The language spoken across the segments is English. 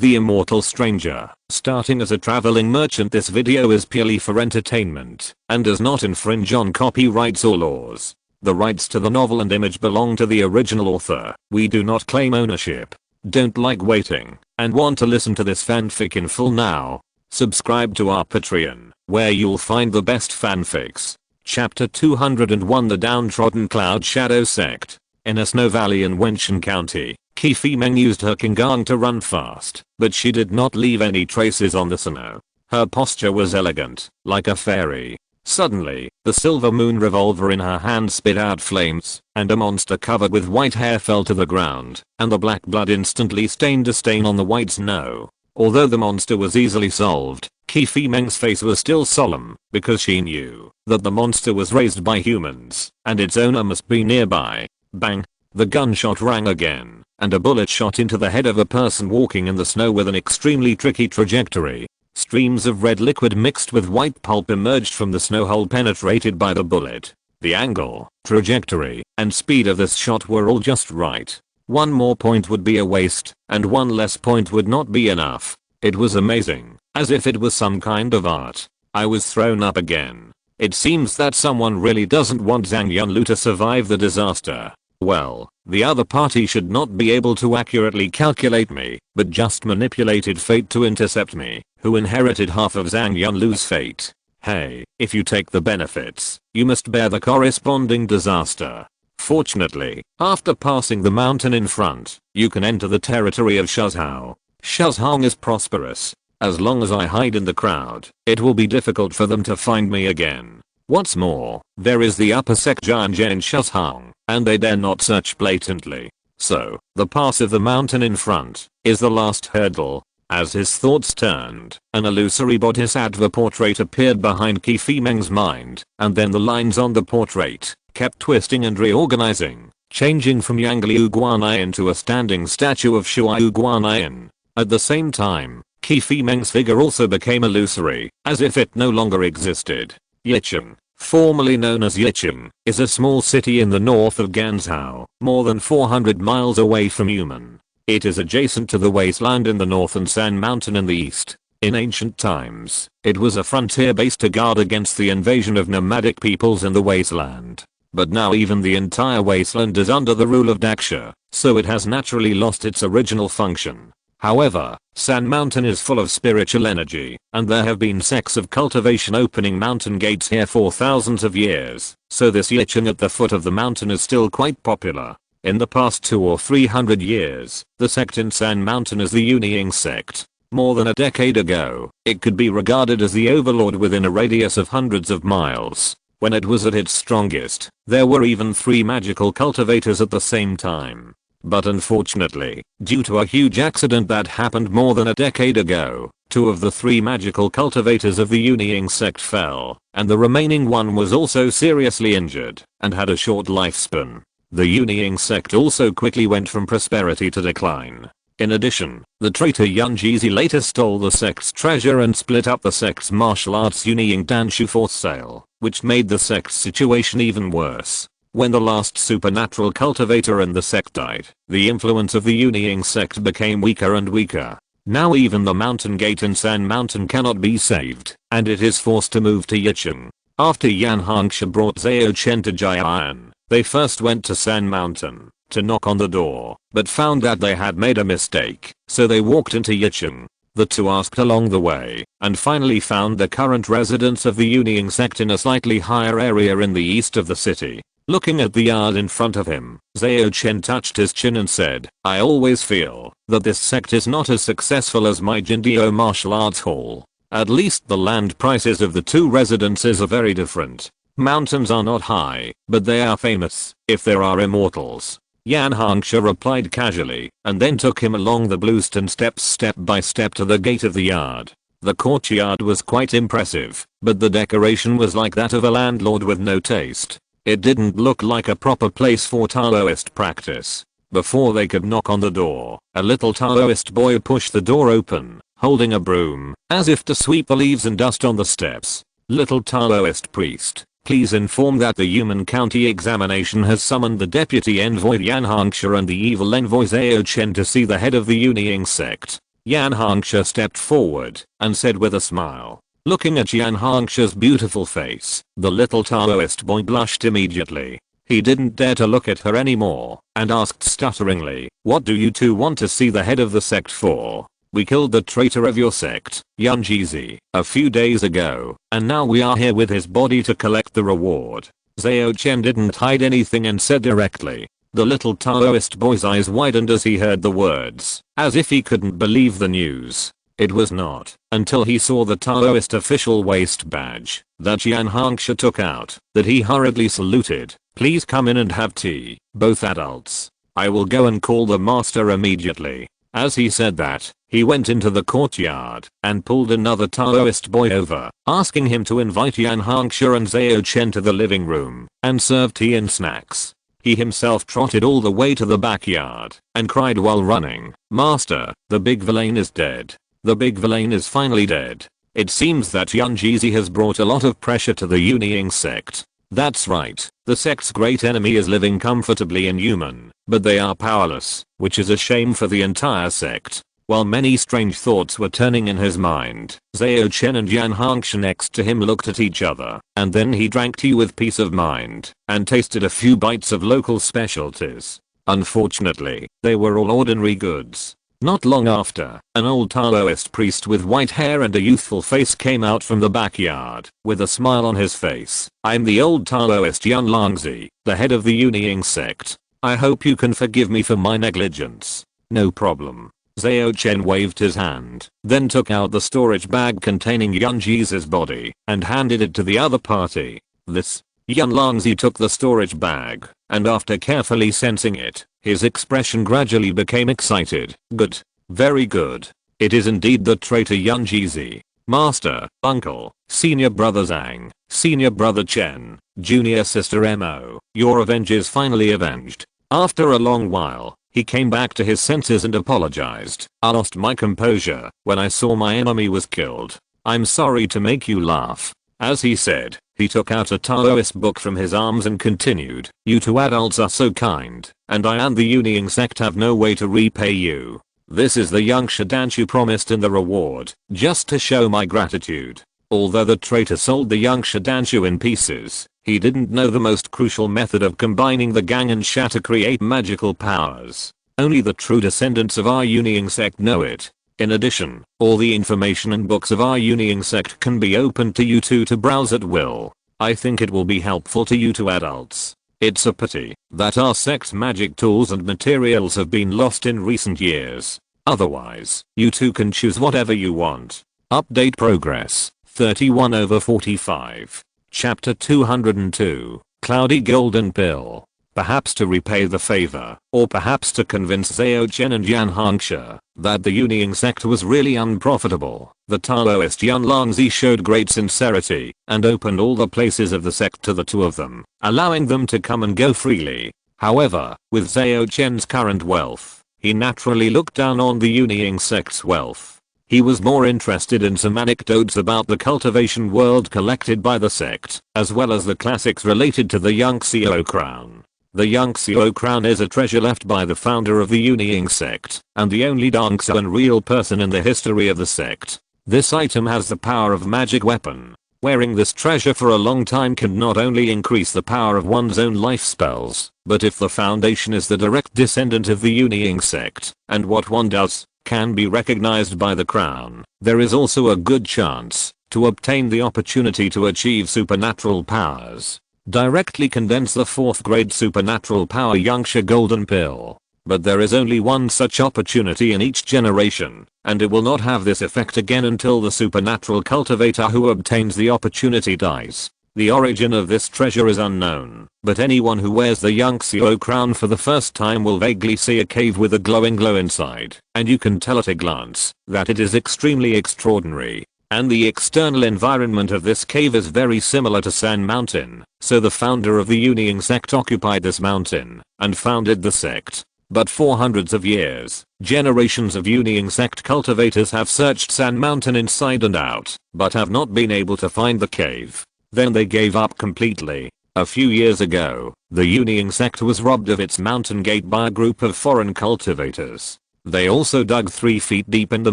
The Immortal Stranger. Starting as a traveling merchant, this video is purely for entertainment and does not infringe on copyrights or laws. The rights to the novel and image belong to the original author. We do not claim ownership. Don't like waiting and want to listen to this fanfic in full now? Subscribe to our Patreon, where you'll find the best fanfics. Chapter 201, The Downtrodden Cloud Shadow Sect. In a snow valley in Wenshan County, Qifi Meng used her Qingang to run fast, but she did not leave any traces on the snow. Her posture was elegant, like a fairy. Suddenly, the silver moon revolver in her hand spit out flames, and a monster covered with white hair fell to the ground, and the black blood instantly stained a stain on the white snow. Although the monster was easily solved, Qifi Meng's face was still solemn, because she knew that the monster was raised by humans, and its owner must be nearby. Bang! The gunshot rang again, and a bullet shot into the head of a person walking in the snow with an extremely tricky trajectory. Streams of red liquid mixed with white pulp emerged from the snow hole penetrated by the bullet. The angle, trajectory, and speed of this shot were all just right. One more point would be a waste, and one less point would not be enough. It was amazing, as if it was some kind of art. I was thrown up again. It seems that someone really doesn't want Zhang Yunlu to survive the disaster. Well, the other party should not be able to accurately calculate me, but just manipulated fate to intercept me, who inherited half of Zhang Yunlu's fate. Hey, if you take the benefits, you must bear the corresponding disaster. Fortunately, after passing the mountain in front, you can enter the territory of Shuzhao. Shuzhao is prosperous. As long as I hide in the crowd, it will be difficult for them to find me again. What's more, there is the upper sect Jianje in Shuzhao, and they dare not search blatantly. So, the pass of the mountain in front is the last hurdle. As his thoughts turned, an illusory bodhisattva portrait appeared behind Qifi Meng's mind, and then the lines on the portrait kept twisting and reorganizing, changing from Yangliu Guanyin to a standing statue of Shuai Guanyin. At the same time, Qifi Meng's figure also became illusory, as if it no longer existed. Yicheng, formerly known as Yicheng, is a small city in the north of Ganzhou, more than 400 miles away from Yumen. It is adjacent to the wasteland in the north and San Mountain in the east. In ancient times, it was a frontier base to guard against the invasion of nomadic peoples in the wasteland. But now even the entire wasteland is under the rule of Daxia, so it has naturally lost its original function. However, San Mountain is full of spiritual energy, and there have been sects of cultivation opening mountain gates here for thousands of years, so this Yicheng at the foot of the mountain is still quite popular. In the past 200 or 300 years, the sect in San Mountain is the Yunying sect. More than a decade ago, it could be regarded as the overlord within a radius of hundreds of miles. When it was at its strongest, there were even 3 magical cultivators at the same time. But unfortunately, due to a huge accident that happened more than a decade ago, 2 of the 3 magical cultivators of the Yunying sect fell, and the remaining one was also seriously injured and had a short lifespan. The Yunying sect also quickly went from prosperity to decline. In addition, the traitor Yun Jizi later stole the sect's treasure and split up the sect's martial arts Yunying Danshu for sale, which made the sect's situation even worse. When the last supernatural cultivator in the sect died, the influence of the Yunying sect became weaker and weaker. Now even the mountain gate in San Mountain cannot be saved, and it is forced to move to Yicheng. After Yan Hangsha brought Zhao Chen to Jian, they first went to San Mountain to knock on the door, but found that they had made a mistake, so they walked into Yicheng. The 2 asked along the way, and finally found the current residents of the Yunying sect in a slightly higher area in the east of the city. Looking at the yard in front of him, Zhao Chen touched his chin and said, I always feel that this sect is not as successful as my Jindio martial arts hall. At least the land prices of the 2 residences are very different. Mountains are not high, but they are famous, if there are immortals. Yan Hangsha replied casually, and then took him along the bluestone steps step by step to the gate of the yard. The courtyard was quite impressive, but the decoration was like that of a landlord with no taste. It didn't look like a proper place for Taoist practice. Before they could knock on the door, a little Taoist boy pushed the door open, holding a broom, as if to sweep the leaves and dust on the steps. Little Taoist priest, please inform that the Yumen County examination has summoned the deputy envoy Yan Hangsha and the evil envoy Zhao Chen to see the head of the Yunying sect. Yan Hongxia stepped forward and said with a smile. Looking at Yan Hongxia's beautiful face, the little Taoist boy blushed immediately. He didn't dare to look at her anymore and asked stutteringly, "What do you two want to see the head of the sect for? We killed the traitor of your sect, Yan Jizi, a few days ago, and now we are here with his body to collect the reward." Zhao Chen didn't hide anything and said directly. The little Taoist boy's eyes widened as he heard the words, as if he couldn't believe the news. It was not until he saw the Taoist official waist badge that Yan Hongxia took out that he hurriedly saluted. "Please come in and have tea, both adults. I will go and call the master immediately." As he said that, he went into the courtyard and pulled another Taoist boy over, asking him to invite Yan Hongxia and Zhao Chen to the living room and serve tea and snacks. He himself trotted all the way to the backyard and cried while running, "Master, the big villain is dead. The big villain is finally dead." It seems that Yan Jizi has brought a lot of pressure to the Yunying sect. That's right, the sect's great enemy is living comfortably in human, but they are powerless, which is a shame for the entire sect. While many strange thoughts were turning in his mind, Zhao Chen and Yan Hongxia next to him looked at each other, and then he drank tea with peace of mind, and tasted a few bites of local specialties. Unfortunately, they were all ordinary goods. Not long after, an old Taoist priest with white hair and a youthful face came out from the backyard, with a smile on his face. "I'm the old Taoist Yan Longzi, the head of the Yunying sect. I hope you can forgive me for my negligence." "No problem." Zhao Chen waved his hand, then took out the storage bag containing Yan Jizi's body, and handed it to the other party. "This." Yan Longzi took the storage bag, and after carefully sensing it, his expression gradually became excited. "Good. Very good. It is indeed the traitor Yan Jizi. Master, uncle, senior brother Zhang, senior brother Chen, junior sister Mo, your revenge is finally avenged." After a long while, he came back to his senses and apologized. "I lost my composure when I saw my enemy was killed. I'm sorry to make you laugh." As he said, he took out a Taoist book from his arms and continued, "You two adults are so kind, and I and the Yunying sect have no way to repay you. This is the Yangsha dance you promised in the reward, just to show my gratitude." Although the traitor sold the Yangsha Danshu in pieces, he didn't know the most crucial method of combining the gang and sha to create magical powers. Only the true descendants of our Yunying sect know it. In addition, all the information and books of our Yunying sect can be opened to you two to browse at will. I think it will be helpful to you two adults. It's a pity that our sect's magic tools and materials have been lost in recent years. Otherwise, you two can choose whatever you want. Update progress, 31/45. Chapter 202, Cloudy Golden Pill. Perhaps to repay the favor, or perhaps to convince Zhao Chen and Yan Hongxia that the Yunying sect was really unprofitable, the Taoist Yan Longzi showed great sincerity and opened all the places of the sect to the two of them, allowing them to come and go freely. However, with Zhao Chen's current wealth, he naturally looked down on the Yunying sect's wealth. He was more interested in some anecdotes about the cultivation world collected by the sect, as well as the classics related to the Yangxiao crown. The Yangxiao crown is a treasure left by the founder of the Yunying sect, and the only Dongsuan real person in the history of the sect. This item has the power of magic weapon. Wearing this treasure for a long time can not only increase the power of one's own life spells, but if the foundation is the direct descendant of the Yunying sect, and what one does can be recognized by the crown, there is also a good chance to obtain the opportunity to achieve supernatural powers. Directly condense the 4th grade supernatural power Yangsha Golden Pill. But there is only one such opportunity in each generation, and it will not have this effect again until the supernatural cultivator who obtains the opportunity dies. The origin of this treasure is unknown, but anyone who wears the Yangxiao crown for the first time will vaguely see a cave with a glowing glow inside, and you can tell at a glance that it is extremely extraordinary. And the external environment of this cave is very similar to San Mountain, so the founder of the Yunying sect occupied this mountain and founded the sect. But for hundreds of years, generations of Yunying sect cultivators have searched San Mountain inside and out, but have not been able to find the cave. Then they gave up completely. A few years ago, the Yunying sect was robbed of its mountain gate by a group of foreign cultivators. They also dug 3 feet deep in the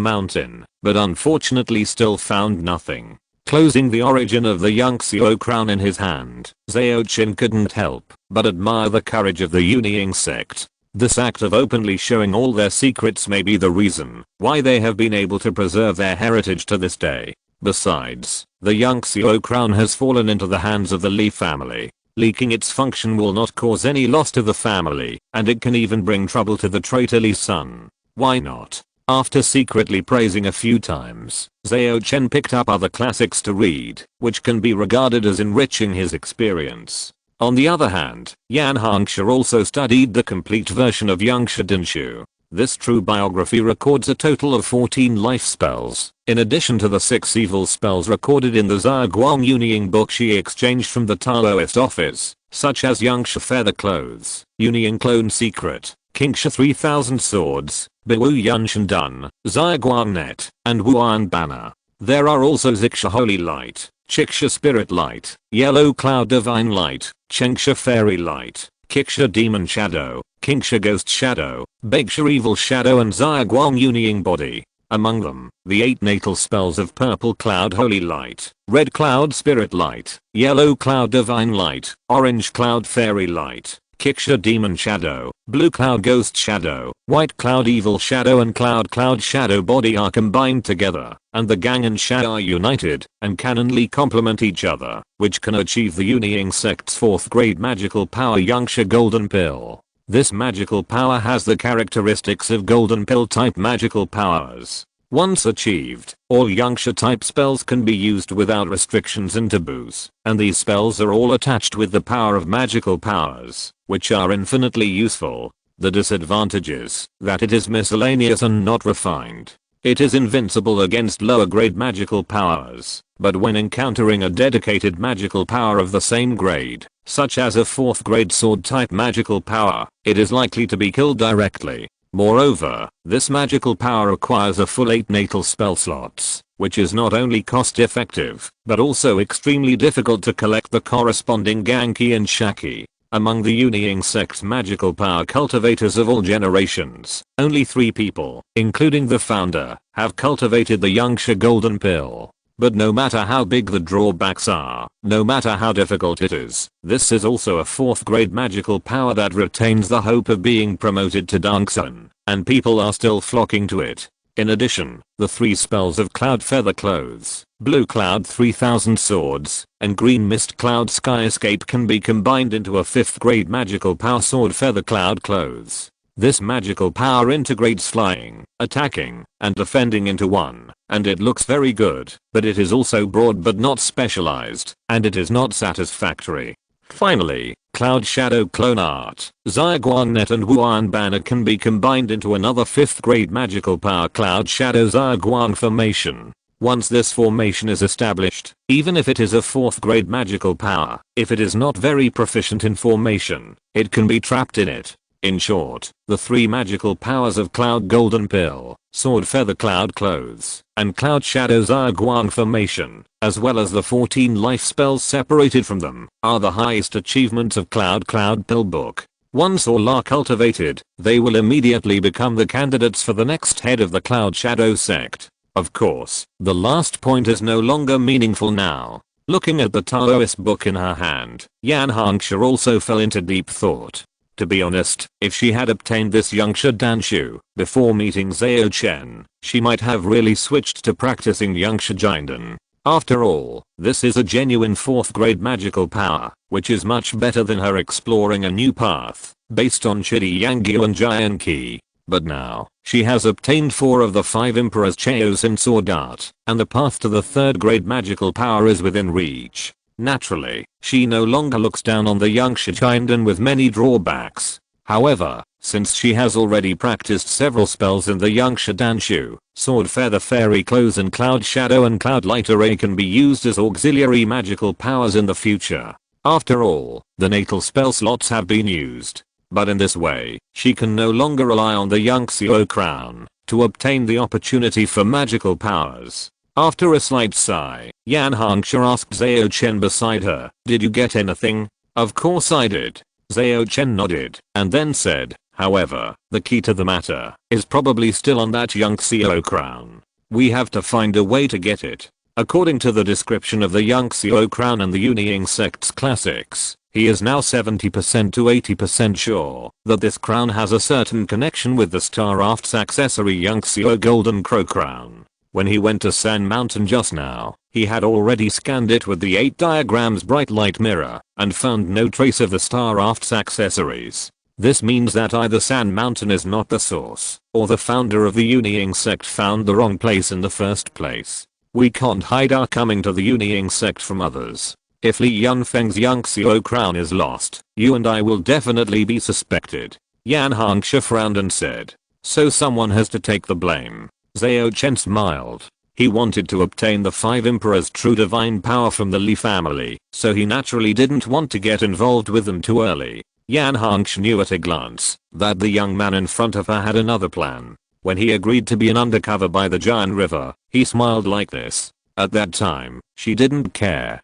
mountain, but unfortunately still found nothing. Closing the origin of the Yangxiu crown in his hand, Zhao Chen couldn't help but admire the courage of the Yunying sect. This act of openly showing all their secrets may be the reason why they have been able to preserve their heritage to this day. Besides, the Yangxiu crown has fallen into the hands of the Li family. Leaking its function will not cause any loss to the family, and it can even bring trouble to the traitor Li's son. Why not? After secretly praising a few times, Zhao Chen picked up other classics to read, which can be regarded as enriching his experience. On the other hand, Yan Hongxia also studied the complete version of Yangsha Dinshu. This true biography records a total of 14 life spells, in addition to the 6 evil spells recorded in the Zhaoguang Yunying book she exchanged from the Taoist office, such as Yangsha Feather Clothes, Yunying Clone Secret, Kingsha 3000 Swords, Biwu Yunshan Dun, Zhaoguang Net, and Wuan Banner. There are also Ziksha Holy Light, Chiksha Spirit Light, Yellow Cloud Divine Light, Chengsha Fairy Light, Kiksha Demon Shadow, Kingsha Ghost Shadow, Beigsha Evil Shadow and Zhaoguang Yunying Body. Among them, the 8 natal spells of Purple Cloud Holy Light, Red Cloud Spirit Light, Yellow Cloud Divine Light, Orange Cloud Fairy Light, Kiksha Demon Shadow, Blue Cloud Ghost Shadow, White Cloud Evil Shadow and Cloud Shadow Body are combined together, and the Gang and Shadow are united, and cannonly complement each other, which can achieve the Yunying sect's 4th grade magical power Yangsha Golden Pill. This magical power has the characteristics of Golden Pill type magical powers. Once achieved, all Yangsha type spells can be used without restrictions and taboos, and these spells are all attached with the power of magical powers, which are infinitely useful. The disadvantage is that it is miscellaneous and not refined. It is invincible against lower grade magical powers, but when encountering a dedicated magical power of the same grade, such as a 4th grade sword type magical power, it is likely to be killed directly. Moreover, this magical power requires a full 8 natal spell slots, which is not only cost effective, but also extremely difficult to collect the corresponding Ganki and Shaki. Among the Yunying sect's magical power cultivators of all generations, only 3 people, including the founder, have cultivated the Yangsha Golden Pill. But no matter how big the drawbacks are, no matter how difficult it is, this is also a 4th grade magical power that retains the hope of being promoted to Dongsun, and people are still flocking to it. In addition, the 3 spells of Cloud Feather Clothes, Blue Cloud 3000 Swords, and Green Mist Cloud Sky Escape can be combined into a 5th grade magical power Sword Feather Cloud Clothes. This magical power integrates flying, attacking, and defending into one, and it looks very good, but it is also broad but not specialized, and it is not satisfactory. Finally, Cloud Shadow Clone Art, Zhaoguang Net and Wuan Banner can be combined into another 5th grade magical power Cloud Shadow Zhaoguang Formation. Once this formation is established, even if it is a 4th grade magical power, if it is not very proficient in formation, it can be trapped in it. In short, the 3 magical powers of Cloud Golden Pill, Sword Feather Cloud Clothes, and Cloud Shadow Zhaoguang Formation, as well as the 14 life spells separated from them, are the highest achievements of Cloud Pill book. Once all are cultivated, they will immediately become the candidates for the next head of the Cloud Shadow sect. Of course, the last point is no longer meaningful now. Looking at the Taoist book in her hand, Yan Hongxia also fell into deep thought. To be honest, if she had obtained this Yangsha Danshu before meeting Zhao Chen, she might have really switched to practicing Yangsha Jinden. After all, this is a genuine 4th grade magical power, which is much better than her exploring a new path, based on Chidi Yangyu and Jian Qi. But now, she has obtained 4 of the 5 Emperor's Chaos in Sword Art, and the path to the 3rd grade magical power is within reach. Naturally, she no longer looks down on the Yangsha Jinden with many drawbacks. However, since she has already practiced several spells in the Yangsha Danshu, Sword Feather Fairy Clothes and Cloud Shadow and Cloud Light Array can be used as auxiliary magical powers in the future. After all, the natal spell slots have been used. But in this way, she can no longer rely on the Yangxiu crown to obtain the opportunity for magical powers. After a slight sigh, Yan Hongxia asked Zhao Chen beside her, "Did you get anything?" "Of course I did." Zhao Chen nodded, and then said, However, the key to the matter is probably still on that Yunxiao crown. We have to find a way to get it. According to the description of the Yunxiao crown and the Uniying Sect's classics, he is now 70% to 80% sure that this crown has a certain connection with the Star Rafts accessory Yunxiao Golden Crow crown. When he went to Sand Mountain just now, he had already scanned it with the 8 diagrams bright light mirror and found no trace of the Star Rafts accessories. This means that either Sand Mountain is not the source, or the founder of the Uniying Sect found the wrong place in the first place. We can't hide our coming to the Uniying Sect from others. If Li Yunfeng's Yunxiao crown is lost, you and I will definitely be suspected. Yan Hongxia frowned and said. So someone has to take the blame. Zhao Chen smiled. He wanted to obtain the 5 Emperors' true divine power from the Li family, so he naturally didn't want to get involved with them too early. Yan Hongxia knew at a glance that the young man in front of her had another plan. When he agreed to be an undercover by the giant river, he smiled like this. At that time, she didn't care,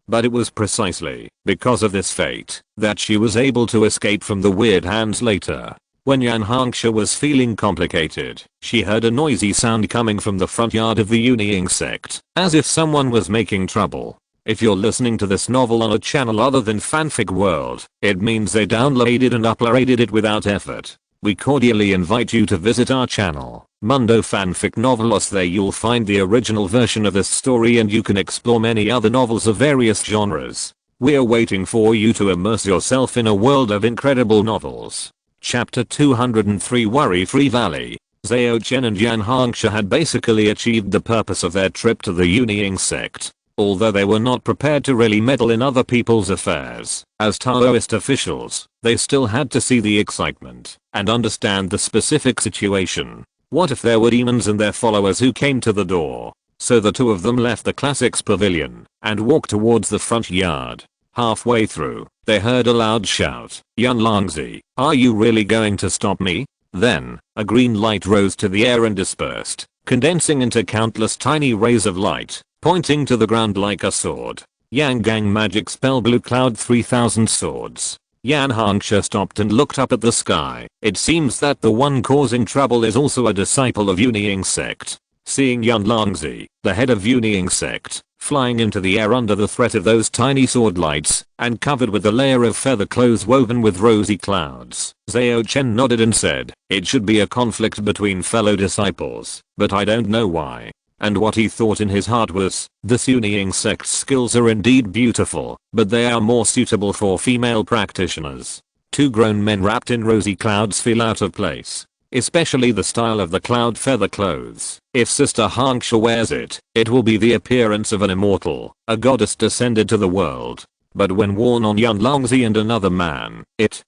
but it was precisely because of this fate that she was able to escape from the weird hands later. When Yan Hongxia was feeling complicated, she heard a noisy sound coming from the front yard of the Uniying Sect, as if someone was making trouble. If you're listening to this novel on a channel other than Fanfic World, it means they downloaded and uploaded it without effort. We cordially invite you to visit our channel, Mundo Fanfic Novelos. There you'll find the original version of this story and you can explore many other novels of various genres. We're waiting for you to immerse yourself in a world of incredible novels. Chapter 203 Worry-Free Valley. Zhao Chen and Yan Hongxia had basically achieved the purpose of their trip to the Uniying Sect. Although they were not prepared to really meddle in other people's affairs, as Taoist officials, they still had to see the excitement and understand the specific situation. What if there were demons and their followers who came to the door? So the two of them left the Classics pavilion and walked towards the front yard. Halfway through, they heard a loud shout, "Yun Longzi, are you really going to stop me?" Then, a green light rose to the air and dispersed, condensing into countless tiny rays of light, pointing to the ground like a sword. Yang Gang magic spell blue cloud 3000 swords. Yan Hongxia stopped and looked up at the sky. It seems that the one causing trouble is also a disciple of Uniying Sect. Seeing Yun Longzi, the head of Uniying Sect, flying into the air under the threat of those tiny sword lights, and covered with a layer of feather clothes woven with rosy clouds, Zhao Chen nodded and said, "It should be a conflict between fellow disciples, but I don't know why." And what he thought in his heart was, this Uniying Sect's skills are indeed beautiful, but they are more suitable for female practitioners. 2 grown men wrapped in rosy clouds feel out of place. Especially the style of the cloud feather clothes. If Sister Hongxia wears it, it will be the appearance of an immortal, a goddess descended to the world. But when worn on Yun Longzi and another man, it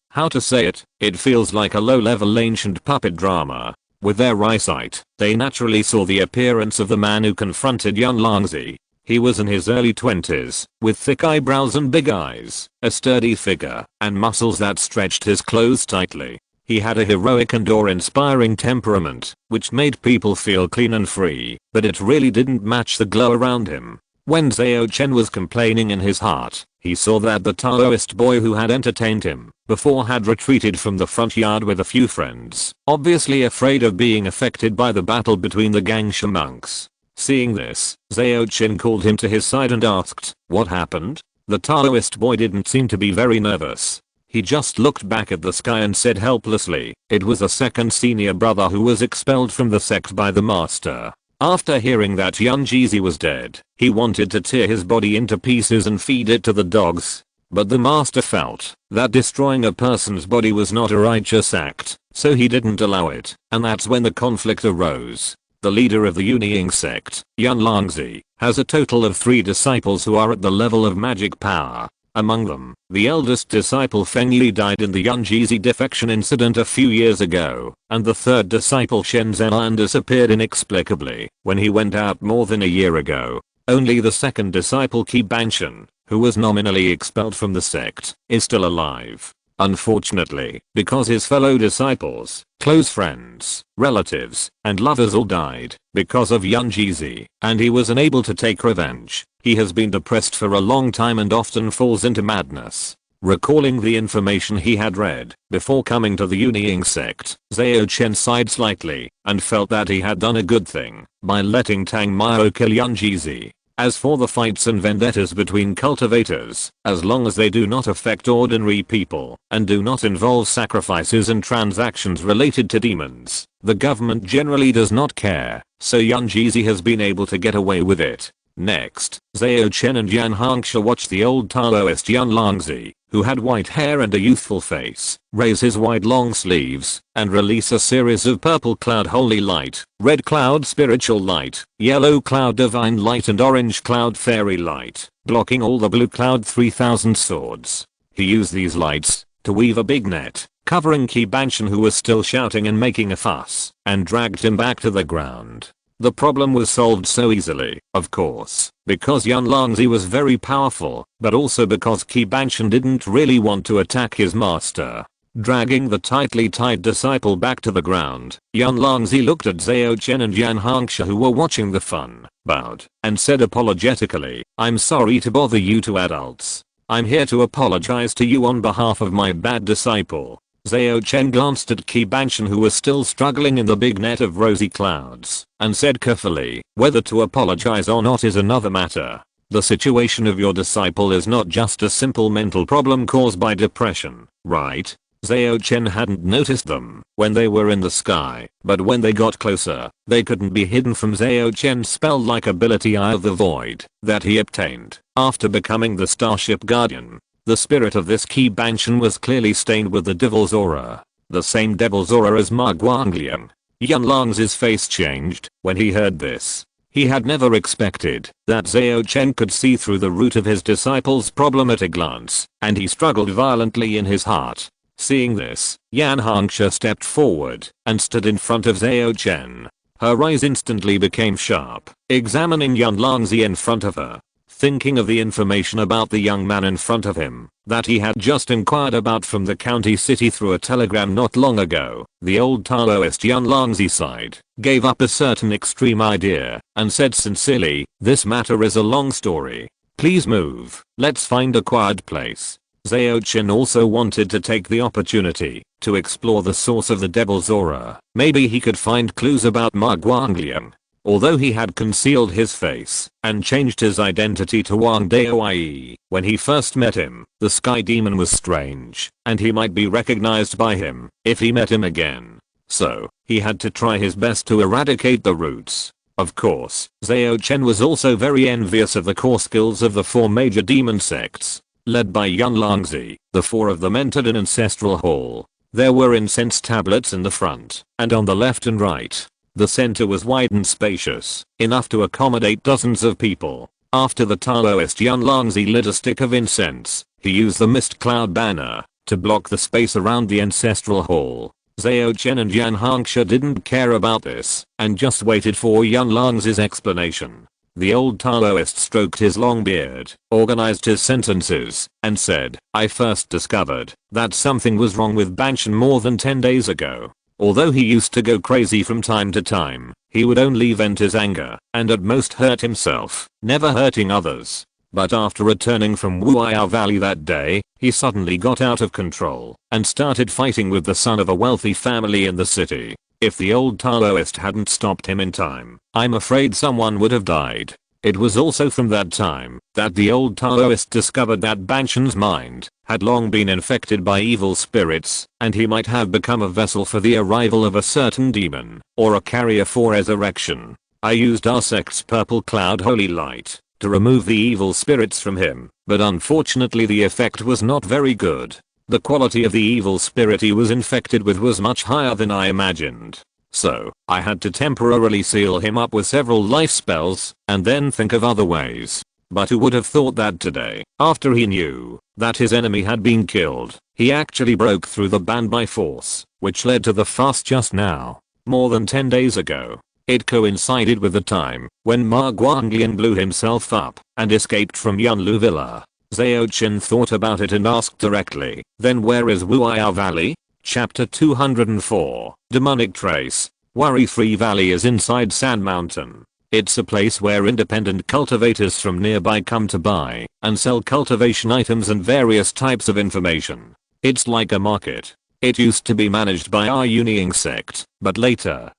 feels like a low-level ancient puppet drama. With their eyesight, they naturally saw the appearance of the man who confronted Yun Longzi. He was in his early 20s, with thick eyebrows and big eyes, a sturdy figure, and muscles that stretched his clothes tightly. He had a heroic and awe-inspiring temperament, which made people feel clean and free, but it really didn't match the glow around him. When Zhao Chen was complaining in his heart, he saw that the Taoist boy who had entertained him before had retreated from the front yard with a few friends, obviously afraid of being affected by the battle between the Gangsha monks. Seeing this, Zhao Chen called him to his side and asked, "What happened?" The Taoist boy didn't seem to be very nervous. He just looked back at the sky and said helplessly, "It was a second senior brother who was expelled from the sect by the master." After hearing that Yun Jizi was dead, he wanted to tear his body into pieces and feed it to the dogs. But the master felt that destroying a person's body was not a righteous act, so he didn't allow it, and that's when the conflict arose. The leader of the Uniying Sect, Yun Longzi, has a total of 3 disciples who are at the level of magic power. Among them, the eldest disciple Feng Yi died in the Yun Jizi defection incident a few years ago, and the 3rd disciple Shen Zhenlian disappeared inexplicably when he went out more than a year ago. Only the 2nd disciple Qi Banshan, who was nominally expelled from the sect, is still alive. Unfortunately, because his fellow disciples, close friends, relatives, and lovers all died because of Yun Jizi, and he was unable to take revenge. He has been depressed for a long time and often falls into madness. Recalling the information he had read before coming to the Uniying sect, Zhao Chen sighed slightly and felt that he had done a good thing by letting Tang Mao kill Yunjizi. As for the fights and vendettas between cultivators, as long as they do not affect ordinary people and do not involve sacrifices and transactions related to demons, the government generally does not care, so Yunjizi has been able to get away with it. Next, Zhao Chen and Yan Hongxia watched the old Taoist Yun Longzi, who had white hair and a youthful face, raise his wide long sleeves and release a series of purple cloud holy light, red cloud spiritual light, yellow cloud divine light and orange cloud fairy light, blocking all the blue cloud 3000 swords. He used these lights to weave a big net, covering Qi Banshan, who was still shouting and making a fuss, and dragged him back to the ground. The problem was solved so easily, of course, because Yun Longzi was very powerful, but also because Qi Banshan didn't really want to attack his master. Dragging the tightly tied disciple back to the ground, Yun Longzi looked at Zhao Chen and Yan Hongxia, who were watching the fun, bowed, and said apologetically, "I'm sorry to bother you two adults. I'm here to apologize to you on behalf of my bad disciple." Zhao Chen glanced at Qi Banshan, who was still struggling in the big net of rosy clouds, and said carefully, "Whether to apologize or not is another matter. The situation of your disciple is not just a simple mental problem caused by depression, right?" Zhao Chen hadn't noticed them when they were in the sky, but when they got closer, they couldn't be hidden from Zhao Chen's spell-like ability Eye of the Void that he obtained after becoming the Starship Guardian. The spirit of this Qi Banshan was clearly stained with the devil's aura, the same devil's aura as Ma Guangliang. Yun Longzi's face changed when he heard this. He had never expected that Zhao Chen could see through the root of his disciple's problem at a glance, and he struggled violently in his heart. Seeing this, Yan Hongxia stepped forward and stood in front of Zhao Chen. Her eyes instantly became sharp, examining Yun Longzi in front of her. Thinking of the information about the young man in front of him that he had just inquired about from the county city through a telegram not long ago, the old Taoist Yun Longzi sighed, gave up a certain extreme idea, and said sincerely, "This matter is a long story. Please move, let's find a quiet place." Zhao Chen also wanted to take the opportunity to explore the source of the devil's aura. Maybe he could find clues about Ma Guangliang. Although he had concealed his face and changed his identity to Wang Daoye when he first met him, the sky demon was strange, and he might be recognized by him if he met him again. So, he had to try his best to eradicate the roots. Of course, Zhao Chen was also very envious of the core skills of the 4 major demon sects, led by Yun Longzi. The 4 of them entered an ancestral hall. There were incense tablets in the front and on the left and right. The center was wide and spacious, enough to accommodate dozens of people. After the Taoist Yun Longzi lit a stick of incense, he used the mist cloud banner to block the space around the ancestral hall. Zhao Chen and Yan Hongxia didn't care about this and just waited for Yun Longzi's explanation. The old Taoist stroked his long beard, organized his sentences, and said, "I first discovered that something was wrong with Banshan more than 10 days ago. Although he used to go crazy from time to time, he would only vent his anger and at most hurt himself, never hurting others. But after returning from Wu'ai Valley that day, he suddenly got out of control and started fighting with the son of a wealthy family in the city. If the old Taoist hadn't stopped him in time, I'm afraid someone would have died." It was also from that time that the old Taoist discovered that Banshan's mind had long been infected by evil spirits, and he might have become a vessel for the arrival of a certain demon, or a carrier for resurrection. I used our sect's purple cloud holy light to remove the evil spirits from him, but unfortunately the effect was not very good. The quality of the evil spirit he was infected with was much higher than I imagined. So, I had to temporarily seal him up with several life spells, and then think of other ways. But who would have thought that today, after he knew that his enemy had been killed, he actually broke through the ban by force, which led to the fast just now, more than 10 days ago. It coincided with the time when Ma Guangliang blew himself up and escaped from Yunlu Villa. Zhao Chen thought about it and asked directly, "Then where is Wu'ai Valley?" Chapter 204, Demonic Trace. Worry-Free Valley is inside Sand Mountain. It's a place where independent cultivators from nearby come to buy and sell cultivation items and various types of information. It's like a market. It used to be managed by our Uniying sect, but later,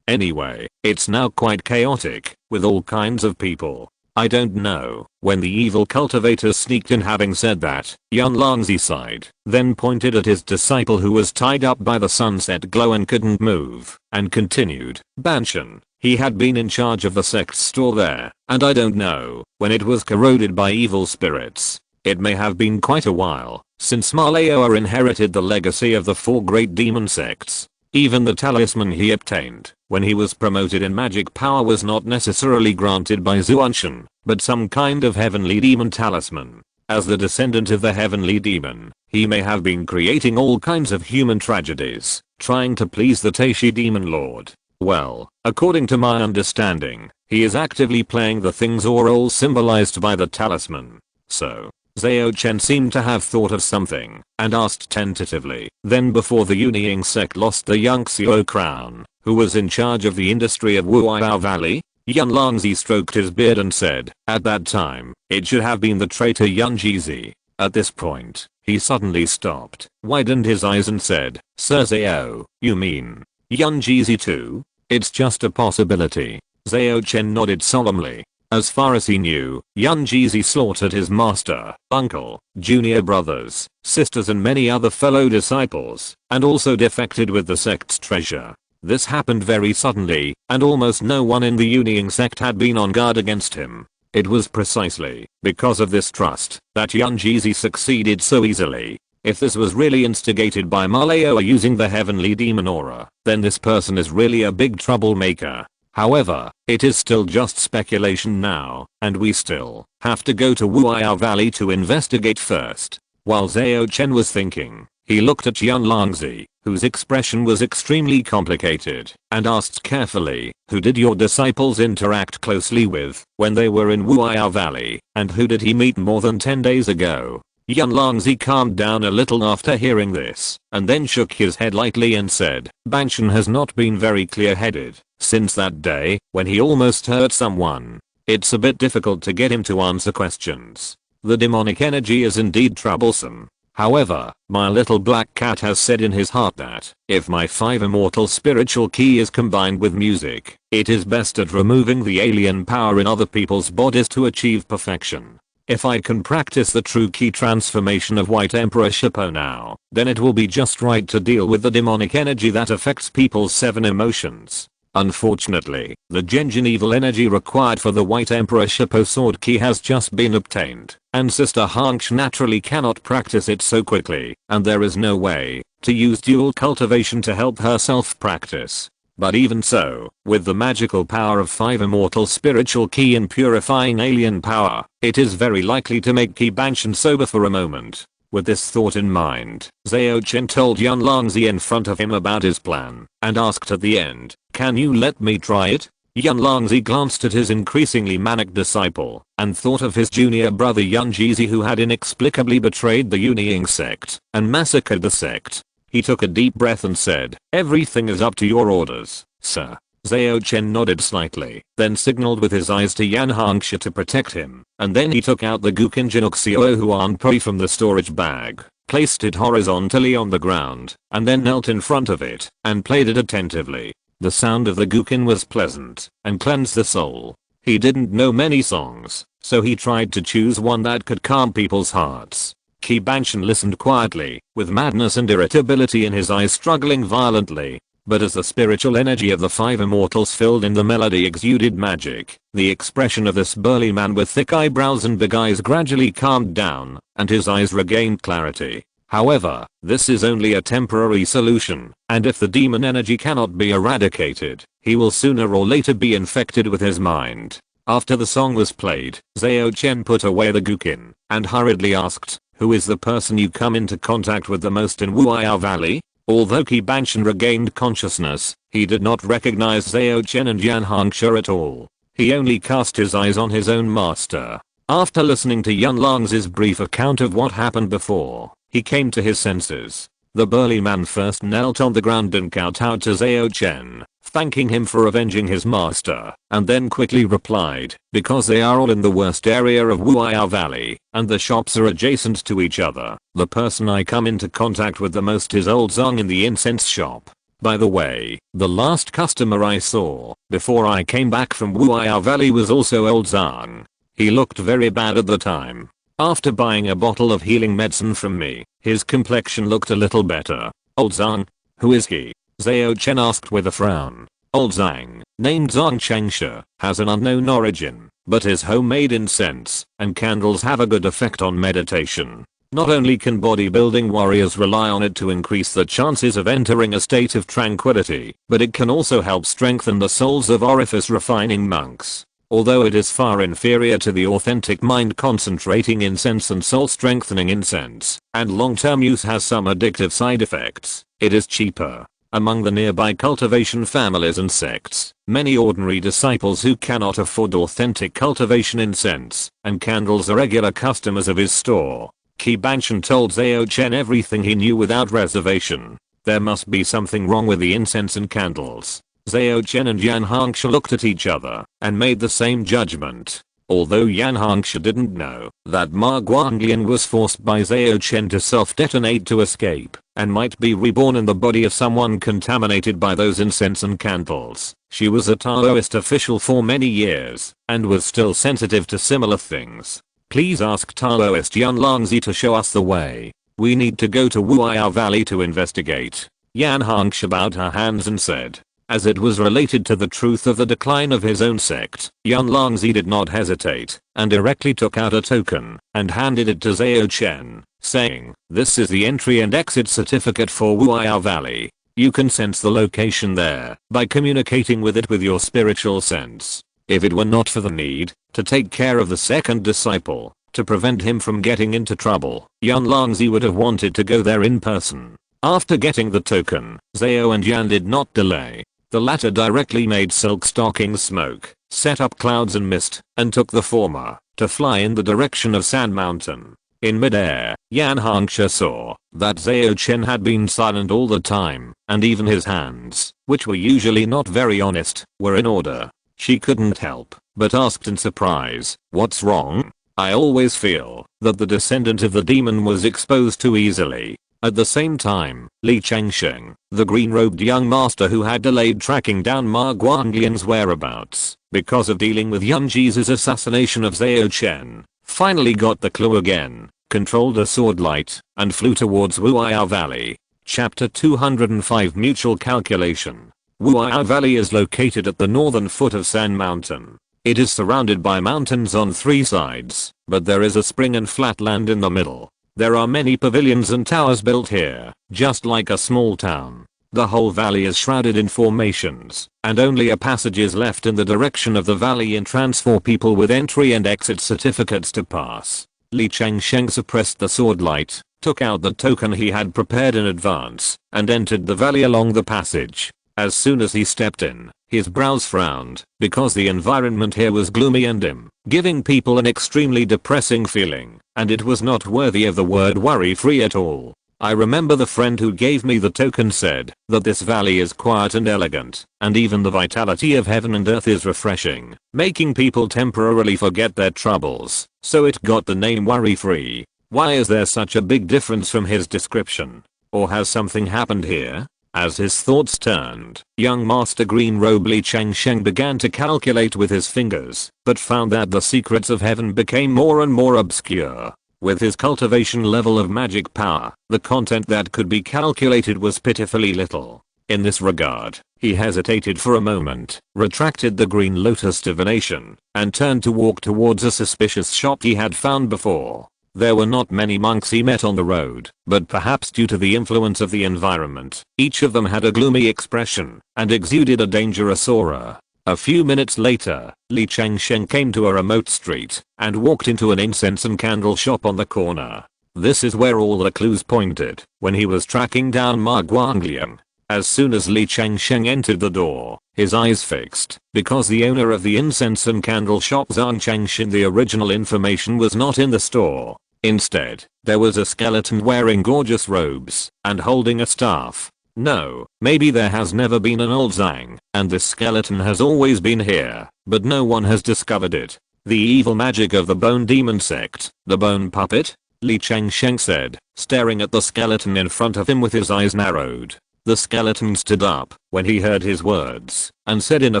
Anyway, it's now quite chaotic, with all kinds of people. I don't know when the evil cultivators sneaked in. Having said that, Yunlongzi sighed, then pointed at his disciple who was tied up by the sunset glow and couldn't move, and continued, Banshan. He had been in charge of the Sects store there, and I don't know when it was corroded by evil spirits. It may have been quite a while since Malayoa inherited the legacy of the 4 great demon sects. Even the talisman he obtained when he was promoted in magic power was not necessarily granted by Zhao Chen, but some kind of heavenly demon talisman. As the descendant of the heavenly demon, he may have been creating all kinds of human tragedies, trying to please the Taishi demon lord. Well, according to my understanding, he is actively playing the things or roles symbolized by the talisman. So, Zhao Chen seemed to have thought of something, and asked tentatively. Then before the Uniying sect lost the Yunxiao crown, who was in charge of the industry of Wuiao Valley? Yunlongzi stroked his beard and said, at that time, it should have been the traitor Yunjizi. At this point, he suddenly stopped, widened his eyes and said, Sir Zhao, you mean Yunjizi too? It's just a possibility. Zhao Chen nodded solemnly. As far as he knew, Yunjizi slaughtered his master, uncle, junior brothers, sisters and many other fellow disciples, and also defected with the sect's treasure. This happened very suddenly, and almost no one in the Uniying sect had been on guard against him. It was precisely because of this trust that Yunjizi succeeded so easily. If this was really instigated by Malayoa using the heavenly demon aura, then this person is really a big troublemaker. However, it is still just speculation now, and we still have to go to Wuiao Valley to investigate first. While Zhao Chen was thinking, he looked at Yunlongzi, whose expression was extremely complicated, and asked carefully, who did your disciples interact closely with when they were in Wuiao Valley, and who did he meet more than 10 days ago? Yunlongzi calmed down a little after hearing this, and then shook his head lightly and said, Banshan has not been very clear-headed since that day when he almost hurt someone. It's a bit difficult to get him to answer questions. The demonic energy is indeed troublesome. However, my little black cat has said in his heart that if my 5 immortal spiritual ki is combined with music, it is best at removing the alien power in other people's bodies to achieve perfection. If I can practice the true key transformation of White Emperor Shippo now, then it will be just right to deal with the demonic energy that affects people's 7 emotions. Unfortunately, the Genjin evil energy required for the White Emperor Shippo sword key has just been obtained, and Sister Hanx naturally cannot practice it so quickly, and there is no way to use dual cultivation to help herself practice. But even so, with the magical power of 5 immortal spiritual ki in purifying alien power, it is very likely to make Ki Banshan sober for a moment. With this thought in mind, Zhao Chen told Yunlongzi in front of him about his plan, and asked at the end, can you let me try it? Yunlongzi glanced at his increasingly manic disciple, and thought of his junior brother Yunjizi who had inexplicably betrayed the Uniying sect, and massacred the sect. He took a deep breath and said, everything is up to your orders, sir. Zhao Chen nodded slightly, then signaled with his eyes to Yan Hangxia to protect him, and then he took out the Gukinjin Uxiao Huan Pui from the storage bag, placed it horizontally on the ground, and then knelt in front of it, and played it attentively. The sound of the Gukin was pleasant, and cleansed the soul. He didn't know many songs, so he tried to choose one that could calm people's hearts. Ki Banshan listened quietly, with madness and irritability in his eyes struggling violently. But as the spiritual energy of the 5 immortals filled in the melody exuded magic, the expression of this burly man with thick eyebrows and big eyes gradually calmed down, and his eyes regained clarity. However, this is only a temporary solution, and if the demon energy cannot be eradicated, he will sooner or later be infected with his mind. After the song was played, Zhao Chen put away the Gukin, and hurriedly asked, who is the person you come into contact with the most in Wuiao Valley? Although Ki Banshan regained consciousness, he did not recognize Zhao Chen and Yan Hangxia at all. He only cast his eyes on his own master. After listening to Yunlongzi's brief account of what happened before, he came to his senses. The burly man first knelt on the ground and kowtowed to Zhao Chen, thanking him for avenging his master, and then quickly replied, because they are all in the worst area of Wuya Valley, and the shops are adjacent to each other, the person I come into contact with the most is old Zhang in the incense shop. By the way, the last customer I saw, before I came back from Wuya Valley was also old Zhang. He looked very bad at the time. After buying a bottle of healing medicine from me, his complexion looked a little better. Old Zhang? Who is he? Zhao Chen asked with a frown. Old Zhang, named Zhang Chengsha, has an unknown origin, but his homemade incense and candles have a good effect on meditation. Not only can bodybuilding warriors rely on it to increase the chances of entering a state of tranquility, but it can also help strengthen the souls of orifice refining monks. Although it is far inferior to the authentic mind concentrating incense and soul strengthening incense, and long-term use has some addictive side effects, it is cheaper. Among the nearby cultivation families and sects, many ordinary disciples who cannot afford authentic cultivation incense and candles are regular customers of his store. Qi Banshan told Zhao Chen everything he knew without reservation. There must be something wrong with the incense and candles. Zhao Chen and Yan Hongxue looked at each other and made the same judgment. Although Yan Hongxue didn't know that Ma Guanglian was forced by Zhao Chen to self-detonate to escape and might be reborn in the body of someone contaminated by those incense and candles. She was a Taoist official for many years and was still sensitive to similar things. Please ask Taoist Yan Longzi to show us the way. We need to go to Wuya Valley to investigate. Yan Hongxue bowed her hands and said. As it was related to the truth of the decline of his own sect, Yan Longzi did not hesitate and directly took out a token and handed it to Zhao Chen, saying, "This is the entry and exit certificate for Wuya Valley. You can sense the location there by communicating with it with your spiritual sense. If it were not for the need to take care of the second disciple, to prevent him from getting into trouble, Yan Longzi would have wanted to go there in person." After getting the token, Zhao and Yan did not delay. The latter directly made silk stockings smoke, set up clouds and mist, and took the former to fly in the direction of Sand Mountain. In midair, Yan Hongxue saw that Zhao Chen had been silent all the time, and even his hands, which were usually not very honest, were in order. She couldn't help but asked in surprise, "What's wrong?" I always feel that the descendant of the demon was exposed too easily. At the same time, Li Changsheng, the green-robed young master who had delayed tracking down Ma Guanglian's whereabouts because of dealing with Yun Ji's assassination of Zhao Chen, finally got the clue again, controlled a sword light, and flew towards Wuya Valley. Chapter 205 Mutual Calculation. Wuya Valley is located at the northern foot of Sand Mountain. It is surrounded by mountains on three sides, but there is a spring and flat land in the middle. There are many pavilions and towers built here, just like a small town. The whole valley is shrouded in formations, and only a passage is left in the direction of the valley entrance for people with entry and exit certificates to pass. Li Changsheng suppressed the sword light, took out the token he had prepared in advance, and entered the valley along the passage. As soon as he stepped in, his brows frowned, because the environment here was gloomy and dim, giving people an extremely depressing feeling, and it was not worthy of the word worry-free at all. I remember the friend who gave me the token said that this valley is quiet and elegant, and even the vitality of heaven and earth is refreshing, making people temporarily forget their troubles, so it got the name worry-free. Why is there such a big difference from his description? Or has something happened here? As his thoughts turned, young Master Green Robe Li Changsheng began to calculate with his fingers, but found that the secrets of heaven became more and more obscure. With his cultivation level of magic power, the content that could be calculated was pitifully little. In this regard, he hesitated for a moment, retracted the Green Lotus divination, and turned to walk towards a suspicious shop he had found before. There were not many monks he met on the road, but perhaps due to the influence of the environment, each of them had a gloomy expression and exuded a dangerous aura. A few minutes later, Li Changsheng came to a remote street and walked into an incense and candle shop on the corner. This is where all the clues pointed when he was tracking down Ma Guanglian. As soon as Li Changsheng entered the door, his eyes fixed, because the owner of the incense and candle shop Zhang Changshin, the original information was not in the store. Instead, there was a skeleton wearing gorgeous robes and holding a staff. No, maybe there has never been an old Zhang, and this skeleton has always been here, but no one has discovered it. The evil magic of the Bone Demon sect, the bone puppet? Li Changsheng said, staring at the skeleton in front of him with his eyes narrowed. The skeleton stood up when he heard his words and said in a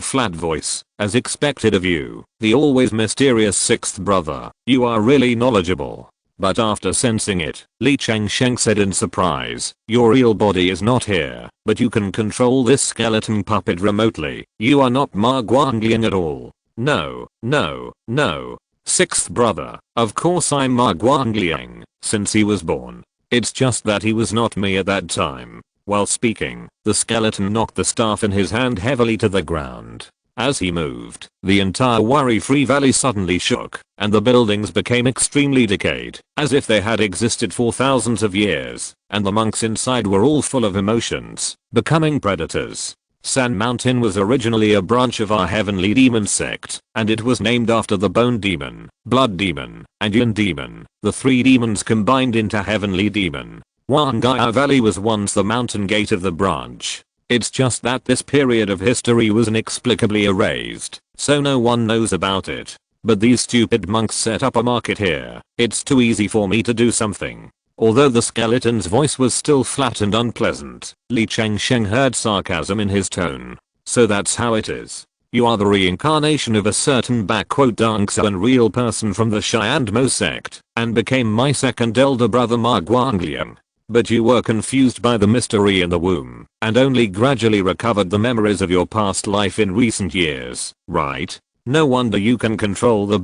flat voice, as expected of you, the always mysterious sixth brother, you are really knowledgeable. But after sensing it, Li Changsheng said in surprise, your real body is not here, but you can control this skeleton puppet remotely. You are not Ma Guangliang at all. No, no, no. Sixth brother, of course I'm Ma Guangliang, since he was born. It's just that he was not me at that time. While speaking, the skeleton knocked the staff in his hand heavily to the ground. As he moved, the entire worry-free valley suddenly shook, and the buildings became extremely decayed, as if they had existed for thousands of years, and the monks inside were all full of emotions, becoming predators. San Mountain was originally a branch of our heavenly demon sect, and it was named after the Bone Demon, Blood Demon, and Yin Demon, the three demons combined into Heavenly Demon. Huangaya Valley was once the mountain gate of the branch. It's just that this period of history was inexplicably erased, so no one knows about it. But these stupid monks set up a market here. It's too easy for me to do something. Although the skeleton's voice was still flat and unpleasant, Li Changsheng heard sarcasm in his tone. So that's how it is. You are the reincarnation of a certain Dangsuan real person from the Xianmo sect, and became my second elder brother Ma Guangliang. But you were confused by the mystery in the womb, and only gradually recovered the memories of your past life in recent years, right? No wonder you can control the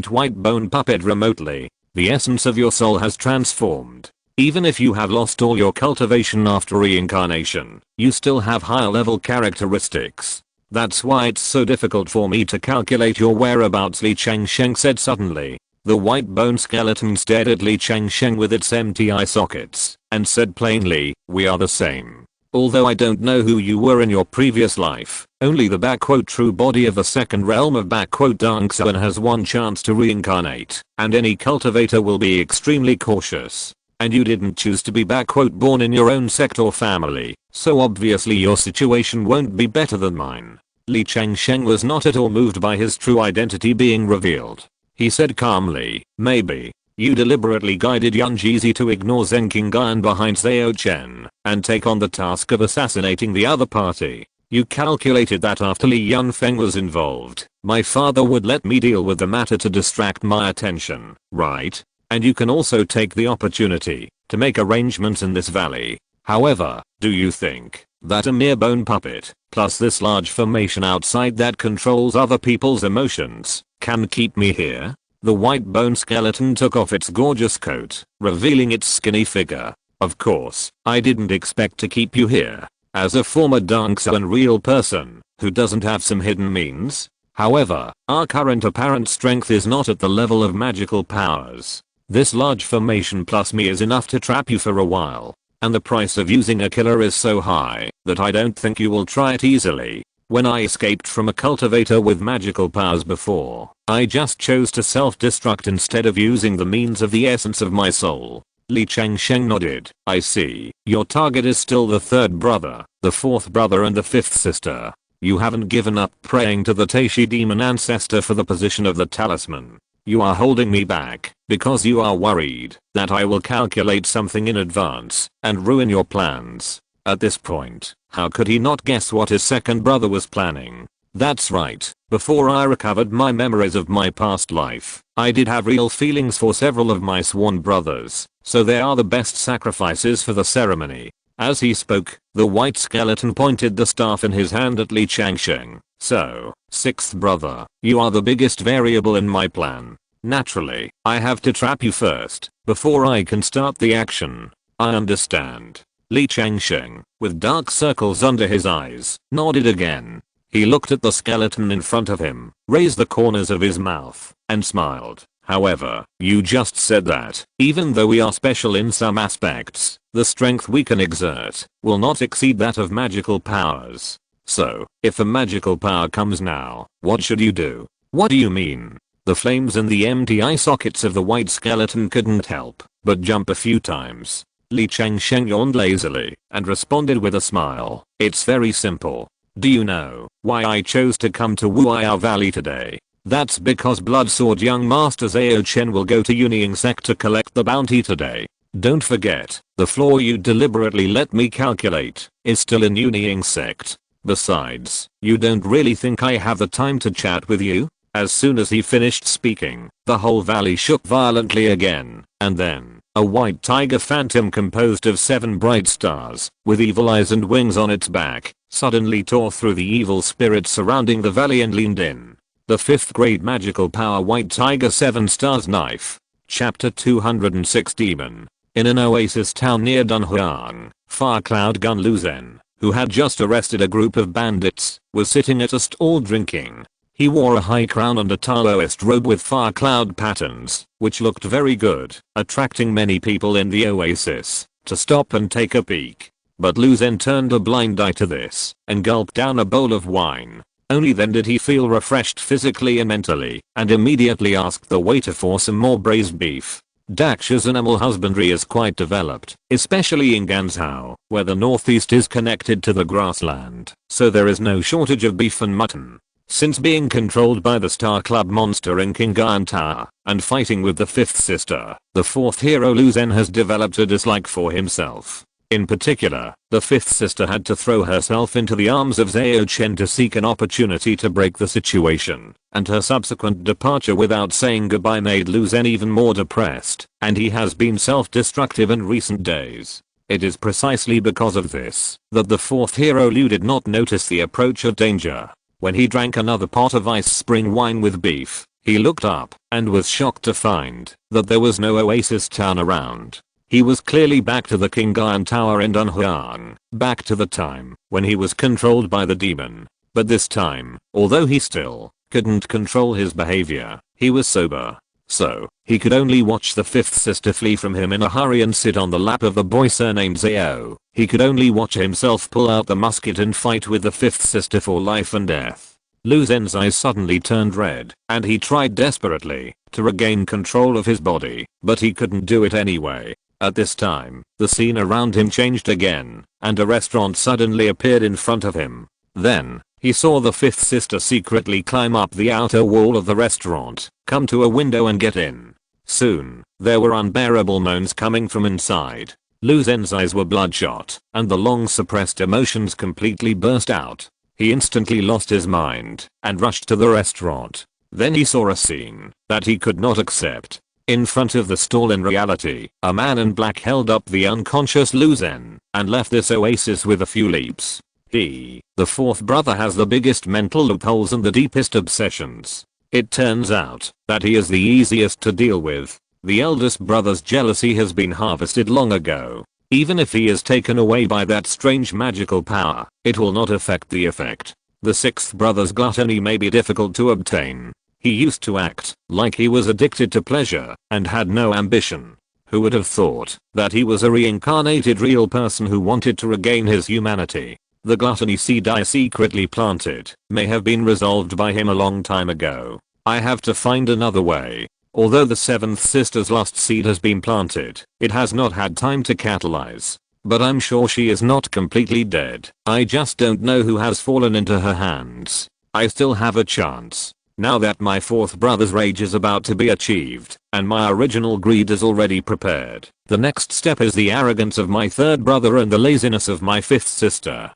white bone puppet remotely. The essence of your soul has transformed. Even if you have lost all your cultivation after reincarnation, you still have higher level characteristics. That's why it's so difficult for me to calculate your whereabouts, Li Changsheng said suddenly. The white bone skeleton stared at Li Changsheng with its empty eye sockets, and said plainly, we are the same. Although I don't know who you were in your previous life, only the true body of the second realm of Dangsuan has one chance to reincarnate, and any cultivator will be extremely cautious. And you didn't choose to be born in your own sect or family, so obviously your situation won't be better than mine. Li Changsheng was not at all moved by his true identity being revealed. He said calmly, maybe. You deliberately guided Yan Jizi to ignore Zheng Qingyan behind Zhao Chen and take on the task of assassinating the other party. You calculated that after Li Yunfeng was involved, my father would let me deal with the matter to distract my attention, right? And you can also take the opportunity to make arrangements in this valley. However, do you think that a mere bone puppet, plus this large formation outside that controls other people's emotions, can keep me here? The white bone skeleton took off its gorgeous coat, revealing its skinny figure. Of course, I didn't expect to keep you here. As a former Dangsuan real person, who doesn't have some hidden means. However, our current apparent strength is not at the level of magical powers. This large formation plus me is enough to trap you for a while. And the price of using a killer is so high that I don't think you will try it easily. When I escaped from a cultivator with magical powers before, I just chose to self-destruct instead of using the means of the essence of my soul. Li Changsheng nodded. I see. Your target is still the third brother, the fourth brother and the fifth sister. You haven't given up praying to the Taishi demon ancestor for the position of the talisman. You are holding me back because you are worried that I will calculate something in advance and ruin your plans. At this point, how could he not guess what his second brother was planning? That's right, before I recovered my memories of my past life, I did have real feelings for several of my sworn brothers, so they are the best sacrifices for the ceremony. As he spoke, the white skeleton pointed the staff in his hand at Li Changsheng. So, sixth brother, you are the biggest variable in my plan. Naturally, I have to trap you first, before I can start the action. I understand. Li Changsheng, with dark circles under his eyes, nodded again. He looked at the skeleton in front of him, raised the corners of his mouth, and smiled. However, you just said that, even though we are special in some aspects, the strength we can exert will not exceed that of magical powers. So, if a magical power comes now, what should you do? What do you mean? The flames in the empty eye sockets of the white skeleton couldn't help but jump a few times. Li Changsheng yawned lazily and responded with a smile. It's very simple. Do you know why I chose to come to Wuya Valley today? That's because Bloodsword young master Zhao Chen will go to Yuniying Sect to collect the bounty today. Don't forget, the floor you deliberately let me calculate is still in Yuniying Sect. Besides, you don't really think I have the time to chat with you? As soon as he finished speaking, the whole valley shook violently again, and then, a white tiger phantom composed of 7 bright stars, with evil eyes and wings on its back, suddenly tore through the evil spirits surrounding the valley and leaned in. The 5th grade magical power White Tiger 7 Stars Knife. Chapter 206 Demon. In an oasis town near Dunhuang, Firecloud Gun Lu Zhen, who had just arrested a group of bandits, was sitting at a stall drinking. He wore a high crown and a Taoist robe with fire cloud patterns, which looked very good, attracting many people in the oasis to stop and take a peek. But Lu Zhen turned a blind eye to this and gulped down a bowl of wine. Only then did he feel refreshed physically and mentally, and immediately asked the waiter for some more braised beef. Daksha's animal husbandry is quite developed, especially in Ganzhou, where the northeast is connected to the grassland, so there is no shortage of beef and mutton. Since being controlled by the Star Club monster in Qinggan Tower, and fighting with the 5th sister, the 4th hero Lu Zhen has developed a dislike for himself. In particular, the 5th sister had to throw herself into the arms of Zhao Chen to seek an opportunity to break the situation, and her subsequent departure without saying goodbye made Lu Zhen even more depressed, and he has been self-destructive in recent days. It is precisely because of this that the 4th hero Lu did not notice the approach of danger. When he drank another pot of ice spring wine with beef, he looked up and was shocked to find that there was no oasis town around. He was clearly back to the Qinggan Tower in Dunhuang, back to the time when he was controlled by the demon. But this time, although he still couldn't control his behavior, he was sober. So, he could only watch the 5th sister flee from him in a hurry and sit on the lap of a boy surnamed Zhao. He could only watch himself pull out the musket and fight with the 5th sister for life and death. Lu Zhen's eyes suddenly turned red, and he tried desperately to regain control of his body, but he couldn't do it anyway. At this time, the scene around him changed again, and a restaurant suddenly appeared in front of him. Then, he saw the 5th sister secretly climb up the outer wall of the restaurant, come to a window and get in. Soon, there were unbearable moans coming from inside. Lu Zhen's eyes were bloodshot, and the long suppressed emotions completely burst out. He instantly lost his mind, and rushed to the restaurant. Then he saw a scene that he could not accept. In front of the stall in reality, a man in black held up the unconscious Lu Zhen, and left this oasis with a few leaps. He, the 4th brother, has the biggest mental loopholes and the deepest obsessions. It turns out that he is the easiest to deal with. The eldest brother's jealousy has been harvested long ago. Even if he is taken away by that strange magical power, it will not affect the effect. The 6th brother's gluttony may be difficult to obtain. He used to act like he was addicted to pleasure and had no ambition. Who would have thought that he was a reincarnated real person who wanted to regain his humanity? The gluttony seed I secretly planted may have been resolved by him a long time ago. I have to find another way. Although the 7th sister's lust seed has been planted, it has not had time to catalyze. But I'm sure she is not completely dead. I just don't know who has fallen into her hands. I still have a chance. Now that my 4th brother's rage is about to be achieved, and my original greed is already prepared, the next step is the arrogance of my 3rd brother and the laziness of my 5th sister.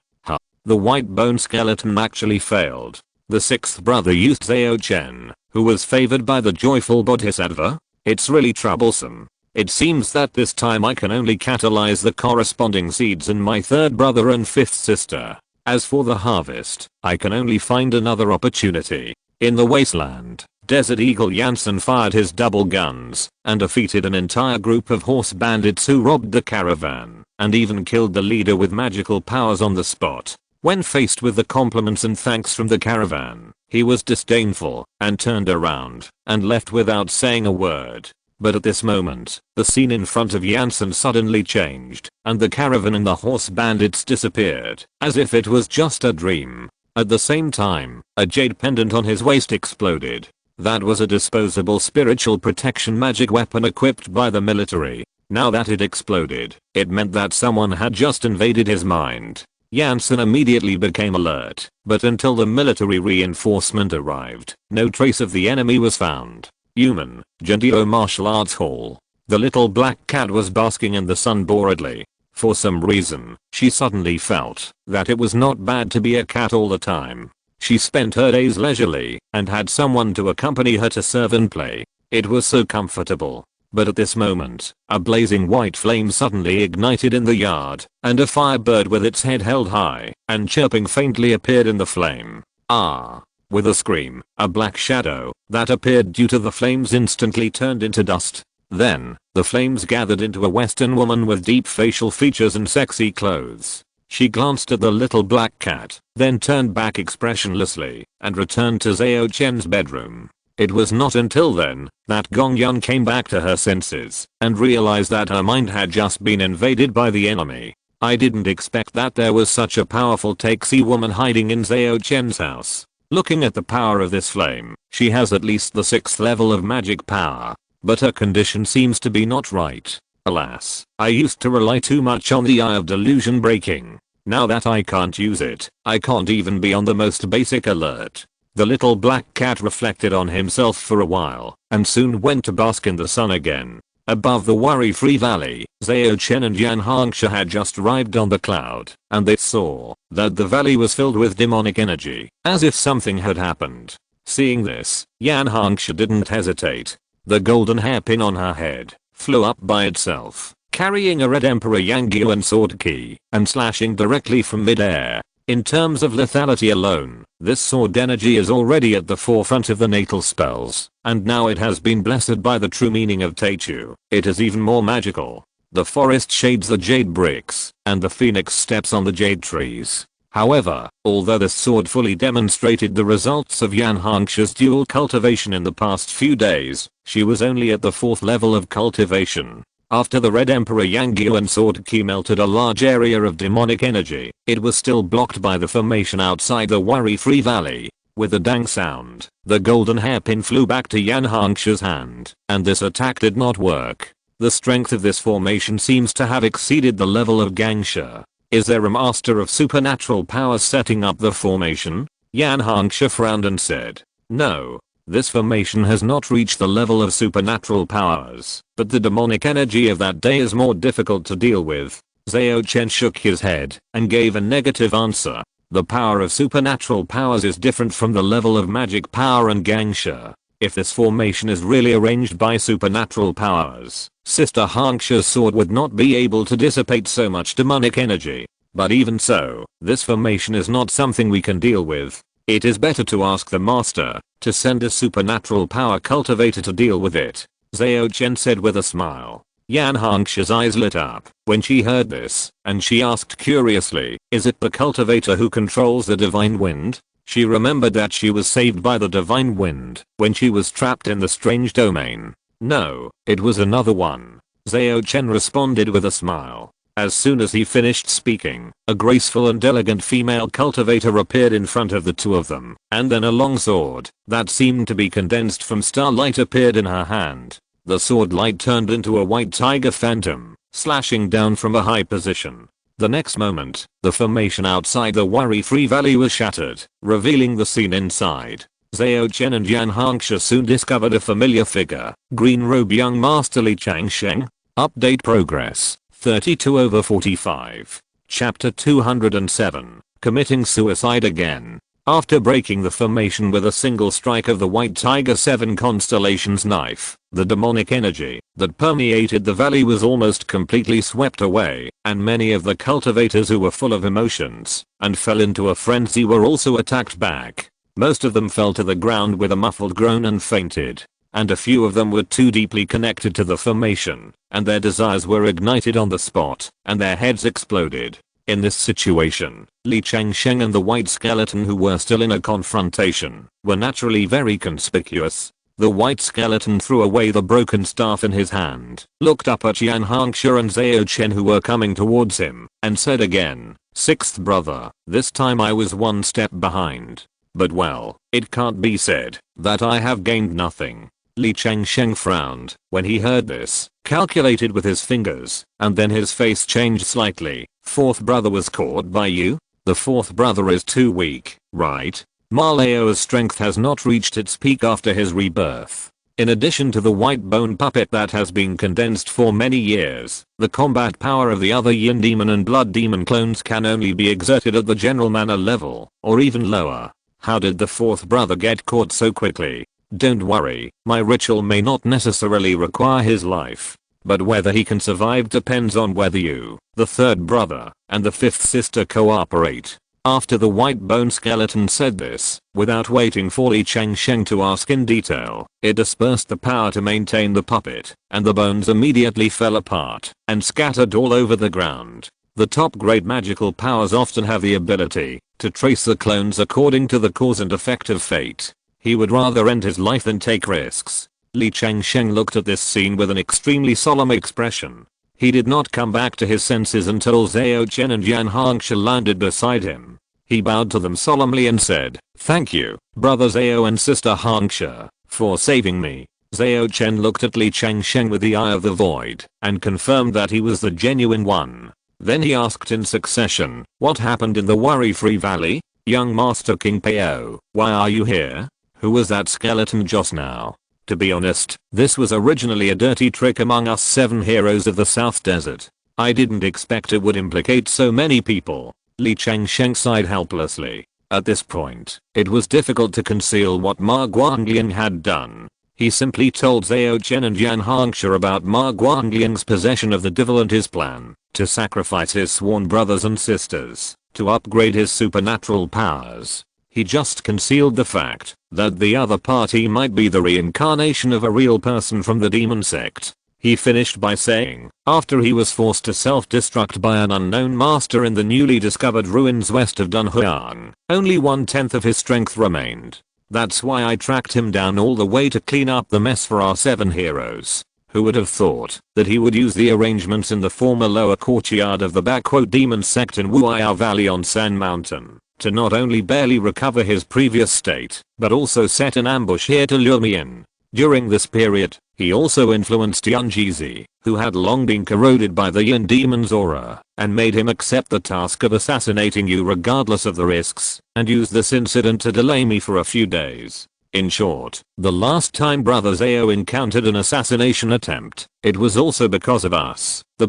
The white bone skeleton actually failed. The 6th brother used Zhao Chen, who was favored by the joyful bodhisattva. It's really troublesome. It seems that this time I can only catalyze the corresponding seeds in my 3rd brother and 5th sister. As for the harvest, I can only find another opportunity. In the wasteland, Desert Eagle Jansen fired his double guns and defeated an entire group of horse bandits who robbed the caravan, and even killed the leader with magical powers on the spot. When faced with the compliments and thanks from the caravan, he was disdainful and turned around and left without saying a word. But at this moment, the scene in front of Jansen suddenly changed, and the caravan and the horse bandits disappeared, as if it was just a dream. At the same time, a jade pendant on his waist exploded. That was a disposable spiritual protection magic weapon equipped by the military. Now that it exploded, it meant that someone had just invaded his mind. Jansen immediately became alert, but until the military reinforcement arrived, no trace of the enemy was found. Human, Gendio Martial Arts Hall. The little black cat was basking in the sun boredly. For some reason, she suddenly felt that it was not bad to be a cat all the time. She spent her days leisurely and had someone to accompany her to serve and play. It was so comfortable. But at this moment, a blazing white flame suddenly ignited in the yard, and a firebird with its head held high and chirping faintly appeared in the flame. Ah! With a scream, a black shadow that appeared due to the flames instantly turned into dust. Then, the flames gathered into a Western woman with deep facial features and sexy clothes. She glanced at the little black cat, then turned back expressionlessly and returned to Zhao Chen's bedroom. It was not until then that Gong Yun came back to her senses and realized that her mind had just been invaded by the enemy. I didn't expect that there was such a powerful Taxi woman hiding in Zhao Chen's house. Looking at the power of this flame, she has at least the 6th level of magic power. But her condition seems to be not right. Alas, I used to rely too much on the eye of delusion breaking. Now that I can't use it, I can't even be on the most basic alert. The little black cat reflected on himself for a while, and soon went to bask in the sun again. Above the worry-free valley, Zhao Chen and Yan Hongxia had just arrived on the cloud, and they saw that the valley was filled with demonic energy, as if something had happened. Seeing this, Yan Hongxia didn't hesitate. The golden hairpin on her head flew up by itself, carrying a red Emperor Yangyuan sword key and slashing directly from midair. In terms of lethality alone, this sword energy is already at the forefront of the natal spells, and now it has been blessed by the true meaning of Teichu. It is even more magical. The forest shades the jade bricks, and the phoenix steps on the jade trees. However, although this sword fully demonstrated the results of Yan Hongxia's dual cultivation in the past few days, she was only at the 4th level of cultivation. After the Red Emperor Yangyuan sword key melted a large area of demonic energy, it was still blocked by the formation outside the worry-free valley. With a dang sound, the golden hairpin flew back to Yan Hongxia's hand, and this attack did not work. The strength of this formation seems to have exceeded the level of Gangxia. Is there a master of supernatural powers setting up the formation? Yan Hongxia frowned and said, no. This formation has not reached the level of supernatural powers, but the demonic energy of that day is more difficult to deal with. Zhao Chen shook his head and gave a negative answer. The power of supernatural powers is different from the level of magic power and Gangxia. If this formation is really arranged by supernatural powers, Sister Hongxia's sword would not be able to dissipate so much demonic energy. But even so, this formation is not something we can deal with. It is better to ask the master to send a supernatural power cultivator to deal with it, Zhao Chen said with a smile. Yan Hongxia's eyes lit up when she heard this, and she asked curiously, is it the cultivator who controls the divine wind? She remembered that she was saved by the divine wind when she was trapped in the strange domain. No, it was another one. Zhao Chen responded with a smile. As soon as he finished speaking, a graceful and elegant female cultivator appeared in front of the two of them, and then a long sword that seemed to be condensed from starlight appeared in her hand. The sword light turned into a white tiger phantom, slashing down from a high position. The next moment, the formation outside the worry-free valley was shattered, revealing the scene inside. Zhao Chen and Yan Hongxia soon discovered a familiar figure, green robe young Master Li Changsheng. Update progress. 32/45. Chapter 207. Committing suicide again. After breaking the formation with a single strike of the White Tiger 7 Constellation's knife, the demonic energy that permeated the valley was almost completely swept away, and many of the cultivators who were full of emotions and fell into a frenzy were also attacked back. Most of them fell to the ground with a muffled groan and fainted. And a few of them were too deeply connected to the formation, and their desires were ignited on the spot, and their heads exploded. In this situation, Li Changsheng and the white skeleton who were still in a confrontation were naturally very conspicuous. The white skeleton threw away the broken staff in his hand, looked up at Yan Hongxia and Zhao Chen who were coming towards him, and said again, "Sixth brother, this time I was one step behind. but well, it can't be said that I have gained nothing. Li Changsheng frowned when he heard this, calculated with his fingers, and then his face changed slightly. Fourth brother was caught by you? The fourth brother is too weak, right? Ma Lao's strength has not reached its peak after his rebirth. In addition to the white bone puppet that has been condensed for many years, the combat power of the other yin demon and blood demon clones can only be exerted at the general mana level, or even lower. How did the fourth brother get caught so quickly? Don't worry, my ritual may not necessarily require his life, but whether he can survive depends on whether you, the third brother, and the fifth sister cooperate. After the white bone skeleton said this, without waiting for Li Changsheng to ask in detail, it dispersed the power to maintain the puppet, and the bones immediately fell apart and scattered all over the ground. The top grade magical powers often have the ability to trace the clones according to the cause and effect of fate. He would rather end his life than take risks. Li Changsheng looked at this scene with an extremely solemn expression. He did not come back to his senses until Zhao Chen and Yan Hongxue landed beside him. He bowed to them solemnly and said, "Thank you, brother Zhao and sister Hongxue, for saving me." Zhao Chen looked at Li Changsheng with the eye of the void and confirmed that he was the genuine one. Then he asked in succession, "What happened in the Worry-Free Valley? Young Master King Pao, why are you here? Who was that skeleton just now?" To be honest, this was originally a dirty trick among us 7 heroes of the South Desert. I didn't expect it would implicate so many people. Li Changsheng sighed helplessly. At this point, it was difficult to conceal what Ma Guangliang had done. He simply told Zhao Chen and Yan Hongxue about Ma Guangliang's possession of the devil and his plan to sacrifice his sworn brothers and sisters to upgrade his supernatural powers. He just concealed the fact that the other party might be the reincarnation of a real person from the demon sect. He finished by saying, after he was forced to self-destruct by an unknown master in the newly discovered ruins west of Dunhuang, only 1/10 of his strength remained. That's why I tracked him down all the way to clean up the mess for our 7 heroes. Who would have thought that he would use the arrangements in the former lower courtyard of the demon sect in Wu'ai Valley on San Mountain to not only barely recover his previous state, but also set an ambush here to lure me in. During this period, he also influenced Yan Jizi, who had long been corroded by the Yin Demon's aura, and made him accept the task of assassinating you regardless of the risks, and used this incident to delay me for a few days. In short, the last time Brother Zhao encountered an assassination attempt, it was also because of us, the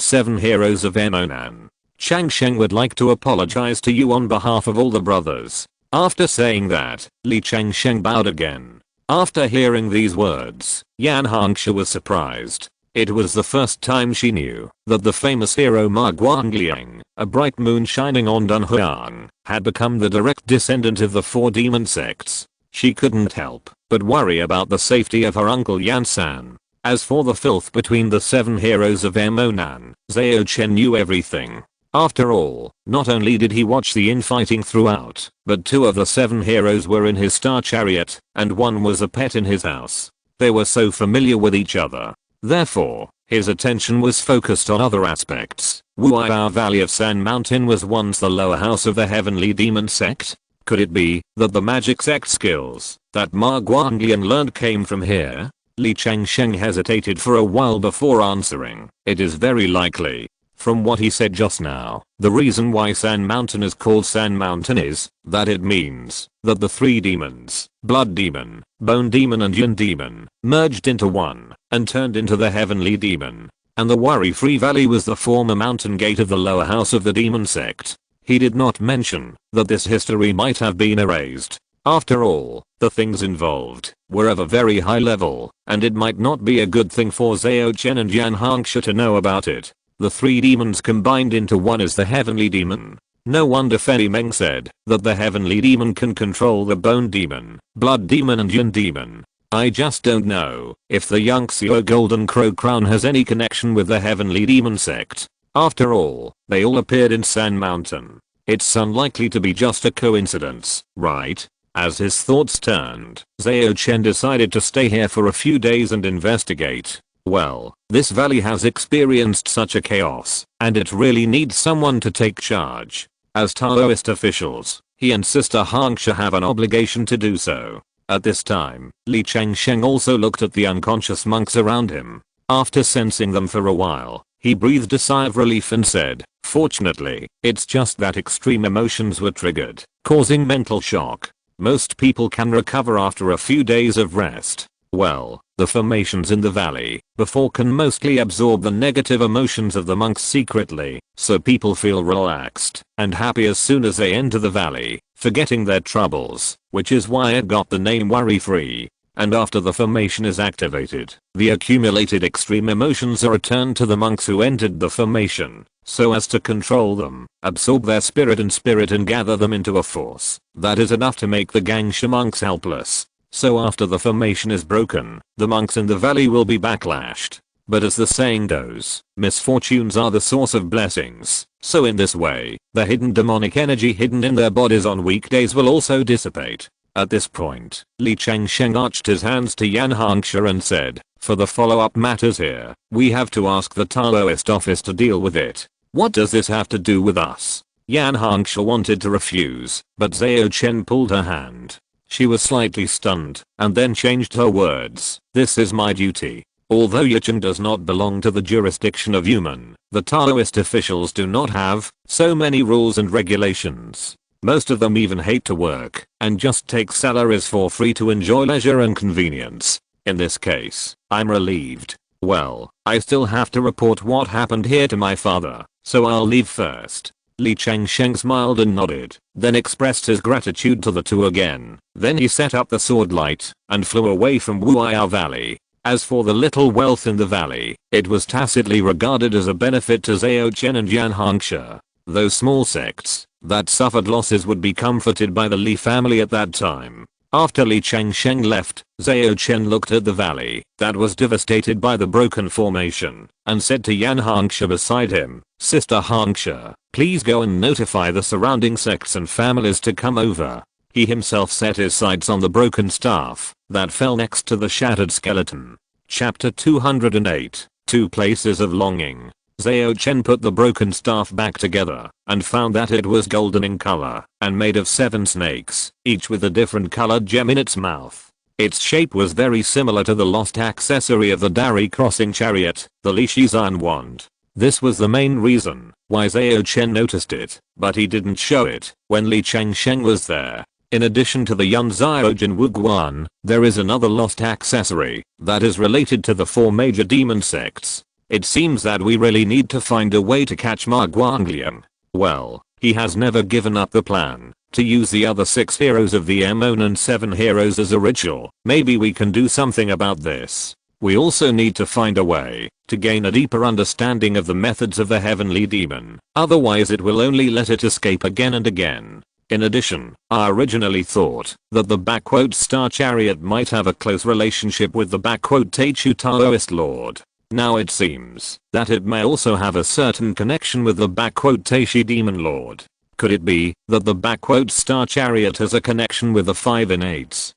7 heroes of Emonan. Changsheng would like to apologize to you on behalf of all the brothers. After saying that, Li Changsheng bowed again. After hearing these words, Yan Hongxue was surprised. It was the first time she knew that the famous hero Ma Guangliang, a bright moon shining on Dunhuang, had become the direct descendant of the 4 demon sects. She couldn't help but worry about the safety of her uncle Yan San. As for the filth between the 7 heroes of Emonan, Zhao Chen knew everything. After all, not only did he watch the infighting throughout, but 2 of the 7 heroes were in his star chariot, and 1 was a pet in his house. They were so familiar with each other. Therefore, his attention was focused on other aspects. Wu'ai Valley of San Mountain was once the lower house of the heavenly demon sect. Could it be that the magic sect skills that Ma Guangliang learned came from here? Li Changsheng hesitated for a while before answering. It is very likely. From what he said just now, the reason why San Mountain is called San Mountain is that it means that the 3 demons, Blood Demon, Bone Demon and Yin Demon, merged into one and turned into the Heavenly Demon. And the Worry-Free Valley was the former mountain gate of the lower house of the demon sect. He did not mention that this history might have been erased. After all, the things involved were of a very high level, and it might not be a good thing for Zhao Chen and Yan Hongxue to know about it. The 3 demons combined into one is the Heavenly Demon. No wonder Fei Meng said that the Heavenly Demon can control the Bone Demon, Blood Demon and Yin Demon. I just don't know if the Yangtze Golden Crow Crown has any connection with the Heavenly Demon sect. After all, they all appeared in San Mountain. It's unlikely to be just a coincidence, right? As his thoughts turned, Zhao Chen decided to stay here for a few days and investigate. Well, this valley has experienced such a chaos, and it really needs someone to take charge. As Taoist officials, He and Sister Hangsha have an obligation to do so. At this time, Li Changsheng also looked at the unconscious monks around him. After sensing them for a while, he breathed a sigh of relief and said, "Fortunately, it's just that extreme emotions were triggered, causing mental shock. Most people can recover after a few days of rest. Well, the formations in the valley before can mostly absorb the negative emotions of the monks secretly, so people feel relaxed and happy as soon as they enter the valley, forgetting their troubles, which is why it got the name worry-free. And after the formation is activated, the accumulated extreme emotions are returned to the monks who entered the formation, so as to control them, absorb their spirit and gather them into a force that is enough to make the Gangsha monks helpless. So after the formation is broken, the monks in the valley will be backlashed. But as the saying goes, misfortunes are the source of blessings, so in this way, the hidden demonic energy hidden in their bodies on weekdays will also dissipate." At this point, Li Changsheng arched his hands to Yan Hangsha and said, "For the follow-up matters here, we have to ask the Taoist office to deal with it. What does this have to do with us?" Yan Hangsha wanted to refuse, but Zhao Chen pulled her hand. She was slightly stunned, and then changed her words. "This is my duty." Although Yichen does not belong to the jurisdiction of human, the Taoist officials do not have so many rules and regulations. Most of them even hate to work and just take salaries for free to enjoy leisure and convenience. In this case, I'm relieved. Well, I still have to report what happened here to my father, so I'll leave first. Li Changsheng smiled and nodded, then expressed his gratitude to the two again. Then he set up the sword light and flew away from Wu'ai Valley. As for the little wealth in the valley, it was tacitly regarded as a benefit to Zhao Chen and Yan Hangsha. Those small sects that suffered losses would be comforted by the Li family at that time. After Li Changsheng left, Zhao Chen looked at the valley that was devastated by the broken formation and said to Yan Hangsha beside him, "Sister Hangsha, please go and notify the surrounding sects and families to come over." He himself set his sights on the broken staff that fell next to the shattered skeleton. Chapter 208, Two Places of Longing. Zhao Chen put the broken staff back together and found that it was golden in color and made of 7 snakes, each with a different colored gem in its mouth. Its shape was very similar to the lost accessory of the Dairi crossing chariot, the Li Shizan wand. This was the main reason why Zhao Chen noticed it, but he didn't show it when Li Changsheng was there. In addition to the Yun Xiaojin Wuguan, there is another lost accessory that is related to the 4 major demon sects. It seems that we really need to find a way to catch Ma Guangliang. Well, he has never given up the plan to use the other 6 heroes of the Emon and 7 heroes as a ritual. Maybe we can do something about this. We also need to find a way to gain a deeper understanding of the methods of the heavenly demon. Otherwise it will only let it escape again and again. In addition, I originally thought that the Star Chariot might have a close relationship with the Teichu Taoist Lord. Now it seems that it may also have a certain connection with the Teishi Demon Lord. Could it be that the Star Chariot has a connection with the 5 innates?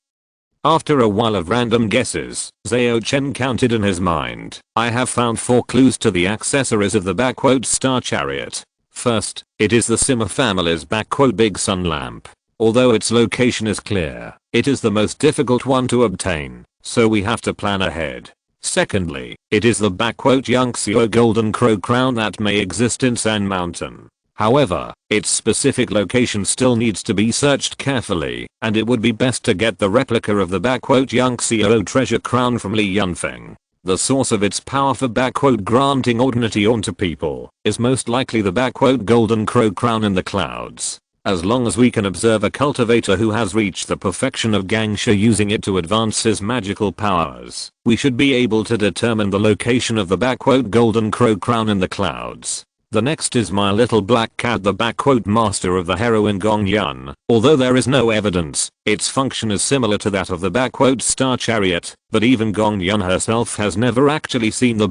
After a while of random guesses, Zhao Chen counted in his mind. I have found 4 clues to the accessories of the Star Chariot. First, it is the Sima family's Big Sun lamp. Although its location is clear, it is the most difficult one to obtain, so we have to plan ahead. Secondly, it is the Yangxiu Golden Crow crown that may exist in San Mountain. However, its specific location still needs to be searched carefully, and it would be best to get the replica of the Yangxiu treasure crown from Li Yunfeng. The source of its power for granting ordinity onto people is most likely the Golden Crow crown in the clouds. As long as we can observe a cultivator who has reached the perfection of Gangsha using it to advance his magical powers, we should be able to determine the location of the Golden Crow crown in the clouds. The next is my little black cat, the master of the heroine Gong Yun. Although there is no evidence, its function is similar to that of the Star Chariot, but even Gong Yun herself has never actually seen the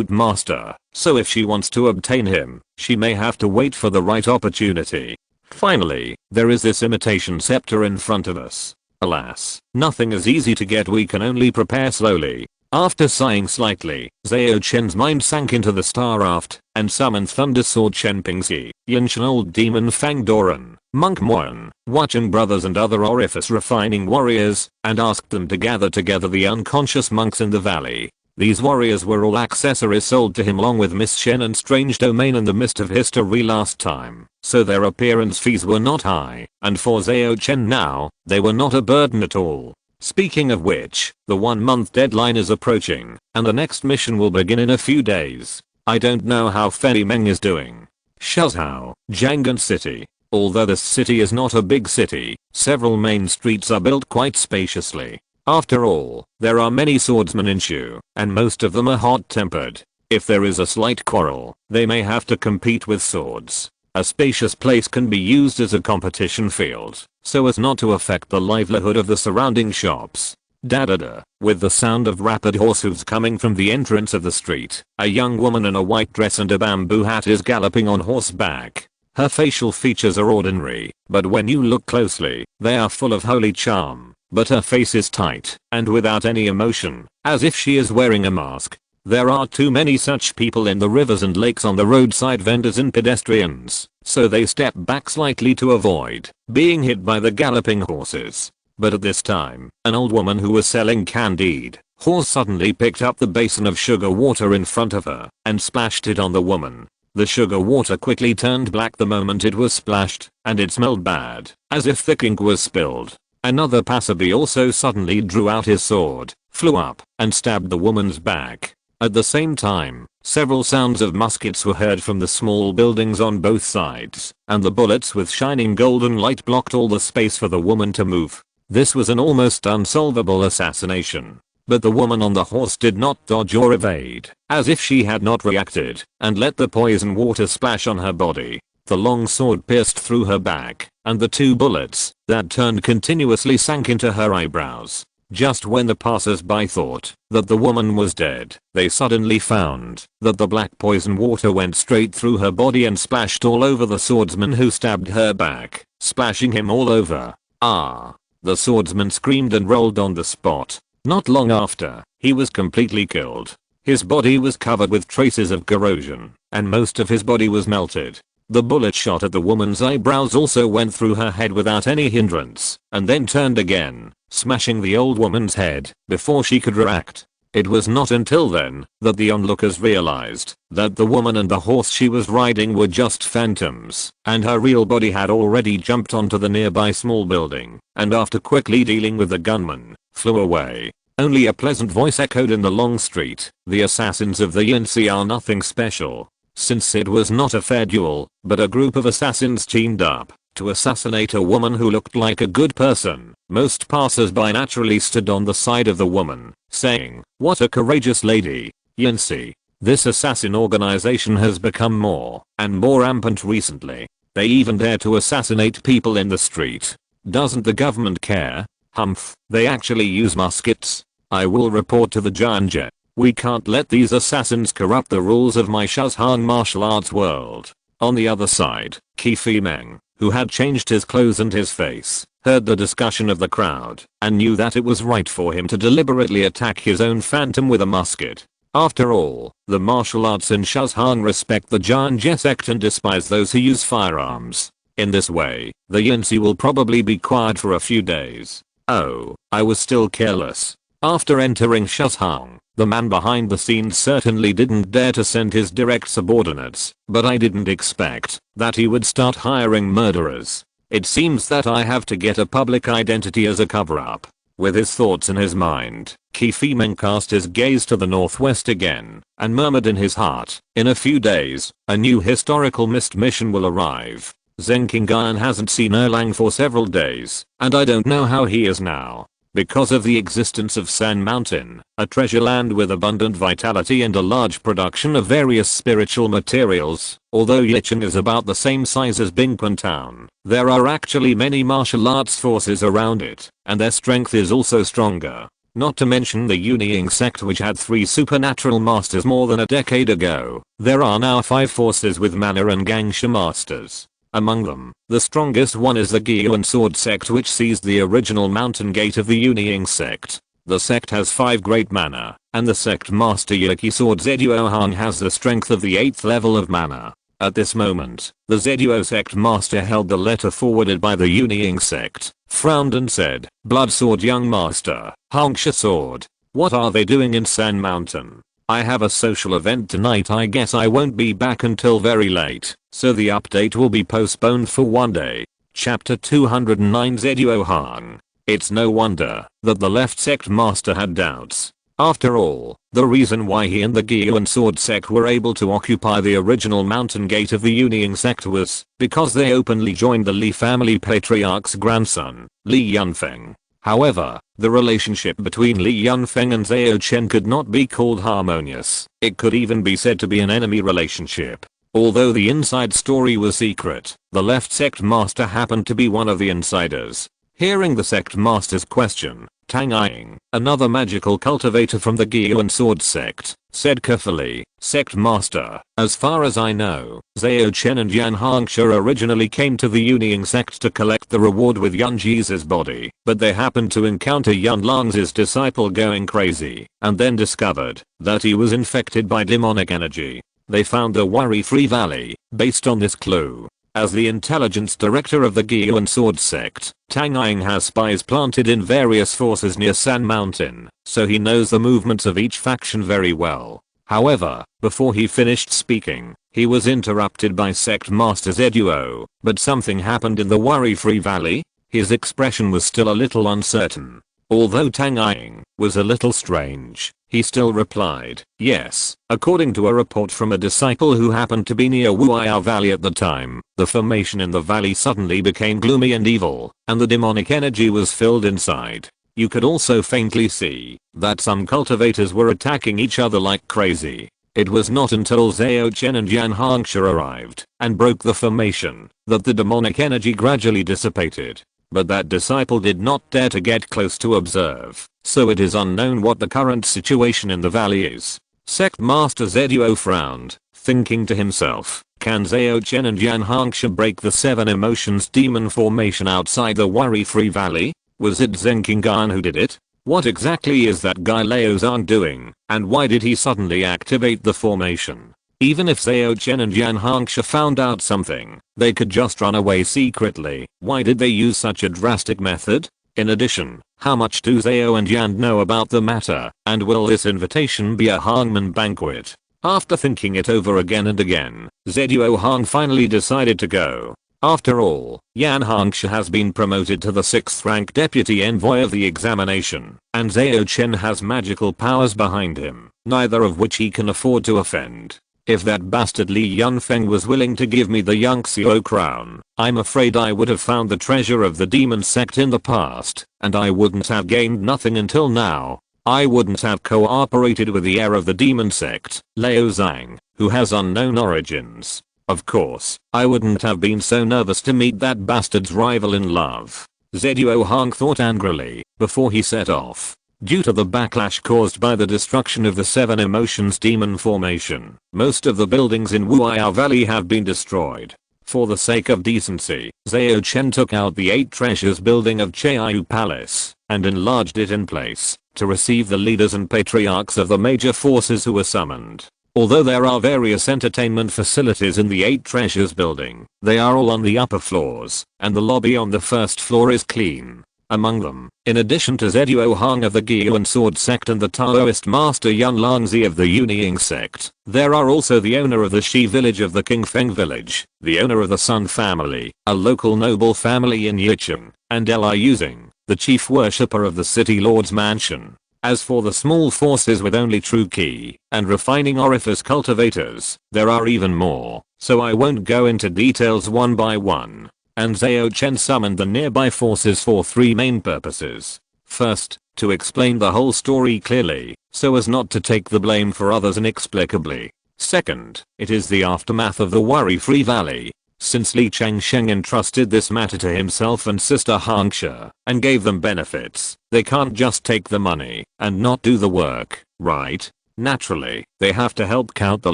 master, so if she wants to obtain him, she may have to wait for the right opportunity. Finally, there is this imitation scepter in front of us. Alas, nothing is easy to get, we can only prepare slowly. After sighing slightly, Zhao Chen's mind sank into the star raft and summoned Thunder Sword Chen Pingxi, Yinshan Old Demon Fang Doran, Monk Moan, Watching Brothers and other orifice refining warriors, and asked them to gather together the unconscious monks in the valley. These warriors were all accessories sold to him along with Miss Shen and Strange Domain in the mist of history last time, so their appearance fees were not high, and for Zhao Chen now, they were not a burden at all. Speaking of which, the 1-month deadline is approaching, and the next mission will begin in a few days. I don't know how Fei Meng is doing. Shuzhou, Jianghan City. Although this city is not a big city, several main streets are built quite spaciously. After all, there are many swordsmen in Shu, and most of them are hot-tempered. If there is a slight quarrel, they may have to compete with swords. A spacious place can be used as a competition field, so as not to affect the livelihood of the surrounding shops. Da-da-da, with the sound of rapid horse hooves coming from the entrance of the street, a young woman in a white dress and a bamboo hat is galloping on horseback. Her facial features are ordinary, but when you look closely, they are full of holy charm. But her face is tight and without any emotion, as if she is wearing a mask. There are too many such people in the rivers and lakes on the roadside vendors and pedestrians, so they step back slightly to avoid being hit by the galloping horses. But at this time, an old woman who was selling candied horse suddenly picked up the basin of sugar water in front of her and splashed it on the woman. The sugar water quickly turned black the moment it was splashed, and it smelled bad, as if thick ink was spilled. Another passerby also suddenly drew out his sword, flew up, and stabbed the woman's back. At the same time, several sounds of muskets were heard from the small buildings on both sides, and the bullets with shining golden light blocked all the space for the woman to move. This was an almost unsolvable assassination. But the woman on the horse did not dodge or evade, as if she had not reacted, and let the poison water splash on her body. The long sword pierced through her back, and the 2 bullets that turned continuously sank into her eyebrows. Just when the passers-by thought that the woman was dead, they suddenly found that the black poison water went straight through her body and splashed all over the swordsman who stabbed her back, splashing him all over. Ah! The swordsman screamed and rolled on the spot. Not long after, he was completely killed. His body was covered with traces of corrosion, and most of his body was melted. The bullet shot at the woman's eyebrows also went through her head without any hindrance, and then turned again, smashing the old woman's head before she could react. It was not until then that the onlookers realized that the woman and the horse she was riding were just phantoms, and her real body had already jumped onto the nearby small building, and after quickly dealing with the gunman, flew away. Only a pleasant voice echoed in the long street. The assassins of the Yinsi are nothing special. Since it was not a fair duel, but a group of assassins teamed up to assassinate a woman who looked like a good person, most passers-by naturally stood on the side of the woman, saying, "What a courageous lady, Yinsi." This assassin organization has become more and more rampant recently. They even dare to assassinate people in the street. Doesn't the government care? Humph, they actually use muskets. I will report to the Jianghe. We can't let these assassins corrupt the rules of my Shuzhang martial arts world. On the other side, Qi Meng, who had changed his clothes and his face, heard the discussion of the crowd, and knew that it was right for him to deliberately attack his own phantom with a musket. After all, the martial arts in Shuzhang respect the Jianghe sect and despise those who use firearms. In this way, the Yinsi will probably be quiet for a few days. Oh, I was still careless. After entering Shuzhang, the man behind the scenes certainly didn't dare to send his direct subordinates, but I didn't expect that he would start hiring murderers. It seems that I have to get a public identity as a cover-up. With his thoughts in his mind, Qi Meng cast his gaze to the northwest again, and murmured in his heart, "In a few days, a new historical mist mission will arrive. Zheng Qingyan hasn't seen Erlang for several days, and I don't know how he is now. Because of the existence of San Mountain, a treasure land with abundant vitality and a large production of various spiritual materials, although Yicheng is about the same size as Bingpan Town, there are actually many martial arts forces around it, and their strength is also stronger. Not to mention the Uniying sect which had 3 supernatural masters more than a decade ago. There are now 5 forces with mana and Gangsha masters. Among them, the strongest one is the Gyuan Sword sect which seized the original mountain gate of the Uniying sect. The sect has 5 great mana and the sect master Yuki Sword Zeduo Hang has the strength of the 8th level of mana. At this moment, the Zeduo sect master held the letter forwarded by the Uniying sect, frowned and said, "Blood Sword young master, Hangsha Sword. What are they doing in San Mountain? I have a social event tonight. I guess I won't be back until very late, so the update will be postponed for one day." Chapter 209 Zeduo Hang. It's no wonder that the left sect master had doubts. After all, the reason why he and the Gyuan Sword sect were able to occupy the original mountain gate of the Uniying sect was because they openly joined the Li family patriarch's grandson, Li Yunfeng. However, the relationship between Li Yunfeng and Zhao Chen could not be called harmonious. It could even be said to be an enemy relationship. Although the inside story was secret, the left sect master happened to be one of the insiders. Hearing the sect master's question, Tang Ying, another magical cultivator from the Gyuan Sword sect, said carefully, "Sect master, as far as I know, Zhao Chen and Yan Hangsha originally came to the Uniying sect to collect the reward with Yun Ji's body, but they happened to encounter Yun Lang's disciple going crazy, and then discovered that he was infected by demonic energy. They found the Worry-Free Valley, based on this clue. As the intelligence director of the Gyuan Sword sect, Tang Ying has spies planted in various forces near San Mountain, so he knows the movements of each faction very well." However, before he finished speaking, he was interrupted by Sect Master Zeduo. "But something happened in the Worry-Free Valley?" His expression was still a little uncertain. Although Tang Ying was a little strange, he still replied, "Yes, according to a report from a disciple who happened to be near Wuya Valley at the time, the formation in the valley suddenly became gloomy and evil, and the demonic energy was filled inside. You could also faintly see that some cultivators were attacking each other like crazy. It was not until Zhao Chen and Yan Hangsha arrived and broke the formation that the demonic energy gradually dissipated. But that disciple did not dare to get close to observe, so it is unknown what the current situation in the valley is." Sect Master Zeduo frowned, thinking to himself, can Zhao Chen and Yan Hangsha break the 7 emotions demon formation outside the Worry-Free Valley? Was it Zenkingan who did it? What exactly is that guy Lao Zhang doing, and why did he suddenly activate the formation? Even if Zhao Chen and Yan Hangsha found out something, they could just run away secretly. Why did they use such a drastic method? In addition, how much do Zhao and Yan know about the matter, and will this invitation be a hangman banquet? After thinking it over again and again, Zeduo Hang finally decided to go. After all, Yan Hangsha has been promoted to the 6th rank deputy envoy of the examination, and Zhao Chen has magical powers behind him, neither of which he can afford to offend. If that bastard Li Yunfeng was willing to give me the Yunxiao crown, I'm afraid I would have found the treasure of the demon sect in the past, and I wouldn't have gained nothing until now. I wouldn't have cooperated with the heir of the demon sect, Lao Zhang, who has unknown origins. Of course, I wouldn't have been so nervous to meet that bastard's rival in love." Zeduo Hang thought angrily before he set off. Due to the backlash caused by the destruction of the 7 emotions demon formation, most of the buildings in Wuya Valley have been destroyed. For the sake of decency, Zhao Chen took out the 8 treasures building of Cheiyu Palace and enlarged it in place to receive the leaders and patriarchs of the major forces who were summoned. Although there are various entertainment facilities in the 8 treasures building, they are all on the upper floors, and the lobby on the first floor is clean. Among them, in addition to Zeduo Hang of the Gyuan Sword sect and the Taoist master Yun Langzi of the Uniying sect, there are also the owner of the Shi village of the Qingfeng village, the owner of the Sun family, a local noble family in Yicheng, and Li Yuzing, the chief worshipper of the city lord's mansion. As for the small forces with only true key and refining orifice cultivators, there are even more, so I won't go into details one by one. And Zhao Chen summoned the nearby forces for 3 main purposes. First, to explain the whole story clearly, so as not to take the blame for others inexplicably. Second, it is the aftermath of the Worry-Free Valley. Since Li Changsheng entrusted this matter to himself and sister Hangsha, and gave them benefits, they can't just take the money and not do the work, right? Naturally, they have to help count the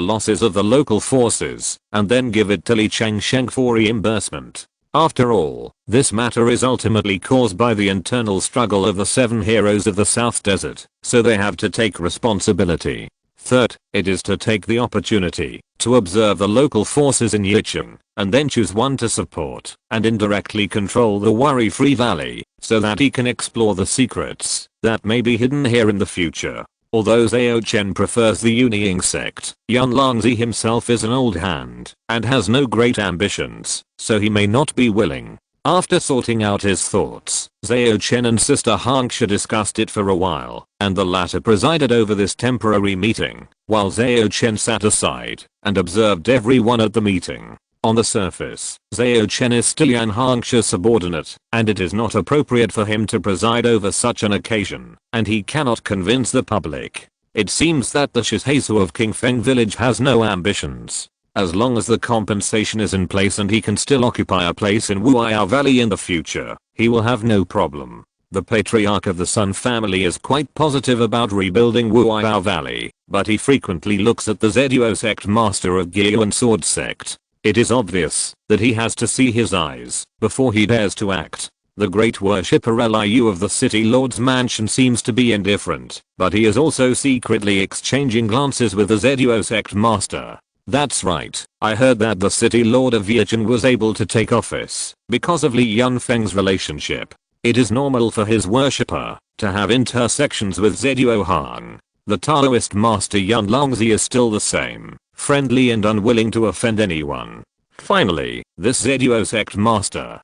losses of the local forces, and then give it to Li Changsheng for reimbursement. After all, this matter is ultimately caused by the internal struggle of the 7 heroes of the South Desert, so they have to take responsibility. Third, it is to take the opportunity to observe the local forces in Yicheng, and then choose one to support, and indirectly control the worry-free valley, so that he can explore the secrets that may be hidden here in the future. Although Zhao Chen prefers the Uniying sect, Yan Longzi himself is an old hand, and has no great ambitions, so he may not be willing. After sorting out his thoughts, Zhao Chen and Sister Xingcha discussed it for a while, and the latter presided over this temporary meeting, while Zhao Chen sat aside and observed everyone at the meeting. On the surface, Zhao Chen is still Yan Hongxia's subordinate, and it is not appropriate for him to preside over such an occasion, and he cannot convince the public. It seems that the Shihesu of Qingfeng village has no ambitions. As long as the compensation is in place and he can still occupy a place in Wu'ai Valley in the future, he will have no problem. The patriarch of the Sun family is quite positive about rebuilding Wu'ai Valley, but he frequently looks at the Zeduo sect master of Gyu and Sword sect. It is obvious that he has to see his eyes before he dares to act. The great worshipper Liu of the city lord's mansion seems to be indifferent, but he is also secretly exchanging glances with the Zeduo sect master. That's right, I heard that the city lord of Yicheng was able to take office because of Li Yunfeng's relationship. It is normal for his worshipper to have intersections with Zeduo Han. The Taoist master Yan Longzi is still the same, friendly and unwilling to offend anyone. Finally, this Zeduo sect master.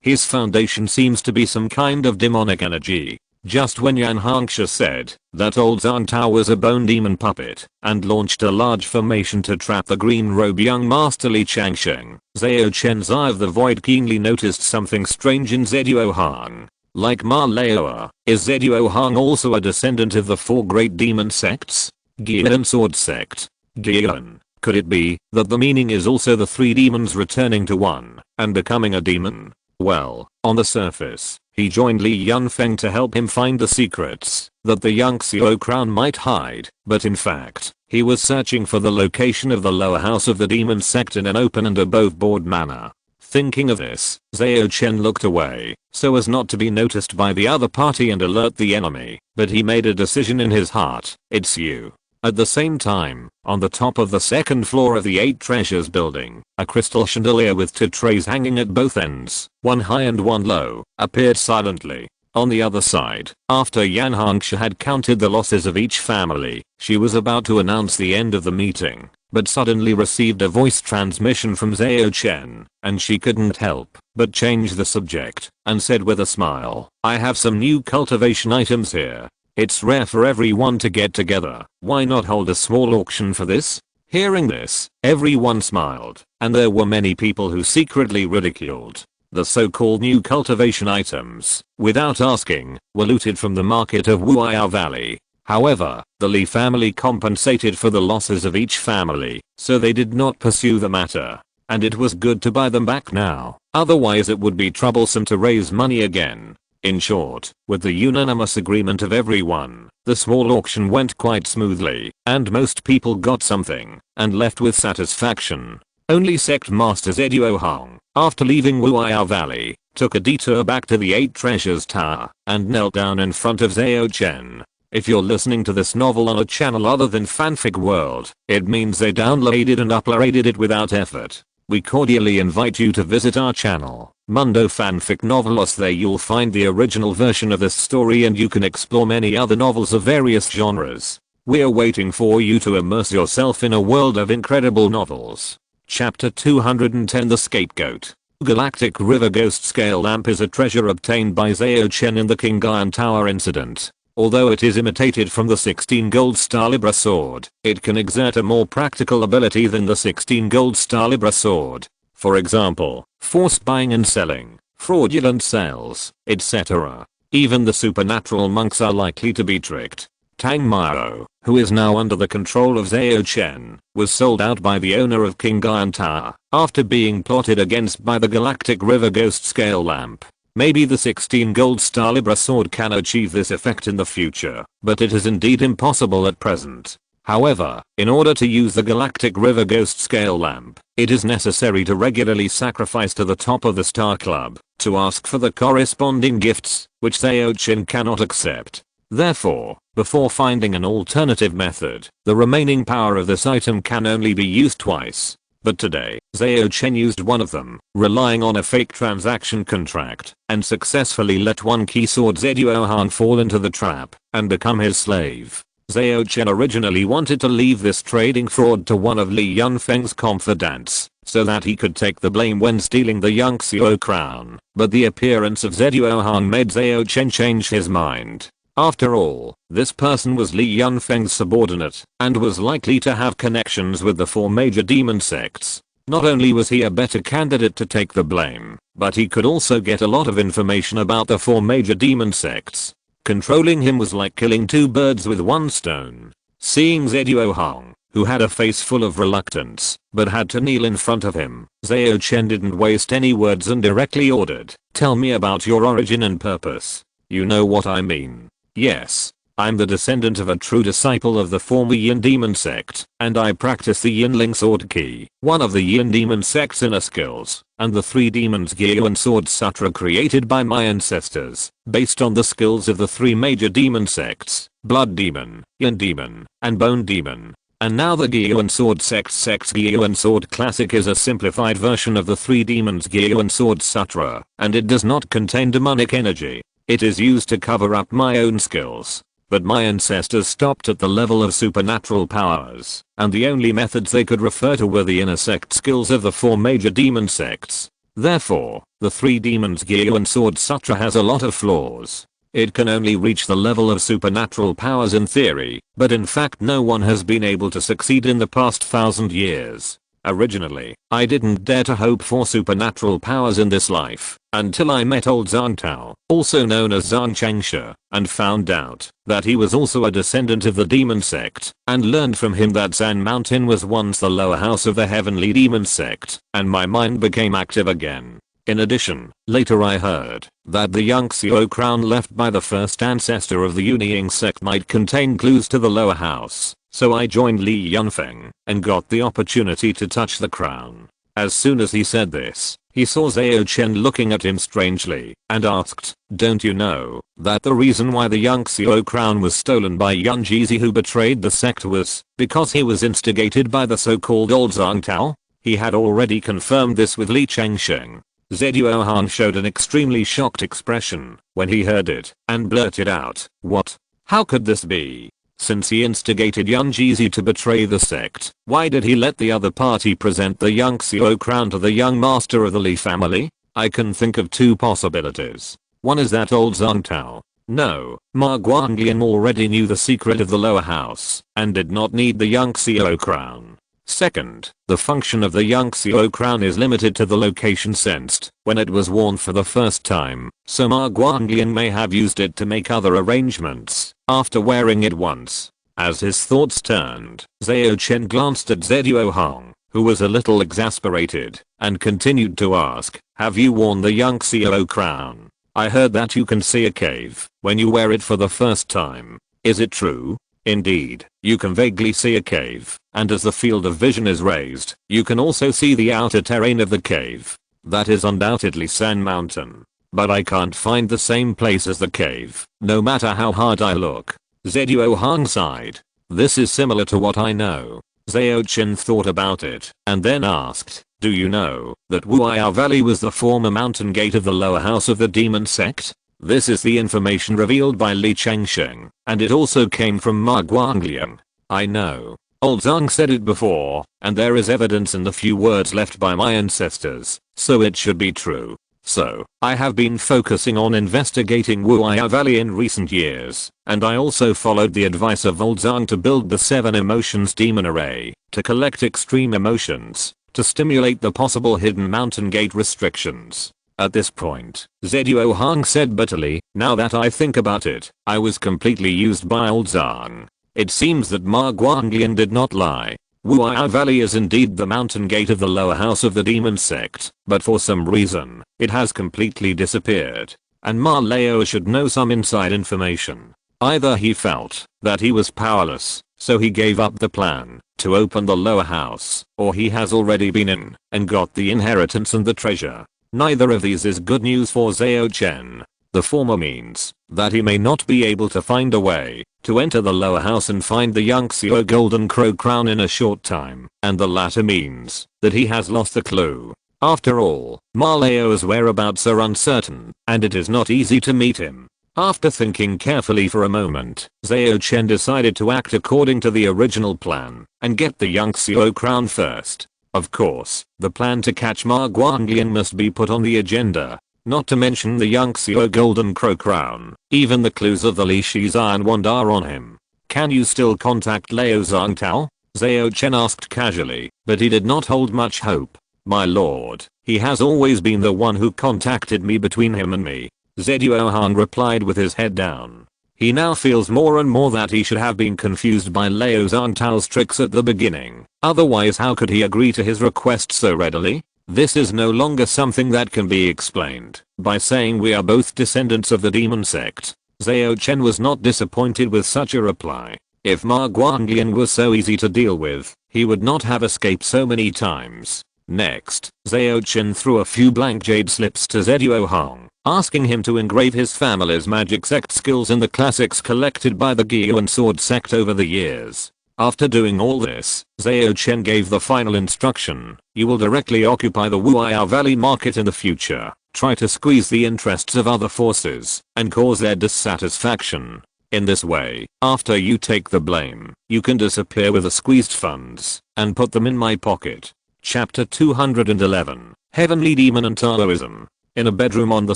His foundation seems to be some kind of demonic energy. Just when Yan Hongxia said that old Zan Tao was a bone demon puppet and launched a large formation to trap the green robe young master Li Changsheng, Zhao Chen's eye of the void keenly noticed something strange in Zeduo Han. Like Ma Laoa, is Zeduo Han also a descendant of the 4 great demon sects? Gyu and Sword sect. Gyun. Could it be that the meaning is also the 3 demons returning to one and becoming a demon? Well, on the surface, he joined Li Yunfeng to help him find the secrets that the Yangxiao crown might hide, but in fact, he was searching for the location of the lower house of the demon sect in an open and above-board manner. Thinking of this, Zhao Chen looked away, so as not to be noticed by the other party and alert the enemy, but he made a decision in his heart: it's you. At the same time, on the top of the 2nd floor of the 8 Treasures building, a crystal chandelier with 2 trays hanging at both ends, one high and one low, appeared silently. On the other side, after Yan Hongxia had counted the losses of each family, she was about to announce the end of the meeting, but suddenly received a voice transmission from Zhao Chen, and she couldn't help but change the subject, and said with a smile, "I have some new cultivation items here. It's rare for everyone to get together. Why not hold a small auction for this?" Hearing this, everyone smiled, and there were many people who secretly ridiculed. The so-called new cultivation items, without asking, were looted from the market of Wu'ai Valley. However, the Li family compensated for the losses of each family, so they did not pursue the matter. And it was good to buy them back now, otherwise it would be troublesome to raise money again. In short, with the unanimous agreement of everyone, the small auction went quite smoothly, and most people got something, and left with satisfaction. Only Sect Master Zeduo Hong, after leaving Wu'ai Valley, took a detour back to the 8 Treasures Tower, and knelt down in front of Zhao Chen. If you're listening to this novel on a channel other than Fanfic World, it means they downloaded and uploaded it without effort. We cordially invite you to visit our channel, Mundo Fanfic Novelos. There you'll find the original version of this story and you can explore many other novels of various genres. We're waiting for you to immerse yourself in a world of incredible novels. Chapter 210: The Scapegoat. Galactic River Ghost Scale Lamp is a treasure obtained by Zhao Chen in the Qingyan Tower incident. Although it is imitated from the 16 gold star Libra sword, it can exert a more practical ability than the 16 gold star Libra sword. For example, force buying and selling, fraudulent sales, etc. Even the supernatural monks are likely to be tricked. Tang Mao, who is now under the control of Zhao Chen, was sold out by the owner of Qingyan Tower after being plotted against by the Galactic River Ghost Scale Lamp. Maybe the 16 gold star Libra sword can achieve this effect in the future, but it is indeed impossible at present. However, in order to use the Galactic River Ghost Scale Lamp, it is necessary to regularly sacrifice to the top of the Star Club to ask for the corresponding gifts, which Zhao Chen cannot accept. Therefore, before finding an alternative method, the remaining power of this item can only be used twice. But today, Zhao Chen used one of them, relying on a fake transaction contract, and successfully let one key sword Zhuo Han fall into the trap and become his slave. Zhao Chen originally wanted to leave this trading fraud to one of Li Yunfeng's confidants, so that he could take the blame when stealing the Yangxiu crown, but the appearance of Zhuo Han made Zhao Chen change his mind. After all, this person was Li Yunfeng's subordinate, and was likely to have connections with the 4 major demon sects. Not only was he a better candidate to take the blame, but he could also get a lot of information about the 4 major demon sects. Controlling him was like killing 2 birds with 1 stone. Seeing Zhuo Han, who had a face full of reluctance, but had to kneel in front of him, Zhao Chen didn't waste any words and directly ordered, "Tell me about your origin and purpose. You know what I mean." "Yes. I'm the descendant of a true disciple of the former Yin Demon sect, and I practice the Yinling Sword Key, one of the Yin Demon sect's inner skills, and the 3 demons Gyuan Sword Sutra created by my ancestors, based on the skills of the 3 major demon sects, Blood Demon, Yin Demon, and Bone Demon. And now the Gyuan Sword Sect's Gyuan Sword Classic is a simplified version of the 3 demons Gyuan Sword Sutra, and it does not contain demonic energy. It is used to cover up my own skills. But my ancestors stopped at the level of supernatural powers, and the only methods they could refer to were the inner sect skills of the 4 major demon sects. Therefore, the 3 demons Gyuan Sword Sutra has a lot of flaws. It can only reach the level of supernatural powers in theory, but in fact no one has been able to succeed in the past 1000 years. Originally, I didn't dare to hope for supernatural powers in this life, until I met old Zhang Tao, also known as Zhang Chengsha, and found out that he was also a descendant of the demon sect, and learned from him that Zan Mountain was once the lower house of the heavenly demon sect, and my mind became active again. In addition, later I heard that the Yangxiu crown left by the first ancestor of the Yuniying sect might contain clues to the lower house. So I joined Li Yunfeng and got the opportunity to touch the crown. As soon as he said this, he saw Zhao Chen looking at him strangely and asked, "Don't you know that the reason why the Yangxiu crown was stolen by Yan Jizi who betrayed the sect was because he was instigated by the so-called old Zhang Tao?" He had already confirmed this with Li Chengsheng. Zhuo Han showed an extremely shocked expression when he heard it and blurted out, "What? How could this be? Since he instigated Yan Jizi to betray the sect, why did he let the other party present the Yangxiu crown to the young master of the Li family?" I can think of 2 possibilities. One is that old Zhang Tao. No, Ma Guanglian already knew the secret of the lower house and did not need the Yangxiu crown. Second, the function of the Yangxiu crown is limited to the location sensed when it was worn for the first time, so Ma Guanglian may have used it to make other arrangements after wearing it once. As his thoughts turned, Zhao Chen glanced at Zhuo Han, who was a little exasperated, and continued to ask, "Have you worn the Yangxiu crown? I heard that you can see a cave when you wear it for the first time. Is it true?" "Indeed, you can vaguely see a cave, and as the field of vision is raised, you can also see the outer terrain of the cave. That is undoubtedly San Mountain. But I can't find the same place as the cave, no matter how hard I look." Zhuo Han sighed. "This is similar to what I know." Zhao Chen thought about it, and then asked, "Do you know that Wuya Valley was the former mountain gate of the lower house of the demon sect?" This is the information revealed by Li Chengsheng, and it also came from Ma Guanglian. "I know. Old Zhang said it before, and there is evidence in the few words left by my ancestors, so it should be true. So, I have been focusing on investigating Wuya Valley in recent years, and I also followed the advice of Old Zhang to build the 7 emotions demon array, to collect extreme emotions, to stimulate the possible hidden mountain gate restrictions." At this point, Zhuo Han said bitterly, "Now that I think about it, I was completely used by old Zhang. It seems that Ma Guanglian did not lie. Wuya Valley is indeed the mountain gate of the lower house of the demon sect, but for some reason, it has completely disappeared. And Ma Lao should know some inside information. Either he felt that he was powerless, so he gave up the plan to open the lower house, or he has already been in and got the inheritance and the treasure. Neither of these is good news for Zhao Chen. The former means that he may not be able to find a way to enter the lower house and find the Yunxiao golden crow crown in a short time, and the latter means that he has lost the clue. After all, Ma Lao's whereabouts are uncertain, and it is not easy to meet him. After thinking carefully for a moment, Zhao Chen decided to act according to the original plan and get the Yunxiao crown first. Of course, the plan to catch Ma Guanglian must be put on the agenda. Not to mention the Yunxiao golden crow crown. Even the clues of the Li Shi's iron wand are on him. Can you still contact Lao Zhangtao? Zhao Chen asked casually, but he did not hold much hope. My lord, he has always been the one who contacted me. Between him and me, Zhuo Han replied with his head down. He now feels more and more that he should have been confused by Lao Zhangtao's tricks at the beginning. Otherwise, how could he agree to his request so readily? This is no longer something that can be explained by saying we are both descendants of the demon sect. Zhao Chen was not disappointed with such a reply. If Ma Guanglian was so easy to deal with, he would not have escaped so many times. Next, Zhao Chen threw a few blank jade slips to Zhuo Han, asking him to engrave his family's magic sect skills in the classics collected by the Gyuan sword sect over the years. After doing all this, Zhao Chen gave the final instruction. You will directly occupy the Wuya Valley market in the future, try to squeeze the interests of other forces, and cause their dissatisfaction. In this way, after you take the blame, you can disappear with the squeezed funds, and put them in my pocket. Chapter 211. Heavenly Demon and Taoism. In a bedroom on the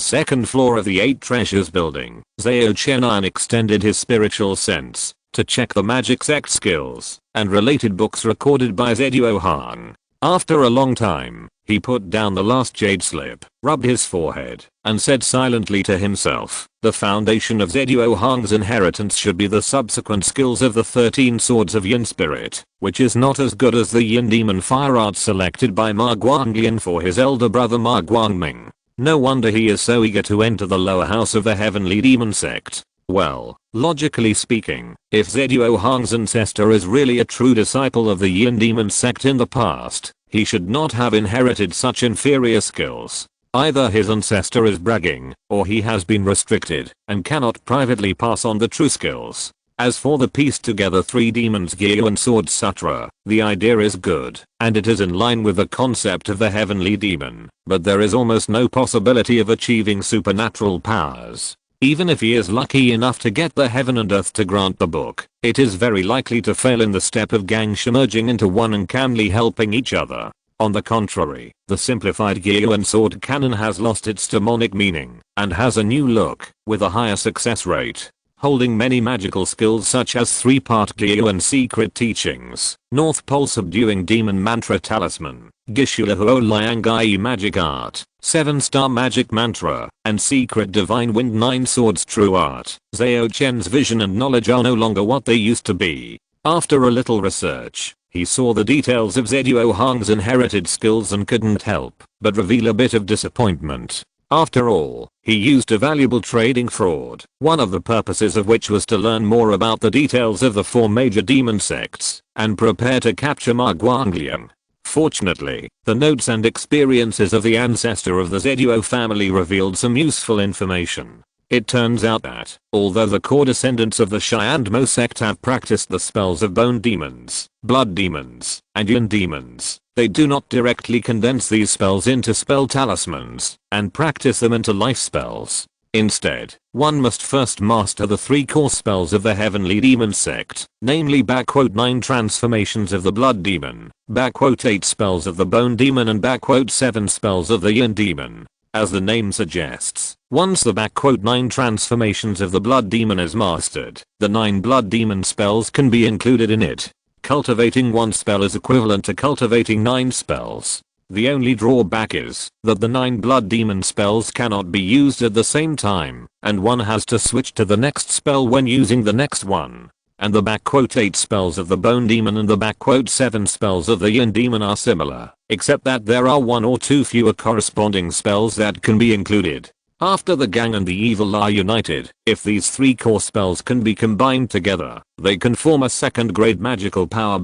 second floor of the Eight Treasures building, Zhao Chen extended his spiritual sense to check the magic sect skills and related books recorded by Zhuo Han. After a long time, he put down the last jade slip, rubbed his forehead, and said silently to himself, the foundation of Zhuo Han's inheritance should be the subsequent skills of the 13 swords of Yin spirit, which is not as good as the Yin demon fire art selected by Ma Guanglian for his elder brother Ma Guangming. No wonder he is so eager to enter the lower house of the heavenly demon sect. Well, logically speaking, if Zhuo Han's ancestor is really a true disciple of the Yin demon sect in the past, he should not have inherited such inferior skills. Either his ancestor is bragging, or he has been restricted and cannot privately pass on the true skills. As for the pieced together three demons Gyuan sword sutra, the idea is good, and it is in line with the concept of the heavenly demon, but there is almost no possibility of achieving supernatural powers. Even if he is lucky enough to get the heaven and earth to grant the book, it is very likely to fail in the step of Gangsha merging into one and calmly helping each other. On the contrary, the simplified Gyuan sword canon has lost its demonic meaning and has a new look with a higher success rate, holding many magical skills such as 3-part Gyuan secret teachings, North Pole subduing demon mantra talisman, Gishulahuo Liangai magic art, 7-star magic mantra, and secret divine wind 9 swords true art. Zhao Chen's vision and knowledge are no longer what they used to be. After a little research, he saw the details of Zhuo Han's inherited skills and couldn't help but reveal a bit of disappointment. After all, he used a valuable trading fraud, one of the purposes of which was to learn more about the details of the 4 major demon sects and prepare to capture Ma Guanglian. Fortunately, the notes and experiences of the ancestor of the Zhuo family revealed some useful information. It turns out that, although the core descendants of the Shi and Mo sect have practiced the spells of bone demons, blood demons, and yin demons, they do not directly condense these spells into spell talismans and practice them into life spells. Instead, one must first master the 3 core spells of the heavenly demon sect, namely 9 transformations of the blood demon, 8 spells of the bone demon and 7 spells of the yin demon. As the name suggests, once the 9 transformations of the blood demon is mastered, the 9 blood demon spells can be included in it. Cultivating 1 spell is equivalent to cultivating 9 spells. The only drawback is that the 9 blood demon spells cannot be used at the same time, and one has to switch to the next spell when using the next one. And the 8 spells of the bone demon and the 7 spells of the yin demon are similar, except that there are 1 or 2 fewer corresponding spells that can be included. After the gang and the evil are united, if these 3 core spells can be combined together, they can form a 2nd grade magical power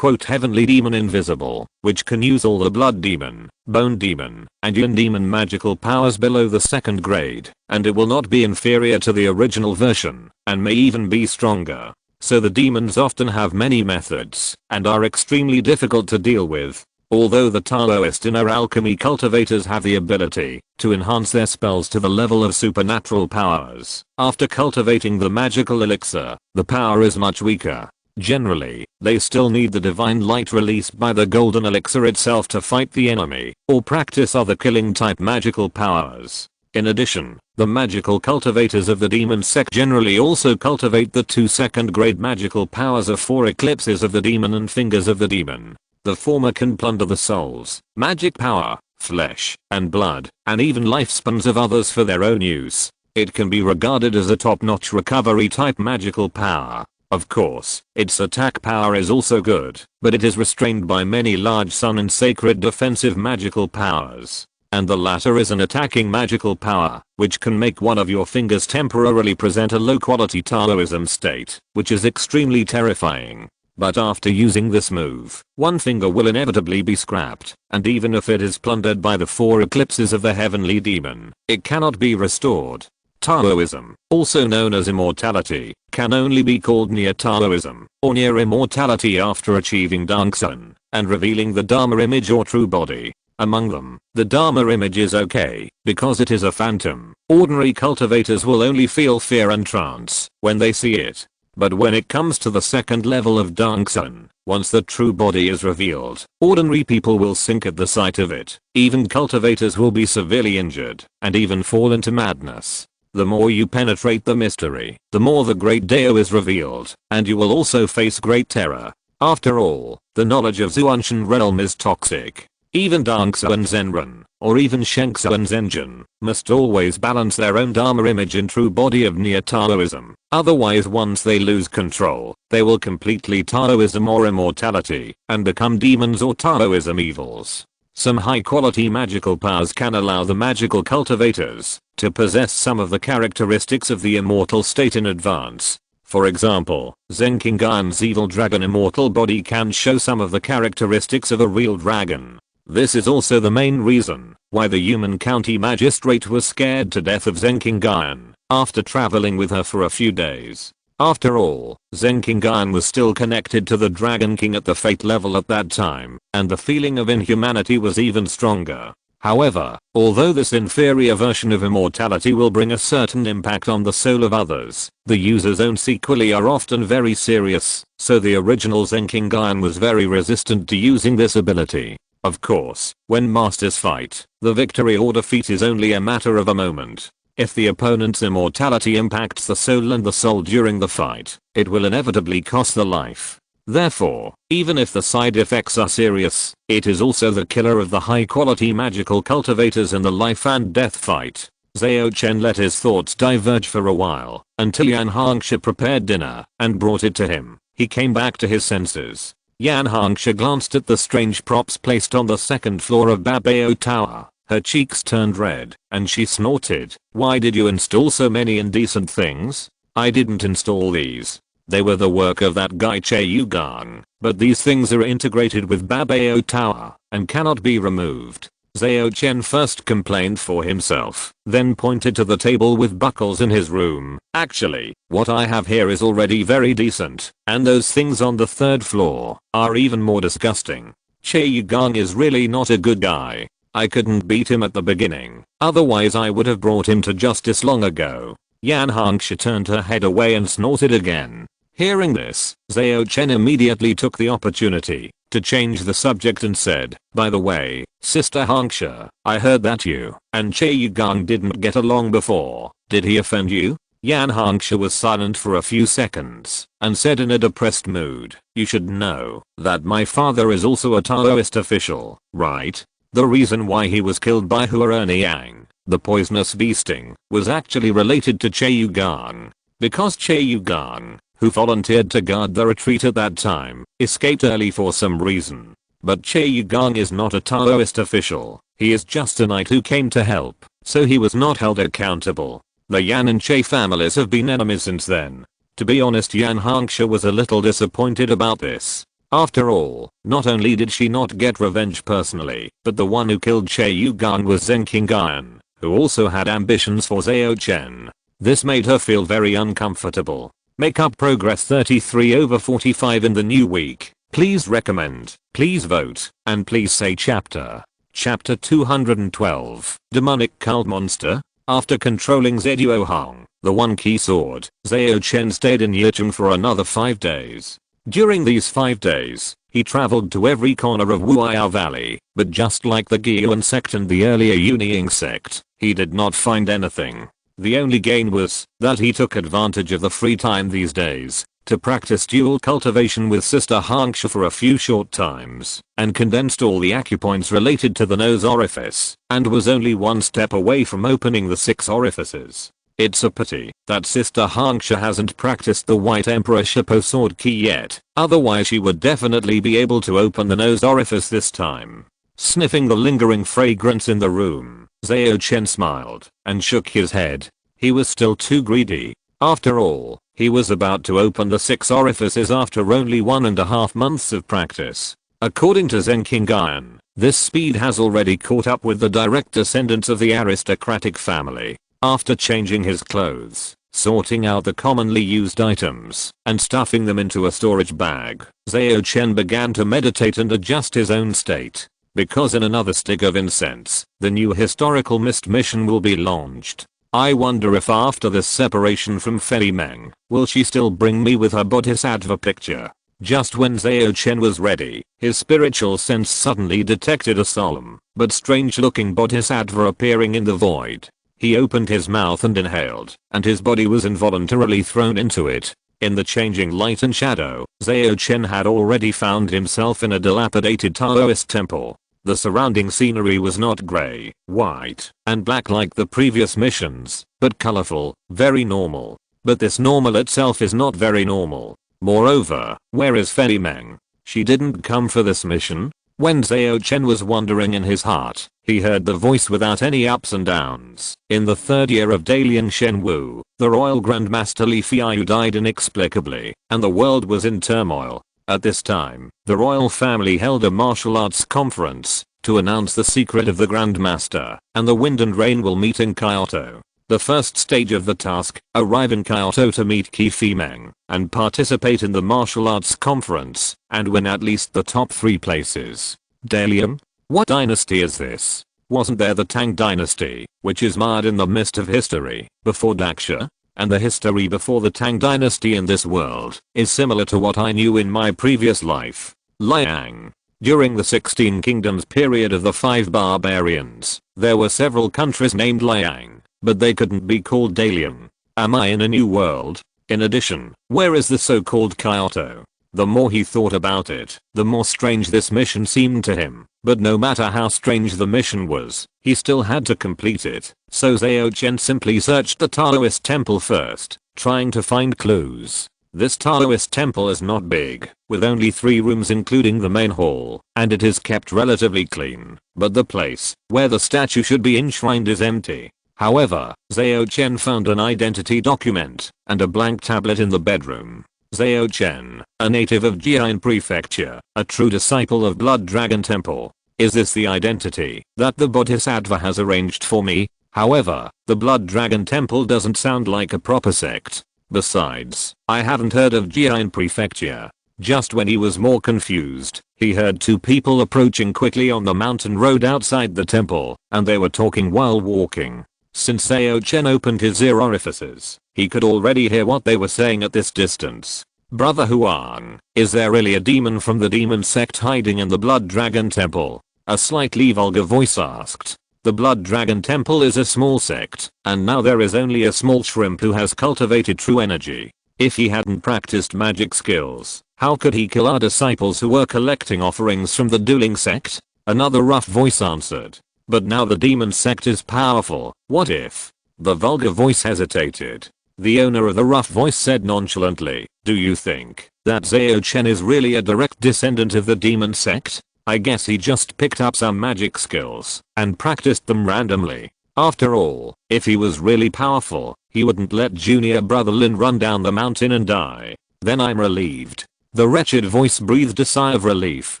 Heavenly Demon Invisible, which can use all the Blood Demon, Bone Demon, and Yin Demon magical powers below the 2nd grade, and it will not be inferior to the original version, and may even be stronger. So the demons often have many methods, and are extremely difficult to deal with. Although the Taoist inner alchemy cultivators have the ability to enhance their spells to the level of supernatural powers, after cultivating the magical elixir, the power is much weaker. Generally, they still need the divine light released by the golden elixir itself to fight the enemy, or practice other killing type magical powers. In addition, the magical cultivators of the demon sect generally also cultivate the 2 2nd grade magical powers of 4 eclipses of the demon and fingers of the demon. The former can plunder the souls, magic power, flesh, and blood, and even lifespans of others for their own use. It can be regarded as a top-notch recovery type magical power. Of course, its attack power is also good, but it is restrained by many large sun and sacred defensive magical powers. And the latter is an attacking magical power, which can make one of your fingers temporarily present a low-quality Taoism state, which is extremely terrifying. But after using this move, one finger will inevitably be scrapped, and even if it is plundered by the 4 eclipses of the heavenly demon, it cannot be restored. Taoism, also known as immortality, can only be called near Taoism, or near immortality after achieving Dangsun, and revealing the Dharma image or true body. Among them, the Dharma image is okay, because it is a phantom. Ordinary cultivators will only feel fear and trance when they see it. But when it comes to the 2nd level of Dangsun, once the true body is revealed, ordinary people will sink at the sight of it. Even cultivators will be severely injured, and even fall into madness. The more you penetrate the mystery, the more the great Dao is revealed, and you will also face great terror. After all, the knowledge of Zhuanshan realm is toxic. Even Dangsu and Zenren, or even Shengsu and Zenjin, must always balance their own Dharma image and true body of near Taoism. Otherwise, once they lose control, they will completely Taoism or immortality, and become demons or Taoism evils. Some high quality magical powers can allow the magical cultivators to possess some of the characteristics of the immortal state in advance. For example, Zenking Gayan's evil dragon immortal body can show some of the characteristics of a real dragon. This is also the main reason why the human county magistrate was scared to death of Zenking Gayan after traveling with her for a few days. After all, Zenking Gayan was still connected to the Dragon King at the fate level at that time, and the feeling of inhumanity was even stronger. However, although this inferior version of immortality will bring a certain impact on the soul of others, the user's own sequelae are often very serious, so the original Zenking Gayan was very resistant to using this ability. Of course, when masters fight, the victory or defeat is only a matter of a moment. If the opponent's immortality impacts the soul and the soul during the fight, it will inevitably cost the life. Therefore, even if the side effects are serious, it is also the killer of the high quality magical cultivators in the life and death fight. Zhao Chen let his thoughts diverge for a while, until Yan Hongxia prepared dinner and brought it to him. He came back to his senses. Yan Hongxia glanced at the strange props placed on the 2nd floor of Babao Tower. Her cheeks turned red, and she snorted. "Why did you install so many indecent things? I didn't install these. They were the work of that guy Che Yugang, but these things are integrated with Babao Tower, and cannot be removed." Zhao Chen first complained for himself, then pointed to the table with buckles in his room. "Actually, what I have here is already very decent, and those things on the 3rd floor are even more disgusting. Che Yugang is really not a good guy. I couldn't beat him at the beginning, otherwise I would have brought him to justice long ago." Yan Hongxia turned her head away and snorted again. Hearing this, Zhao Chen immediately took the opportunity to change the subject and said, "By the way, Sister Hongxia, I heard that you and Che Yugang didn't get along before. Did he offend you?" Yan Hongxia was silent for a few seconds and said in a depressed mood, "You should know that my father is also a Taoist official, right? The reason why he was killed by Huerniang, the poisonous beasting, was actually related to Che Yugang. Because Che Yugang, who volunteered to guard the retreat at that time, escaped early for some reason. But Che Yugang is not a Taoist official, he is just a knight who came to help. so he was not held accountable. The Yan and Che families have been enemies since then. To be honest, Yan Hangxia was a little disappointed about this. After all, not only did she not get revenge personally, but the one who killed Che Yugan was Zheng Qingyan, who also had ambitions for Zhao Chen. This made her feel very uncomfortable. Make up progress 33/45 in the new week. Please recommend, please vote, and please say chapter. Chapter 212, Demonic Cult Monster. After controlling Zeduo Hong, the One Key Sword, Zhao Chen stayed in Yicheng for another 5 days. During these 5 days, he traveled to every corner of Wu'ai Valley, but just like the Guiyuan sect and the earlier Yunying sect, he did not find anything. The only gain was that he took advantage of the free time these days to practice dual cultivation with Sister Hangxia for a few short times, and condensed all the acupoints related to the nose orifice, and was only one step away from opening the 6 orifices. It's a pity that Sister Hangxia hasn't practiced the White Emperor Shippo sword key yet, otherwise she would definitely be able to open the nose orifice this time. Sniffing the lingering fragrance in the room, Zhao Chen smiled and shook his head. He was still too greedy. After all, he was about to open the 6 orifices after only 1.5 months of practice. According to Zheng Qingyan, this speed has already caught up with the direct descendants of the aristocratic family. After changing his clothes, sorting out the commonly used items, and stuffing them into a storage bag, Zhao Chen began to meditate and adjust his own state. Because in another stick of incense, the new historical mist mission will be launched. I wonder if after this separation from Fei Meng, will she still bring me with her bodhisattva picture? Just when Zhao Chen was ready, his spiritual sense suddenly detected a solemn, but strange looking bodhisattva appearing in the void. He opened his mouth and inhaled, and his body was involuntarily thrown into it. In the changing light and shadow, Zhao Chen had already found himself in a dilapidated Taoist temple. The surrounding scenery was not grey, white, and black like the previous missions, but colorful, very normal. But this normal itself is not very normal. Moreover, where is Fei Meng? She didn't come for this mission? When Zhao Chen was wondering in his heart, he heard the voice without any ups and downs. In the 3rd year of Dalian Shenwu, the royal grandmaster Li Feiyu died inexplicably, and the world was in turmoil. At this time, the royal family held a martial arts conference to announce the secret of the Grandmaster, and the Wind and Rain will meet in Kyoto. The first stage of the task, arrive in Kyoto to meet Qi Fimeng, and participate in the martial arts conference, and win at least the top 3 places. Dalian? What dynasty is this? Wasn't there the Tang dynasty, which is mired in the mist of history, before Daxia? And the history before the Tang dynasty in this world is similar to what I knew in my previous life. Liang. During the 16 Kingdoms period of the 5 barbarians, there were several countries named Liang, but they couldn't be called Dalian. Am I in a new world? In addition, where is the so-called Kyoto? The more he thought about it, the more strange this mission seemed to him. But no matter how strange the mission was, he still had to complete it. So Zhao Chen simply searched the Taoist temple first, trying to find clues. This Taoist temple is not big, with only 3 rooms including the main hall, and it is kept relatively clean. But the place where the statue should be enshrined is empty. However, Zhao Chen found an identity document and a blank tablet in the bedroom. Zhao Chen, a native of Jian Prefecture, a true disciple of Blood Dragon Temple. Is this the identity that the Bodhisattva has arranged for me? However, the Blood Dragon Temple doesn't sound like a proper sect. Besides, I haven't heard of Jian Prefecture. Just when he was more confused, he heard 2 people approaching quickly on the mountain road outside the temple, and they were talking while walking. Since Zhao Chen opened his ear orifices, he could already hear what they were saying at this distance. Brother Huang, is there really a demon from the demon sect hiding in the Blood Dragon Temple? A slightly vulgar voice asked. The Blood Dragon Temple is a small sect, and now there is only a small shrimp who has cultivated true energy. If he hadn't practiced magic skills, how could he kill our disciples who were collecting offerings from the dueling sect? Another rough voice answered. But now the demon sect is powerful. What if? The vulgar voice hesitated. The owner of the rough voice said nonchalantly, do you think that Zhao Chen is really a direct descendant of the demon sect? I guess he just picked up some magic skills and practiced them randomly. After all, if he was really powerful, he wouldn't let junior brother Lin run down the mountain and die. Then I'm relieved. The wretched voice breathed a sigh of relief.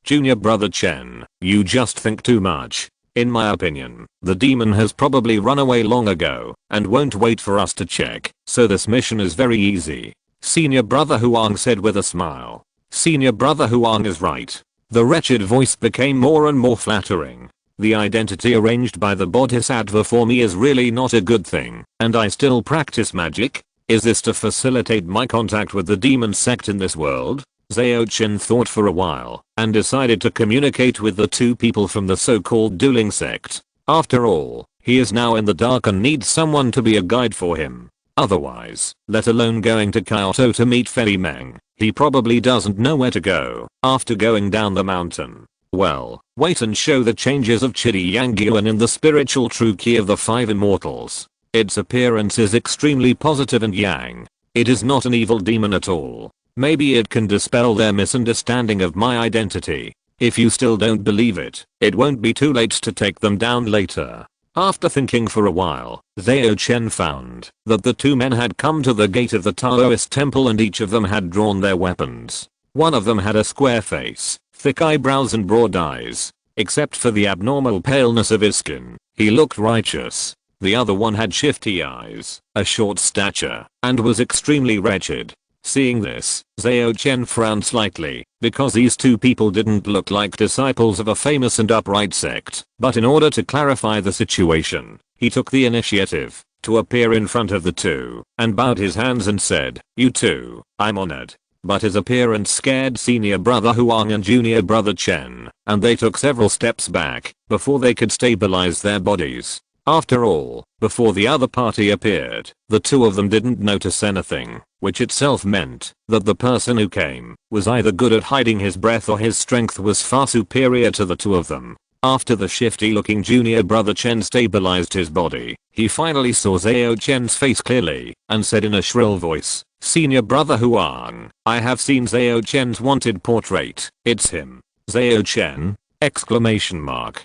Junior brother Chen, you just think too much. In my opinion, the demon has probably run away long ago and won't wait for us to check, so this mission is very easy. Senior brother Huang said with a smile. Senior brother Huang is right. The wretched voice became more and more flattering. The identity arranged by the bodhisattva for me is really not a good thing, and I still practice magic? Is this to facilitate my contact with the demon sect in this world? Zhao Chen thought for a while and decided to communicate with the two people from the so-called dueling sect. After all, he is now in the dark and needs someone to be a guide for him. Otherwise, let alone going to Kyoto to meet Fei Meng, he probably doesn't know where to go after going down the mountain. Well, wait and show the changes of Chidi Yangyuan in the spiritual true key of the 5 immortals. Its appearance is extremely positive and yang. It is not an evil demon at all. Maybe it can dispel their misunderstanding of my identity. If you still don't believe it, it won't be too late to take them down later. After thinking for a while, Zhao Chen found that the two men had come to the gate of the Taoist temple and each of them had drawn their weapons. One of them had a square face, thick eyebrows and broad eyes. Except for the abnormal paleness of his skin, he looked righteous. The other one had shifty eyes, a short stature, and was extremely wretched. Seeing this, Zhao Chen frowned slightly, because these two people didn't look like disciples of a famous and upright sect. But in order to clarify the situation, he took the initiative to appear in front of the two and bowed his hands and said, "You two, I'm honored." But his appearance scared senior brother Huang and junior brother Chen, and they took several steps back before they could stabilize their bodies. After all, before the other party appeared, the two of them didn't notice anything, which itself meant that the person who came was either good at hiding his breath or his strength was far superior to the two of them. After the shifty looking junior brother Chen stabilized his body, he finally saw Zhao Chen's face clearly and said in a shrill voice, "Senior brother Huang, I have seen Zhao Chen's wanted portrait. It's him." Zhao Chen! Exclamation mark.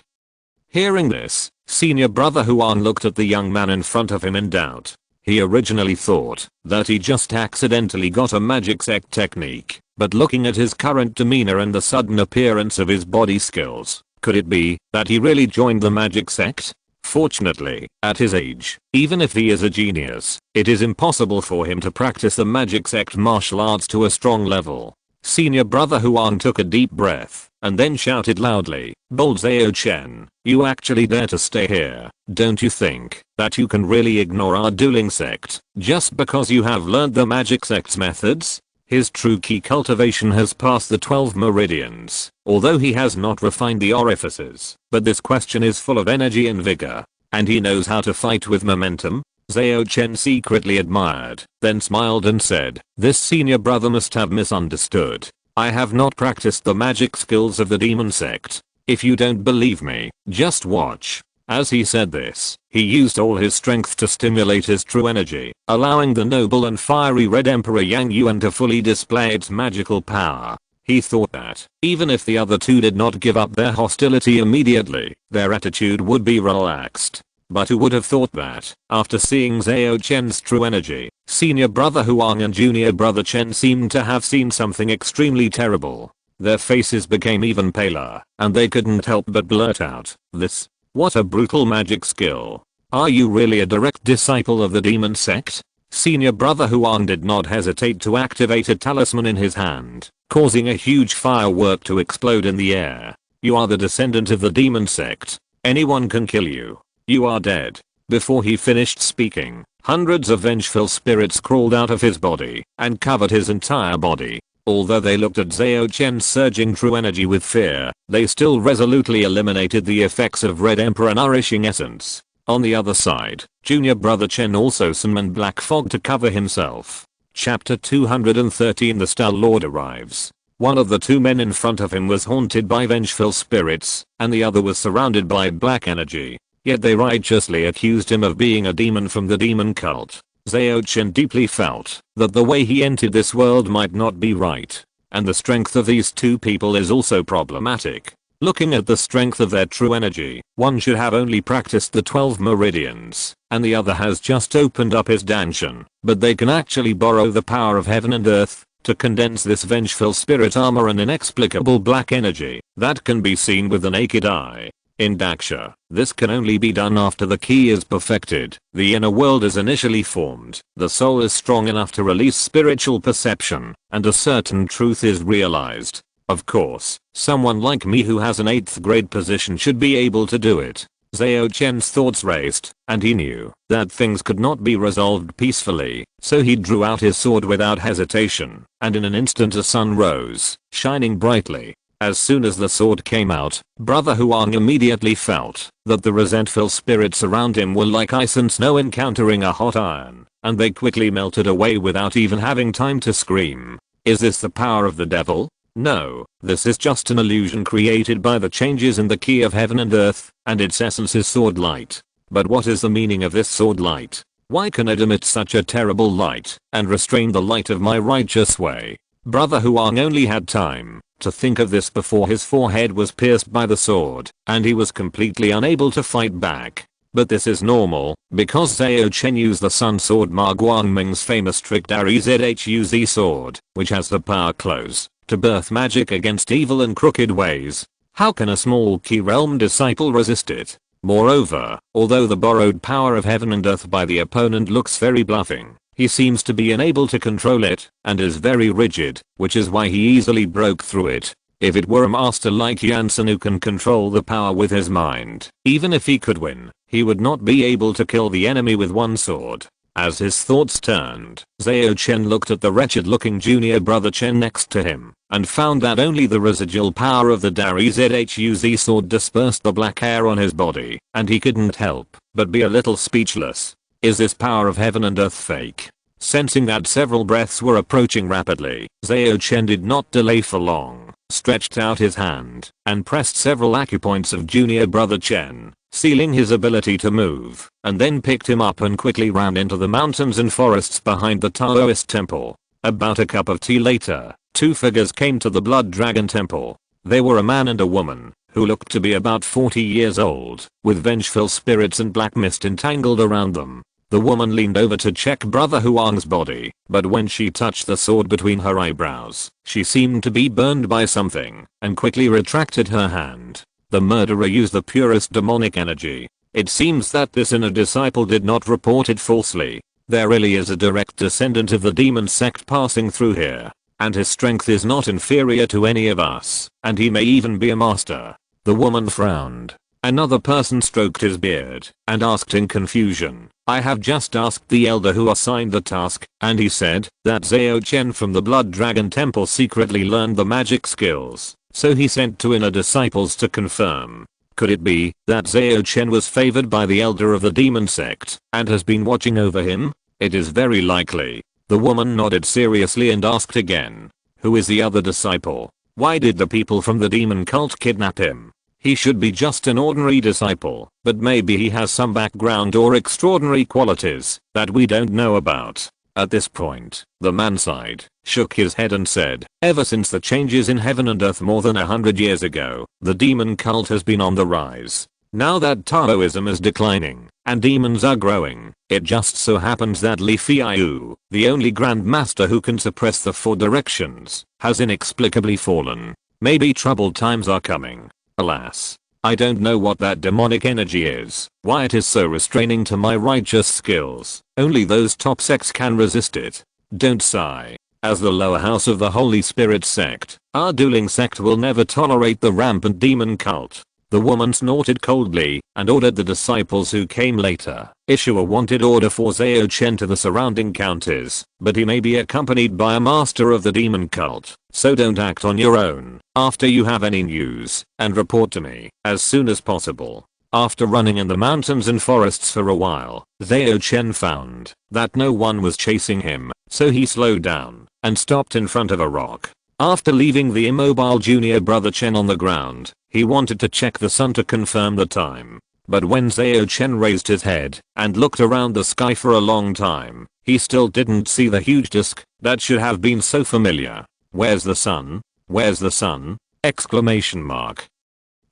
Hearing this, senior brother Huang looked at the young man in front of him in doubt. He originally thought that he just accidentally got a magic sect technique, but looking at his current demeanor and the sudden appearance of his body skills, could it be that he really joined the magic sect? Fortunately, at his age, even if he is a genius, it is impossible for him to practice the magic sect martial arts to a strong level. Senior brother Huang took a deep breath and then shouted loudly, "Bold Zhao Chen, you actually dare to stay here? Don't you think that you can really ignore our dueling sect just because you have learned the magic sect's methods?" His true key cultivation has passed the 12 meridians, although he has not refined the orifices, but this question is full of energy and vigor, and he knows how to fight with momentum. Zhao Chen secretly admired, then smiled and said, "This senior brother must have misunderstood. I have not practiced the magic skills of the demon sect. If you don't believe me, just watch." As he said this, he used all his strength to stimulate his true energy, allowing the noble and fiery Red Emperor Yang Yuan to fully display its magical power. He thought that, even if the other two did not give up their hostility immediately, their attitude would be relaxed. But who would have thought that, after seeing Zhao Chen's true energy, senior brother Huang and junior brother Chen seemed to have seen something extremely terrible. Their faces became even paler, and they couldn't help but blurt out, "This? What a brutal magic skill. Are you really a direct disciple of the demon sect?" Senior brother Huang did not hesitate to activate a talisman in his hand, causing a huge firework to explode in the air. "You are the descendant of the demon sect. Anyone can kill you. You are dead." Before he finished speaking, hundreds of vengeful spirits crawled out of his body and covered his entire body. Although they looked at Zhao Chen's surging true energy with fear, they still resolutely eliminated the effects of Red Emperor nourishing essence. On the other side, junior brother Chen also summoned black fog to cover himself. Chapter 213 The Star Lord arrives. One of the two men in front of him was haunted by vengeful spirits, and the other was surrounded by black energy. Yet they righteously accused him of being a demon from the demon cult. Zhao Chen deeply felt that the way he entered this world might not be right, and the strength of these two people is also problematic. Looking at the strength of their true energy, one should have only practiced the 12 meridians, and the other has just opened up his danshan, but they can actually borrow the power of heaven and earth to condense this vengeful spirit armor and inexplicable black energy that can be seen with the naked eye. In Daksha, this can only be done after the key is perfected, the inner world is initially formed, the soul is strong enough to release spiritual perception, and a certain truth is realized. Of course, someone like me who has an 8th grade position should be able to do it. Zhao Chen's thoughts raced, and he knew that things could not be resolved peacefully, so he drew out his sword without hesitation, and in an instant a sun rose, shining brightly. As soon as the sword came out, Brother Huang immediately felt that the resentful spirits around him were like ice and snow encountering a hot iron, and they quickly melted away without even having time to scream. Is this the power of the devil? No, this is just an illusion created by the changes in the key of heaven and earth, and its essence is sword light. But what is the meaning of this sword light? Why can it emit such a terrible light and restrain the light of my righteous way? Brother Huang only had time to think of this before his forehead was pierced by the sword, and he was completely unable to fight back. But this is normal, because Zhao Chen used the Sun Sword Ma Guangming's famous trick Dairi Xingcha sword, which has the power close to birth magic against evil and crooked ways. How can a small key realm disciple resist it? Moreover, although the borrowed power of heaven and earth by the opponent looks very bluffing, he seems to be unable to control it, and is very rigid, which is why he easily broke through it. If it were a master like Jansen who can control the power with his mind, even if he could win, he would not be able to kill the enemy with one sword. As his thoughts turned, Zhao Chen looked at the wretched looking junior brother Chen next to him, and found that only the residual power of the Dairi Xingcha sword dispersed the black hair on his body, and he couldn't help but be a little speechless. Is this power of heaven and earth fake? Sensing that several breaths were approaching rapidly, Zhao Chen did not delay for long, stretched out his hand, and pressed several acupoints of junior brother Chen, sealing his ability to move, and then picked him up and quickly ran into the mountains and forests behind the Taoist temple. About a cup of tea later, two figures came to the Blood Dragon temple. They were a man and a woman, who looked to be about 40 years old, with vengeful spirits and black mist entangled around them. The woman leaned over to check Brother Huang's body, but when she touched the sword between her eyebrows, she seemed to be burned by something, and quickly retracted her hand. The murderer used the purest demonic energy. It seems that this inner disciple did not report it falsely. There really is a direct descendant of the demon sect passing through here, and his strength is not inferior to any of us, and he may even be a master. The woman frowned. Another person stroked his beard and asked in confusion, I have just asked the elder who assigned the task, and he said that Zhao Chen from the Blood Dragon Temple secretly learned the magic skills, so he sent two inner disciples to confirm. Could it be that Zhao Chen was favored by the elder of the demon sect and has been watching over him? It is very likely. The woman nodded seriously and asked again, who is the other disciple? Why did the people from the demon cult kidnap him? He should be just an ordinary disciple, but maybe he has some background or extraordinary qualities that we don't know about. At this point, the man sighed, shook his head and said, ever since the changes in heaven and earth more than 100 years ago, the demon cult has been on the rise. Now that Taoism is declining, and demons are growing, it just so happens that Li Feiyu, the only Grand Master who can suppress the four directions, has inexplicably fallen. Maybe troubled times are coming. Alas, I don't know what that demonic energy is, why it is so restraining to my righteous skills. Only those top sects can resist it. Don't sigh. As the lower house of the Holy Spirit sect, our dueling sect will never tolerate the rampant demon cult. The woman snorted coldly and ordered the disciples who came later. Issue a wanted order for Zhao Chen to the surrounding counties, but he may be accompanied by a master of the demon cult, so don't act on your own. After you have any news, and report to me as soon as possible. After running in the mountains and forests for a while, Zhao Chen found that no one was chasing him, so he slowed down and stopped in front of a rock. After leaving the immobile junior brother Chen on the ground, he wanted to check the sun to confirm the time. But when Zhao Chen raised his head and looked around the sky for a long time, he still didn't see the huge disk that should have been so familiar. Where's the sun? Where's the sun? Exclamation mark.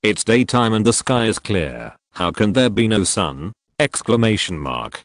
It's daytime and the sky is clear. How can there be no sun? Exclamation mark.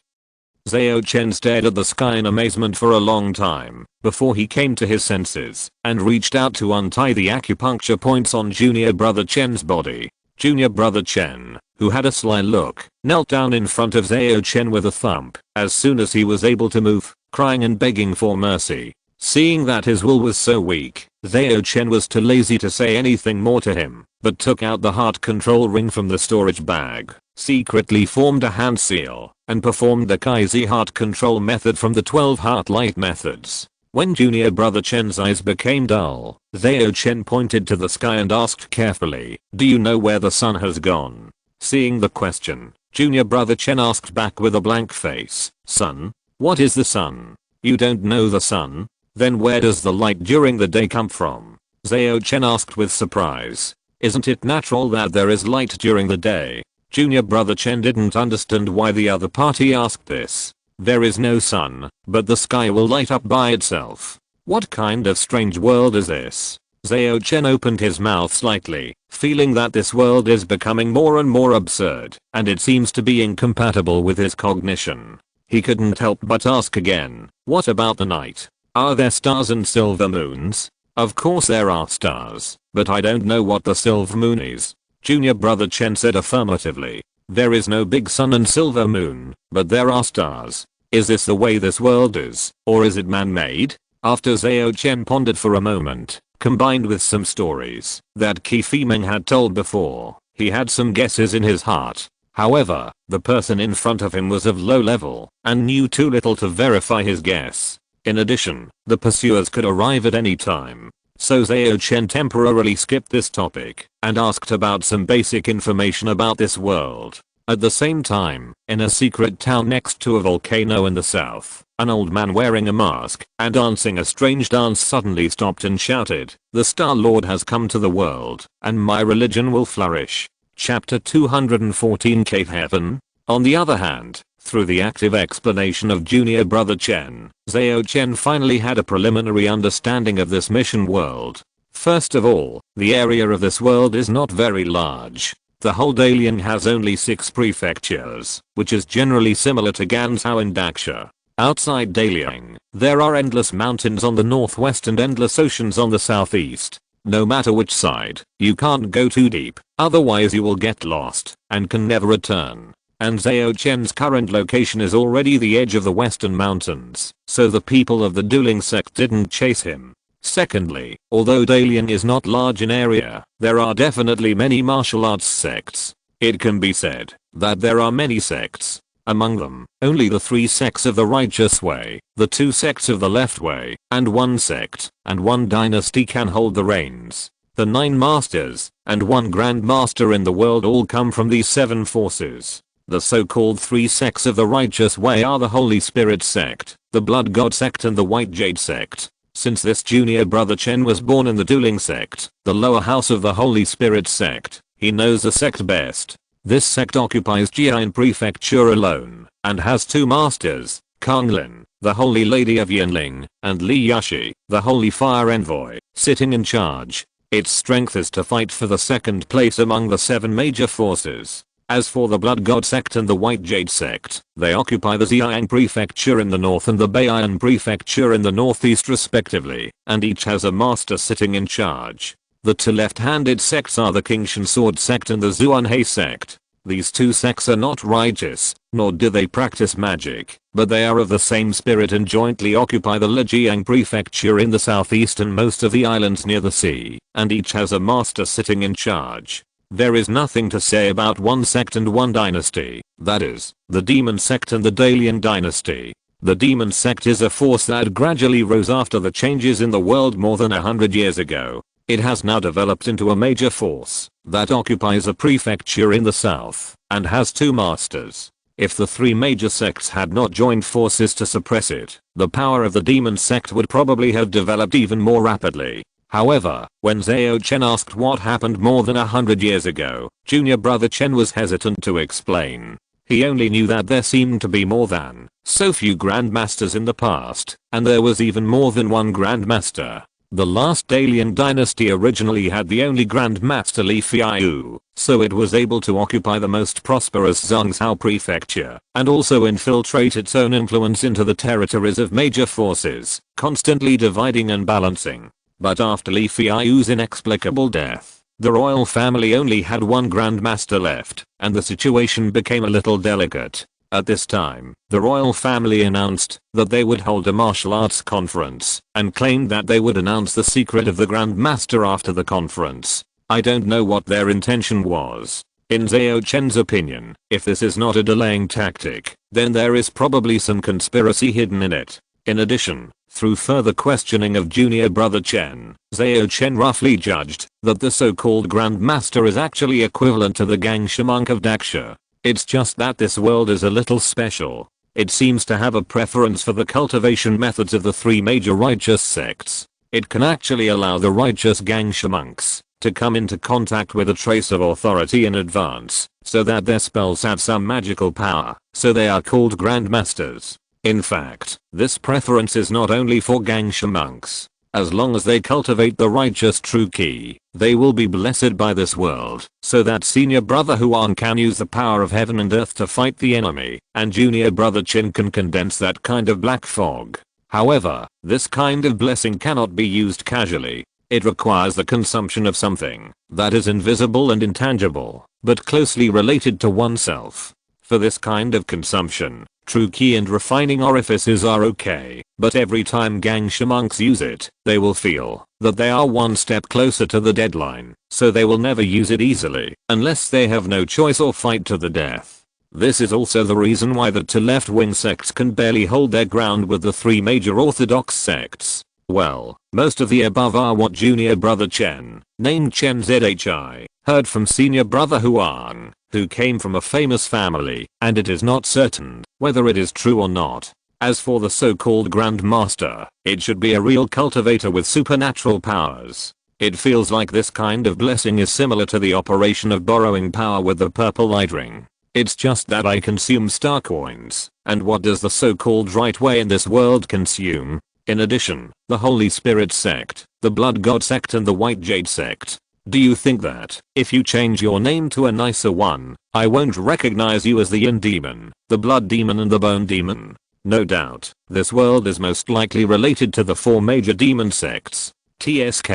Zhao Chen stared at the sky in amazement for a long time before he came to his senses and reached out to untie the acupuncture points on junior brother Chen's body. Junior brother Chen, who had a sly look, knelt down in front of Zhao Chen with a thump as soon as he was able to move, crying and begging for mercy. Seeing that his will was so weak, Zhao Chen was too lazy to say anything more to him, but took out the heart control ring from the storage bag, secretly formed a hand seal, and performed the Kaizi heart control method from the 12 heart light methods. When junior brother Chen's eyes became dull, Zhao Chen pointed to the sky and asked carefully, "Do you know where the sun has gone?" Seeing the question, junior brother Chen asked back with a blank face, "Sun? What is the sun? You don't know the sun? Then where does the light during the day come from?" Zhao Chen asked with surprise. "Isn't it natural that there is light during the day?" Junior brother Chen didn't understand why the other party asked this. There is no sun, but the sky will light up by itself. What kind of strange world is this? Zhao Chen opened his mouth slightly, feeling that this world is becoming more and more absurd, and it seems to be incompatible with his cognition. He couldn't help but ask again, "What about the night? Are there stars and silver moons?" "Of course there are stars, but I don't know what the silver moon is." Junior brother Chen said affirmatively. "There is no big sun and silver moon, but there are stars. Is this the way this world is, or is it man-made?" After Zhao Chen pondered for a moment, combined with some stories that Qi Fimeng had told before, he had some guesses in his heart. However, the person in front of him was of low level and knew too little to verify his guess. In addition, the pursuers could arrive at any time. So Zhao Chen temporarily skipped this topic and asked about some basic information about this world. At the same time, in a secret town next to a volcano in the south, an old man wearing a mask and dancing a strange dance suddenly stopped and shouted, "The Star Lord has come to the world, and my religion will flourish." Chapter 214 Cave Heaven. On the other hand, through the active explanation of junior brother Chen, Zhao Chen finally had a preliminary understanding of this mission world. First of all, the area of this world is not very large. The whole Dalian has only 6 prefectures, which is generally similar to Ganzhou and Daxia. Outside Dalian, there are endless mountains on the northwest and endless oceans on the southeast. No matter which side, you can't go too deep, otherwise you will get lost and can never return. And Zhao Chen's current location is already the edge of the western mountains, so the people of the dueling sect didn't chase him. Secondly, although Dalian is not large in area, there are definitely many martial arts sects. It can be said that there are many sects. Among them, only the 3 sects of the righteous way, the 2 sects of the left way, and 1 sect and 1 dynasty can hold the reins. The 9 masters and 1 grand master in the world all come from these 7 forces. The so-called 3 sects of the righteous way are the Holy Spirit sect, the Blood God sect and the White Jade sect. Since this junior brother Chen was born in the dueling sect, the lower house of the Holy Spirit sect, he knows the sect best. This sect occupies Jian Prefecture alone, and has 2 masters, Konglin, the Holy Lady of Yinling, and Li Yashi, the Holy Fire Envoy, sitting in charge. Its strength is to fight for the 2nd place among the 7 major forces. As for the Blood God sect and the White Jade sect, they occupy the Xiang Prefecture in the north and the Beian Prefecture in the northeast respectively, and each has a master sitting in charge. The 2 left-handed sects are the Qingshan Sword sect and the Zuanhe sect. These 2 sects are not righteous, nor do they practice magic, but they are of the same spirit and jointly occupy the Lijiang Prefecture in the southeast and most of the islands near the sea, and each has a master sitting in charge. There is nothing to say about 1 sect and 1 dynasty, that is, the Demon sect and the Dalian dynasty. The Demon sect is a force that gradually rose after the changes in the world more than 100 years ago. It has now developed into a major force that occupies a prefecture in the south and has 2 masters. If the 3 major sects had not joined forces to suppress it, the power of the Demon sect would probably have developed even more rapidly. However, when Zhao Chen asked what happened more than 100 years ago, junior brother Chen was hesitant to explain. He only knew that there seemed to be more than so few grandmasters in the past, and there was even more than 1 grandmaster. The last Dalian dynasty originally had the only Grand Master Li Feiyu, so it was able to occupy the most prosperous Zhongzhou prefecture, and also infiltrate its own influence into the territories of major forces, constantly dividing and balancing. But after Li Feiyu's inexplicable death, the royal family only had one Grand Master left, and the situation became a little delicate. At this time, the royal family announced that they would hold a martial arts conference, and claimed that they would announce the secret of the Grand Master after the conference. I don't know what their intention was. In Zhao Chen's opinion, if this is not a delaying tactic, then there is probably some conspiracy hidden in it. In addition, through further questioning of junior brother Chen, Zhao Chen roughly judged that the so-called Grand Master is actually equivalent to the Gangsha monk of Daksha. It's just that this world is a little special. It seems to have a preference for the cultivation methods of the three major righteous sects. It can actually allow the righteous Gangsha monks to come into contact with a trace of authority in advance, so that their spells have some magical power, so they are called Grand Masters. In fact, this preference is not only for Gangsha monks. As long as they cultivate the righteous true key, they will be blessed by this world, so that senior brother Huan can use the power of heaven and earth to fight the enemy, and junior brother Chen can condense that kind of black fog. However, this kind of blessing cannot be used casually. It requires the consumption of something that is invisible and intangible, but closely related to oneself. For this kind of consumption, true key and refining orifices are okay, but every time Gangsha monks use it, they will feel that they are one step closer to the deadline, so they will never use it easily, unless they have no choice or fight to the death. This is also the reason why the two left-wing sects can barely hold their ground with the three major orthodox sects. Well, most of the above are what junior brother Chen, named Chen Zhi, heard from senior brother Huang, who came from a famous family, and it is not certain whether it is true or not. As for the so-called Grand Master, it should be a real cultivator with supernatural powers. It feels like this kind of blessing is similar to the operation of borrowing power with the purple light ring. It's just that I consume star coins, and what does the so-called right way in this world consume? In addition, the Holy Spirit sect, the Blood God sect and the White Jade sect. Do you think that, if you change your name to a nicer one, I won't recognize you as the Yin Demon, the Blood Demon and the Bone Demon? No doubt, this world is most likely related to the four major demon sects. TSK,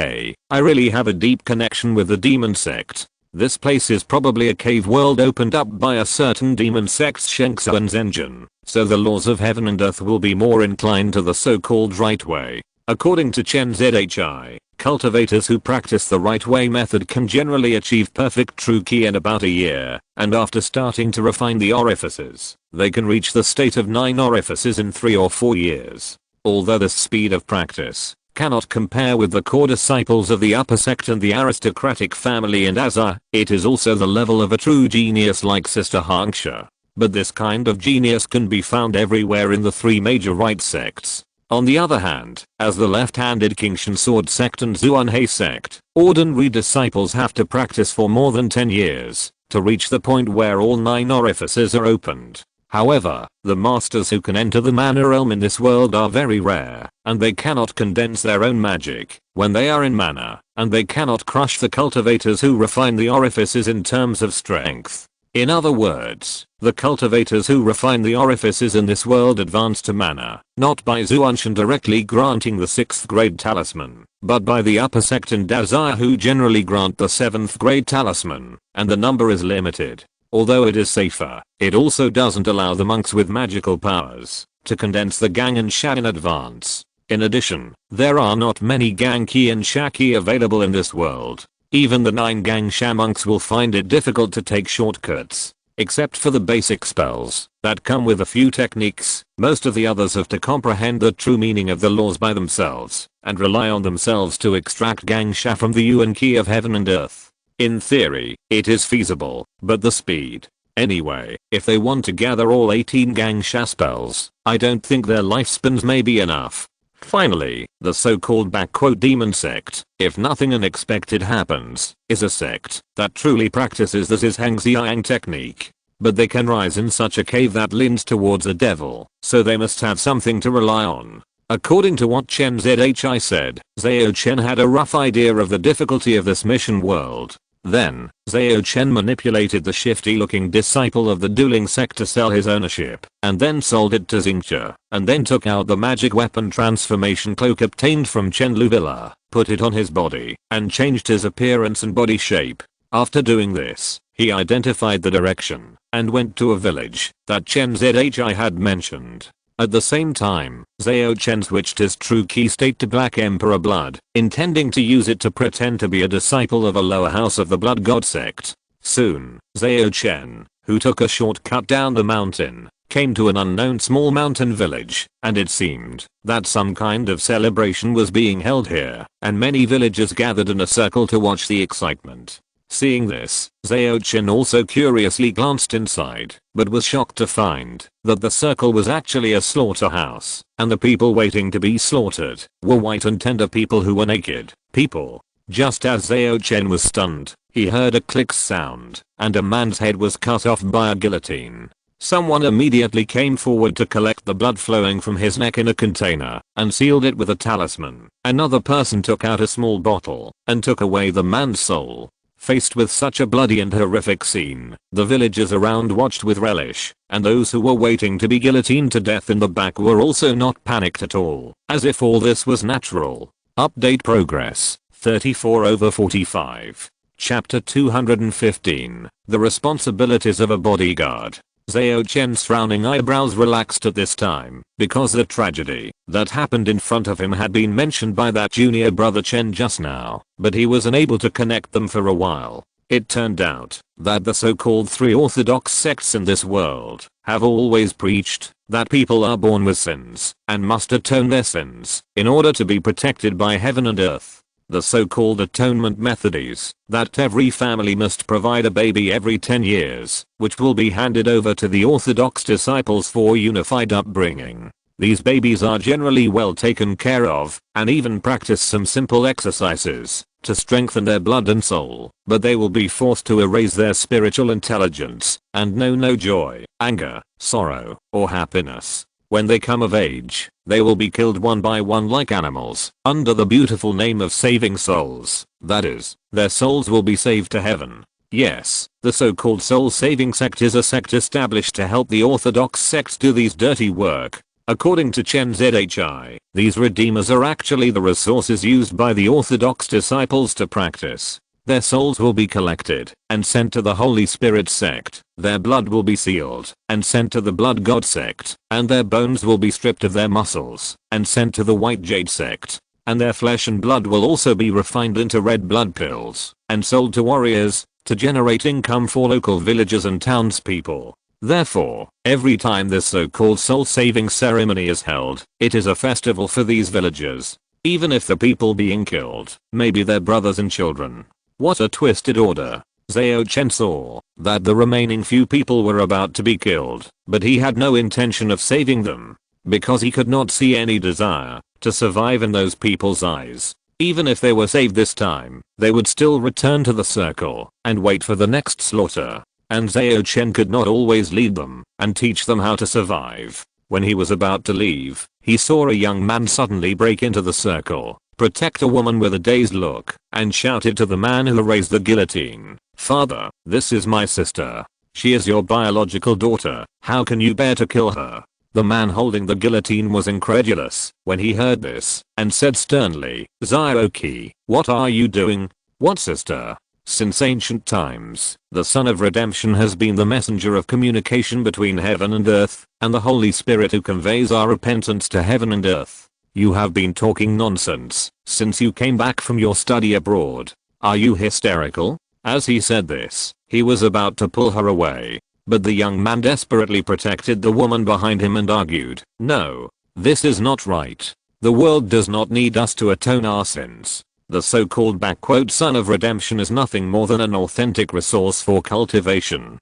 I really have a deep connection with the demon sect. This place is probably a cave world opened up by a certain demon sect's Shengsu and Zenjin, so the laws of heaven and earth will be more inclined to the so-called right way. According to Chen Zhi, cultivators who practice the right way method can generally achieve perfect true key in about a year, and after starting to refine the orifices, they can reach the state of 9 orifices in 3 or 4 years. Although the speed of practice cannot compare with the core disciples of the upper sect and the aristocratic family in Azar, it is also the level of a true genius like Sister Hangsha. But this kind of genius can be found everywhere in the three major right sects. On the other hand, as the left-handed Qingshan Sword sect and Zuanhe sect, ordinary disciples have to practice for more than 10 years to reach the point where all 9 orifices are opened. However, the masters who can enter the mana realm in this world are very rare, and they cannot condense their own magic when they are in mana, and they cannot crush the cultivators who refine the orifices in terms of strength. In other words, the cultivators who refine the orifices in this world advance to mana, not by Zuanshan directly granting the 6th grade talisman, but by the upper sect and Dazai who generally grant the 7th grade talisman, and the number is limited. Although it is safer, it also doesn't allow the monks with magical powers to condense the Gang and Sha in advance. In addition, there are not many Gang Ki and Sha Ki available in this world. Even the 9 Gang Sha monks will find it difficult to take shortcuts. Except for the basic spells that come with a few techniques, most of the others have to comprehend the true meaning of the laws by themselves and rely on themselves to extract Gang Sha from the Yuan Ki of heaven and earth. In theory, it is feasible, but the speed. Anyway, if they want to gather all 18 Gang Sha spells, I don't think their lifespans may be enough. Finally, the so-called demon sect, if nothing unexpected happens, is a sect that truly practices the Zhangxiang technique. But they can rise in such a cave that leans towards a devil, so they must have something to rely on. According to what Chen Zhi said, Zhao Chen had a rough idea of the difficulty of this mission world. Then, Zhao Chen manipulated the shifty-looking disciple of the dueling sect to sell his ownership, and then sold it to Xingcha, and then took out the magic weapon transformation cloak obtained from Chen Luvilla, put it on his body, and changed his appearance and body shape. After doing this, he identified the direction, and went to a village that Chen Zhi had mentioned. At the same time, Zhao Chen switched his true key state to Black Emperor Blood, intending to use it to pretend to be a disciple of a lower house of the Blood God sect. Soon, Zhao Chen, who took a shortcut down the mountain, came to an unknown small mountain village, and it seemed that some kind of celebration was being held here, and many villagers gathered in a circle to watch the excitement. Seeing this, Zhao Chen also curiously glanced inside, but was shocked to find that the circle was actually a slaughterhouse, and the people waiting to be slaughtered were white and tender people who were naked people. Just as Zhao Chen was stunned, he heard a click sound, and a man's head was cut off by a guillotine. Someone immediately came forward to collect the blood flowing from his neck in a container, and sealed it with a talisman. Another person took out a small bottle, and took away the man's soul. Faced with such a bloody and horrific scene, the villagers around watched with relish, and those who were waiting to be guillotined to death in the back were also not panicked at all, as if all this was natural. Update progress, 34/45. Chapter 215, The Responsibilities of a Bodyguard. Zhao Chen's frowning eyebrows relaxed at this time, because the tragedy that happened in front of him had been mentioned by that junior brother Chen just now, but he was unable to connect them for a while. It turned out that the so-called three orthodox sects in this world have always preached that people are born with sins and must atone their sins in order to be protected by heaven and earth. The so-called atonement method is that every family must provide a baby every 10 years, which will be handed over to the orthodox disciples for unified upbringing. These babies are generally well taken care of, and even practice some simple exercises to strengthen their blood and soul, but they will be forced to erase their spiritual intelligence and know no joy, anger, sorrow, or happiness. When they come of age, they will be killed one by one like animals, under the beautiful name of saving souls. That is, their souls will be saved to heaven. Yes, the so-called soul-saving sect is a sect established to help the orthodox sects do these dirty work. According to Chen Zhi, these redeemers are actually the resources used by the orthodox disciples to practice. Their souls will be collected and sent to the Holy Spirit sect. Their blood will be sealed and sent to the Blood God sect, and their bones will be stripped of their muscles and sent to the White Jade sect, and their flesh and blood will also be refined into red blood pills and sold to warriors to generate income for local villagers and townspeople. Therefore, every time this so-called soul-saving ceremony is held, it is a festival for these villagers, even if the people being killed may be their brothers and children. What a twisted order. Zhao Chen saw that the remaining few people were about to be killed, but he had no intention of saving them, because he could not see any desire to survive in those people's eyes. Even if they were saved this time, they would still return to the circle and wait for the next slaughter. And Zhao Chen could not always lead them and teach them how to survive. When he was about to leave, he saw a young man suddenly break into the circle, protect a woman with a dazed look, and shouted to the man who raised the guillotine, "Father, this is my sister. She is your biological daughter. How can you bear to kill her?" The man holding the guillotine was incredulous when he heard this, and said sternly, "Zhao Qi, what are you doing? What sister?" Since ancient times, the Son of Redemption has been the messenger of communication between heaven and earth, and the Holy Spirit who conveys our repentance to heaven and earth. You have been talking nonsense since you came back from your study abroad. Are you hysterical? As he said this, he was about to pull her away, but the young man desperately protected the woman behind him and argued, "No, this is not right. The world does not need us to atone our sins. The so-called Son of Redemption is nothing more than an authentic resource for cultivation."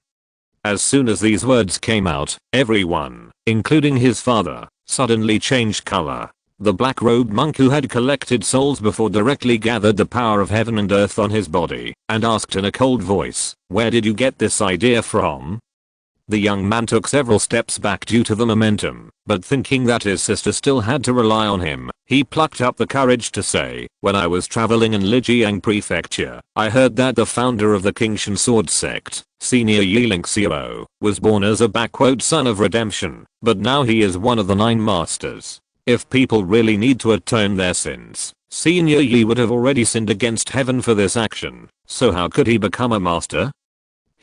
As soon as these words came out, everyone, including his father, suddenly changed color. The black-robed monk who had collected souls before directly gathered the power of heaven and earth on his body, and asked in a cold voice, "Where did you get this idea from?" The young man took several steps back due to the momentum, but thinking that his sister still had to rely on him, he plucked up the courage to say, when I was traveling in Lijiang Prefecture, I heard that the founder of the Qingshan Sword Sect, Senior Yiling Xiao, was born as a "son of redemption, but now he is one of the 9 masters. If people really need to atone their sins, Senior Yi would have already sinned against heaven for this action, so how could he become a master?"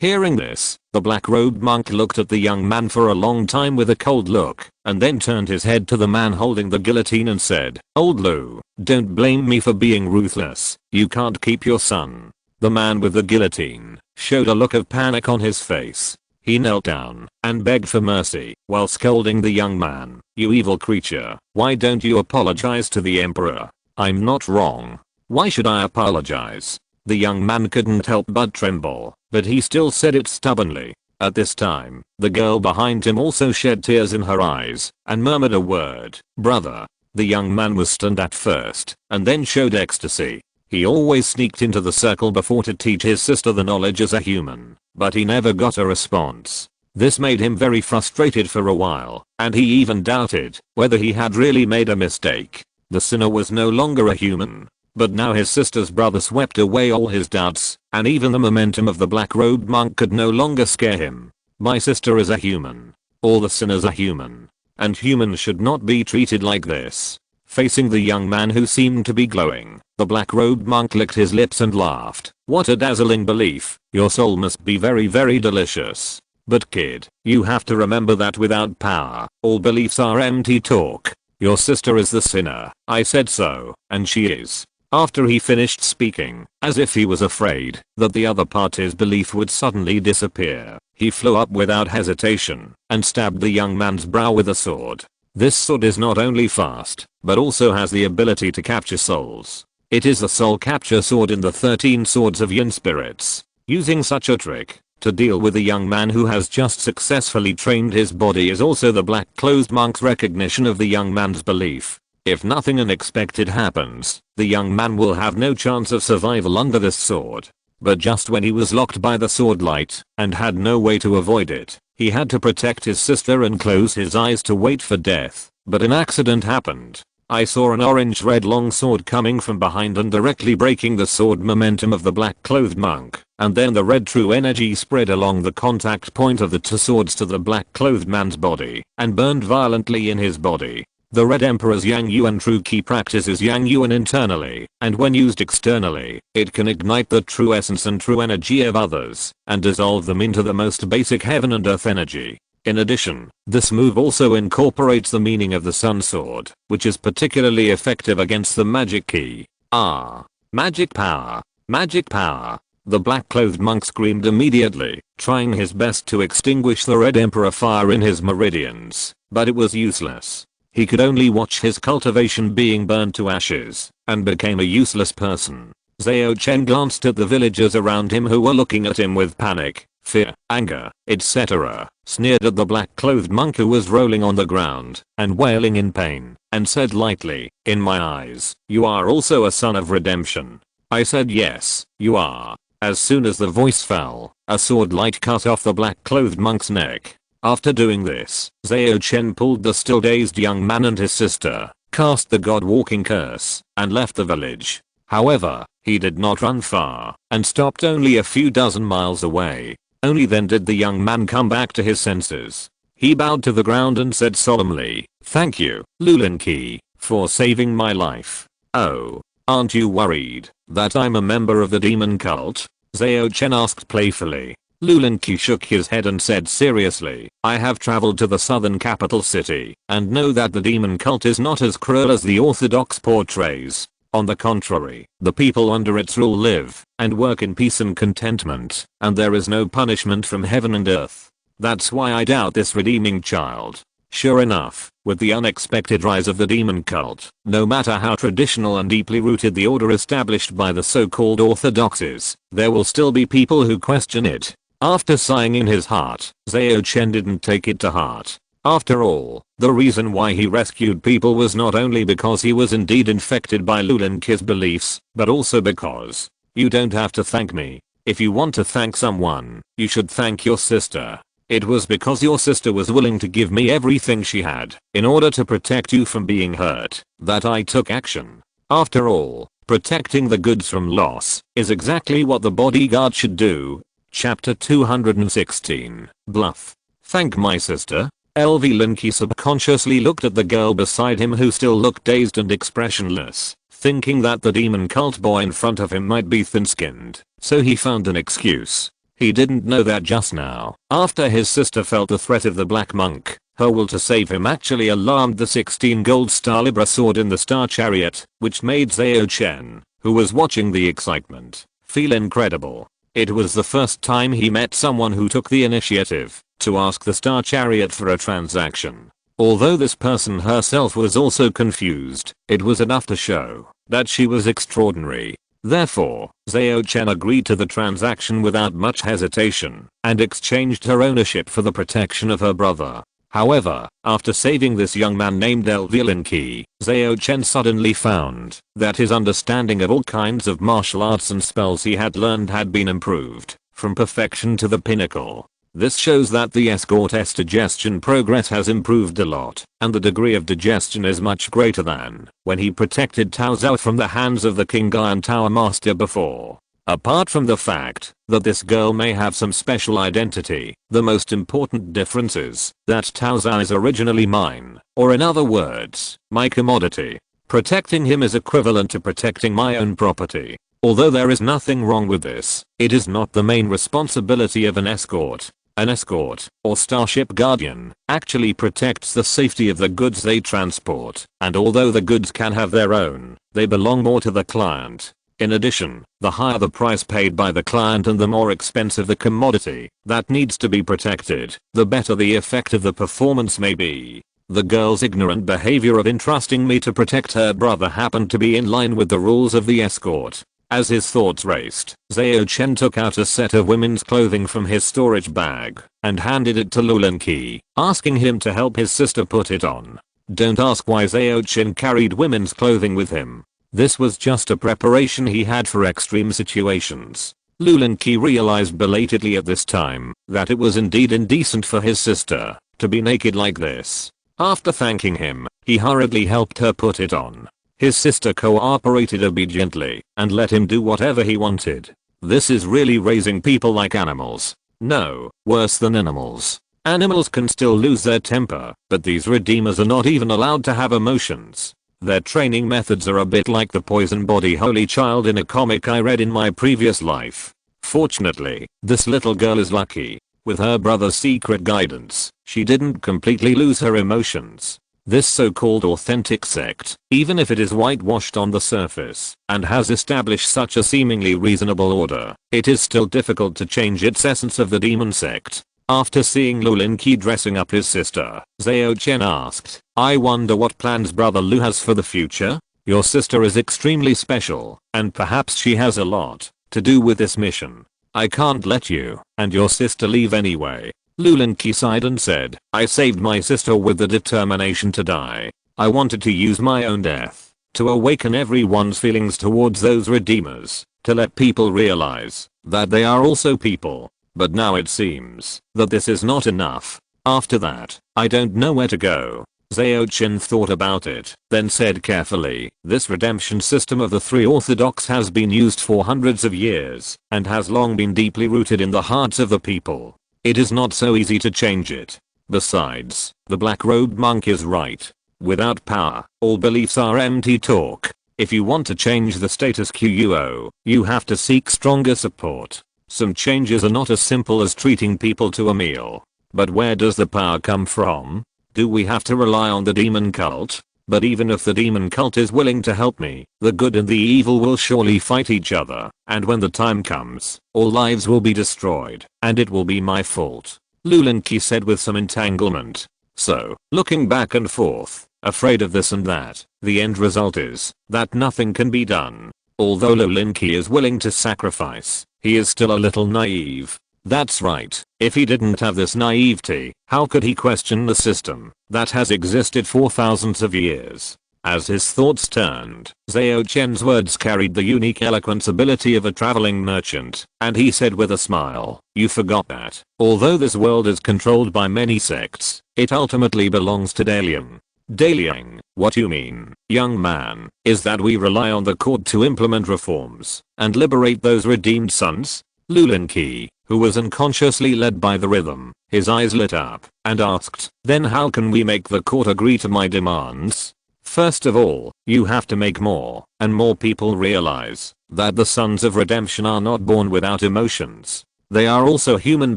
Hearing this, the black-robed monk looked at the young man for a long time with a cold look, and then turned his head to the man holding the guillotine and said, "Old Lu, don't blame me for being ruthless, you can't keep your son." The man with the guillotine showed a look of panic on his face. He knelt down and begged for mercy while scolding the young man, "You evil creature, why don't you apologize to the emperor? I'm not wrong. Why should I apologize?" The young man couldn't help but tremble, but he still said it stubbornly. At this time, the girl behind him also shed tears in her eyes and murmured a word, "Brother." The young man was stunned at first and then showed ecstasy. He always sneaked into the circle before to teach his sister the knowledge as a human, but he never got a response. This made him very frustrated for a while, and he even doubted whether he had really made a mistake. The sinner was no longer a human. But now his sister's brother swept away all his doubts, and even the momentum of the black-robed monk could no longer scare him. My sister is a human. All the sinners are human. And humans should not be treated like this. Facing the young man who seemed to be glowing, the black-robed monk licked his lips and laughed. "What a dazzling belief. Your soul must be very, very delicious. But kid, you have to remember that without power, all beliefs are empty talk. Your sister is the sinner. I said so, and she is." After he finished speaking, as if he was afraid that the other party's belief would suddenly disappear, he flew up without hesitation and stabbed the young man's brow with a sword. This sword is not only fast, but also has the ability to capture souls. It is the soul capture sword in the 13 swords of Yin spirits. Using such a trick to deal with a young man who has just successfully trained his body is also the black-clothed monk's recognition of the young man's belief. If nothing unexpected happens, the young man will have no chance of survival under this sword. But just when he was locked by the sword light and had no way to avoid it, he had to protect his sister and close his eyes to wait for death. But an accident happened. I saw an orange-red long sword coming from behind and directly breaking the sword momentum of the black-clothed monk, and then the red true energy spread along the contact point of the 2 swords to the black-clothed man's body and burned violently in his body. The Red Emperor's Yang Yuan true key practices Yang Yuan internally, and when used externally, it can ignite the true essence and true energy of others, and dissolve them into the most basic heaven and earth energy. In addition, this move also incorporates the meaning of the Sun Sword, which is particularly effective against the magic key. Ah! Magic power! Magic power! The black-clothed monk screamed immediately, trying his best to extinguish the Red Emperor fire in his meridians, but it was useless. He could only watch his cultivation being burned to ashes, and became a useless person. Zhao Chen glanced at the villagers around him who were looking at him with panic, fear, anger, etc., sneered at the black-clothed monk who was rolling on the ground and wailing in pain, and said lightly, "In my eyes, you are also a son of redemption." I said, "Yes, you are." As soon as the voice fell, a sword light cut off the black-clothed monk's neck. After doing this, Zhao Chen pulled the still dazed young man and his sister, cast the god-walking curse, and left the village. However, he did not run far, and stopped only a few dozen miles away. Only then did the young man come back to his senses. He bowed to the ground and said solemnly, "Thank you, Lulin Qi, for saving my life." "Oh, aren't you worried that I'm a member of the demon cult?" Zhao Chen asked playfully. Lulin Qi shook his head and said seriously, "I have traveled to the southern capital city and know that the demon cult is not as cruel as the orthodox portrays. On the contrary, the people under its rule live and work in peace and contentment, and there is no punishment from heaven and earth. That's why I doubt this redeeming child." Sure enough, with the unexpected rise of the demon cult, no matter how traditional and deeply rooted the order established by the so-called orthodox is, there will still be people who question it. After sighing in his heart, Zhao Chen didn't take it to heart. After all, the reason why he rescued people was not only because he was indeed infected by Lulin Qi's beliefs, but also because, "You don't have to thank me. If you want to thank someone, you should thank your sister." It was because your sister was willing to give me everything she had in order to protect you from being hurt that I took action. After all, protecting the goods from loss is exactly what the bodyguard should do. Chapter 216. Bluff. Thank my sister. LV Linky subconsciously looked at the girl beside him who still looked dazed and expressionless, thinking that the demon cult boy in front of him might be thin-skinned, so he found an excuse. He didn't know that just now, after his sister felt the threat of the black monk, her will to save him actually alarmed the 16 gold star Libra sword in the star chariot, which made Zhao Chen, who was watching the excitement, feel incredible. It was the first time he met someone who took the initiative to ask the star chariot for a transaction. Although this person herself was also confused, it was enough to show that she was extraordinary. Therefore, Zhao Chen agreed to the transaction without much hesitation and exchanged her ownership for the protection of her brother. However, after saving this young man named Linky, Zhao Chen suddenly found that his understanding of all kinds of martial arts and spells he had learned had been improved from perfection to the pinnacle. This shows that the escort's digestion progress has improved a lot, and the degree of digestion is much greater than when he protected Tao Zhao from the hands of the King Iron Tower Master before. Apart from the fact that this girl may have some special identity, the most important difference is that Tao Zhao is originally mine, or in other words, my commodity. Protecting him is equivalent to protecting my own property. Although there is nothing wrong with this, it is not the main responsibility of an escort. An escort, or starship guardian, actually protects the safety of the goods they transport, and although the goods can have their own, they belong more to the client. In addition, the higher the price paid by the client and the more expensive the commodity that needs to be protected, the better the effect of the performance may be. The girl's ignorant behavior of entrusting me to protect her brother happened to be in line with the rules of the escort. As his thoughts raced, Zhao Chen took out a set of women's clothing from his storage bag and handed it to Linky, asking him to help his sister put it on. Don't ask why Zhao Chen carried women's clothing with him. This was just a preparation he had for extreme situations. Linky realized belatedly at this time that it was indeed indecent for his sister to be naked like this. After thanking him, he hurriedly helped her put it on. His sister cooperated obediently and let him do whatever he wanted. This is really raising people like animals. No, worse than animals. Animals can still lose their temper, but these redeemers are not even allowed to have emotions. Their training methods are a bit like the poison body holy child in a comic I read in my previous life. Fortunately, this little girl is lucky. With her brother's secret guidance, she didn't completely lose her emotions. This so-called authentic sect, even if it is whitewashed on the surface and has established such a seemingly reasonable order, it is still difficult to change its essence of the demon sect. After seeing Linky dressing up his sister, Zhao Chen asked, I wonder what plans brother Lu has for the future? Your sister is extremely special, and perhaps she has a lot to do with this mission. I can't let you and your sister leave anyway. Linky sighed and said, I saved my sister with the determination to die. I wanted to use my own death to awaken everyone's feelings towards those redeemers, to let people realize that they are also people. But now it seems that this is not enough. After that, I don't know where to go. Zhao Chen thought about it, then said carefully, this redemption system of the three orthodox has been used for hundreds of years and has long been deeply rooted in the hearts of the people. It is not so easy to change it. Besides, the black-robed monk is right. Without power, all beliefs are empty talk. If you want to change the status quo, you have to seek stronger support. Some changes are not as simple as treating people to a meal. But where does the power come from? Do we have to rely on the demon cult? But even if the demon cult is willing to help me, the good and the evil will surely fight each other, and when the time comes, all lives will be destroyed, and it will be my fault. Linky said with some entanglement. So, looking back and forth, afraid of this and that, the end result is that nothing can be done. Although Linky is willing to sacrifice, he is still a little naive. That's right, if he didn't have this naivety, how could he question the system that has existed for thousands of years? As his thoughts turned, Zhao Chen's words carried the unique eloquence ability of a traveling merchant, and he said with a smile, "You forgot that, although this world is controlled by many sects, it ultimately belongs to Dalian." Dalian, what you mean, young man, is that we rely on the court to implement reforms and liberate those redeemed sons? Lulinki, who was unconsciously led by the rhythm, his eyes lit up, and asked, "Then how can we make the court agree to my demands?" First of all, you have to make more and more people realize that the sons of redemption are not born without emotions. They are also human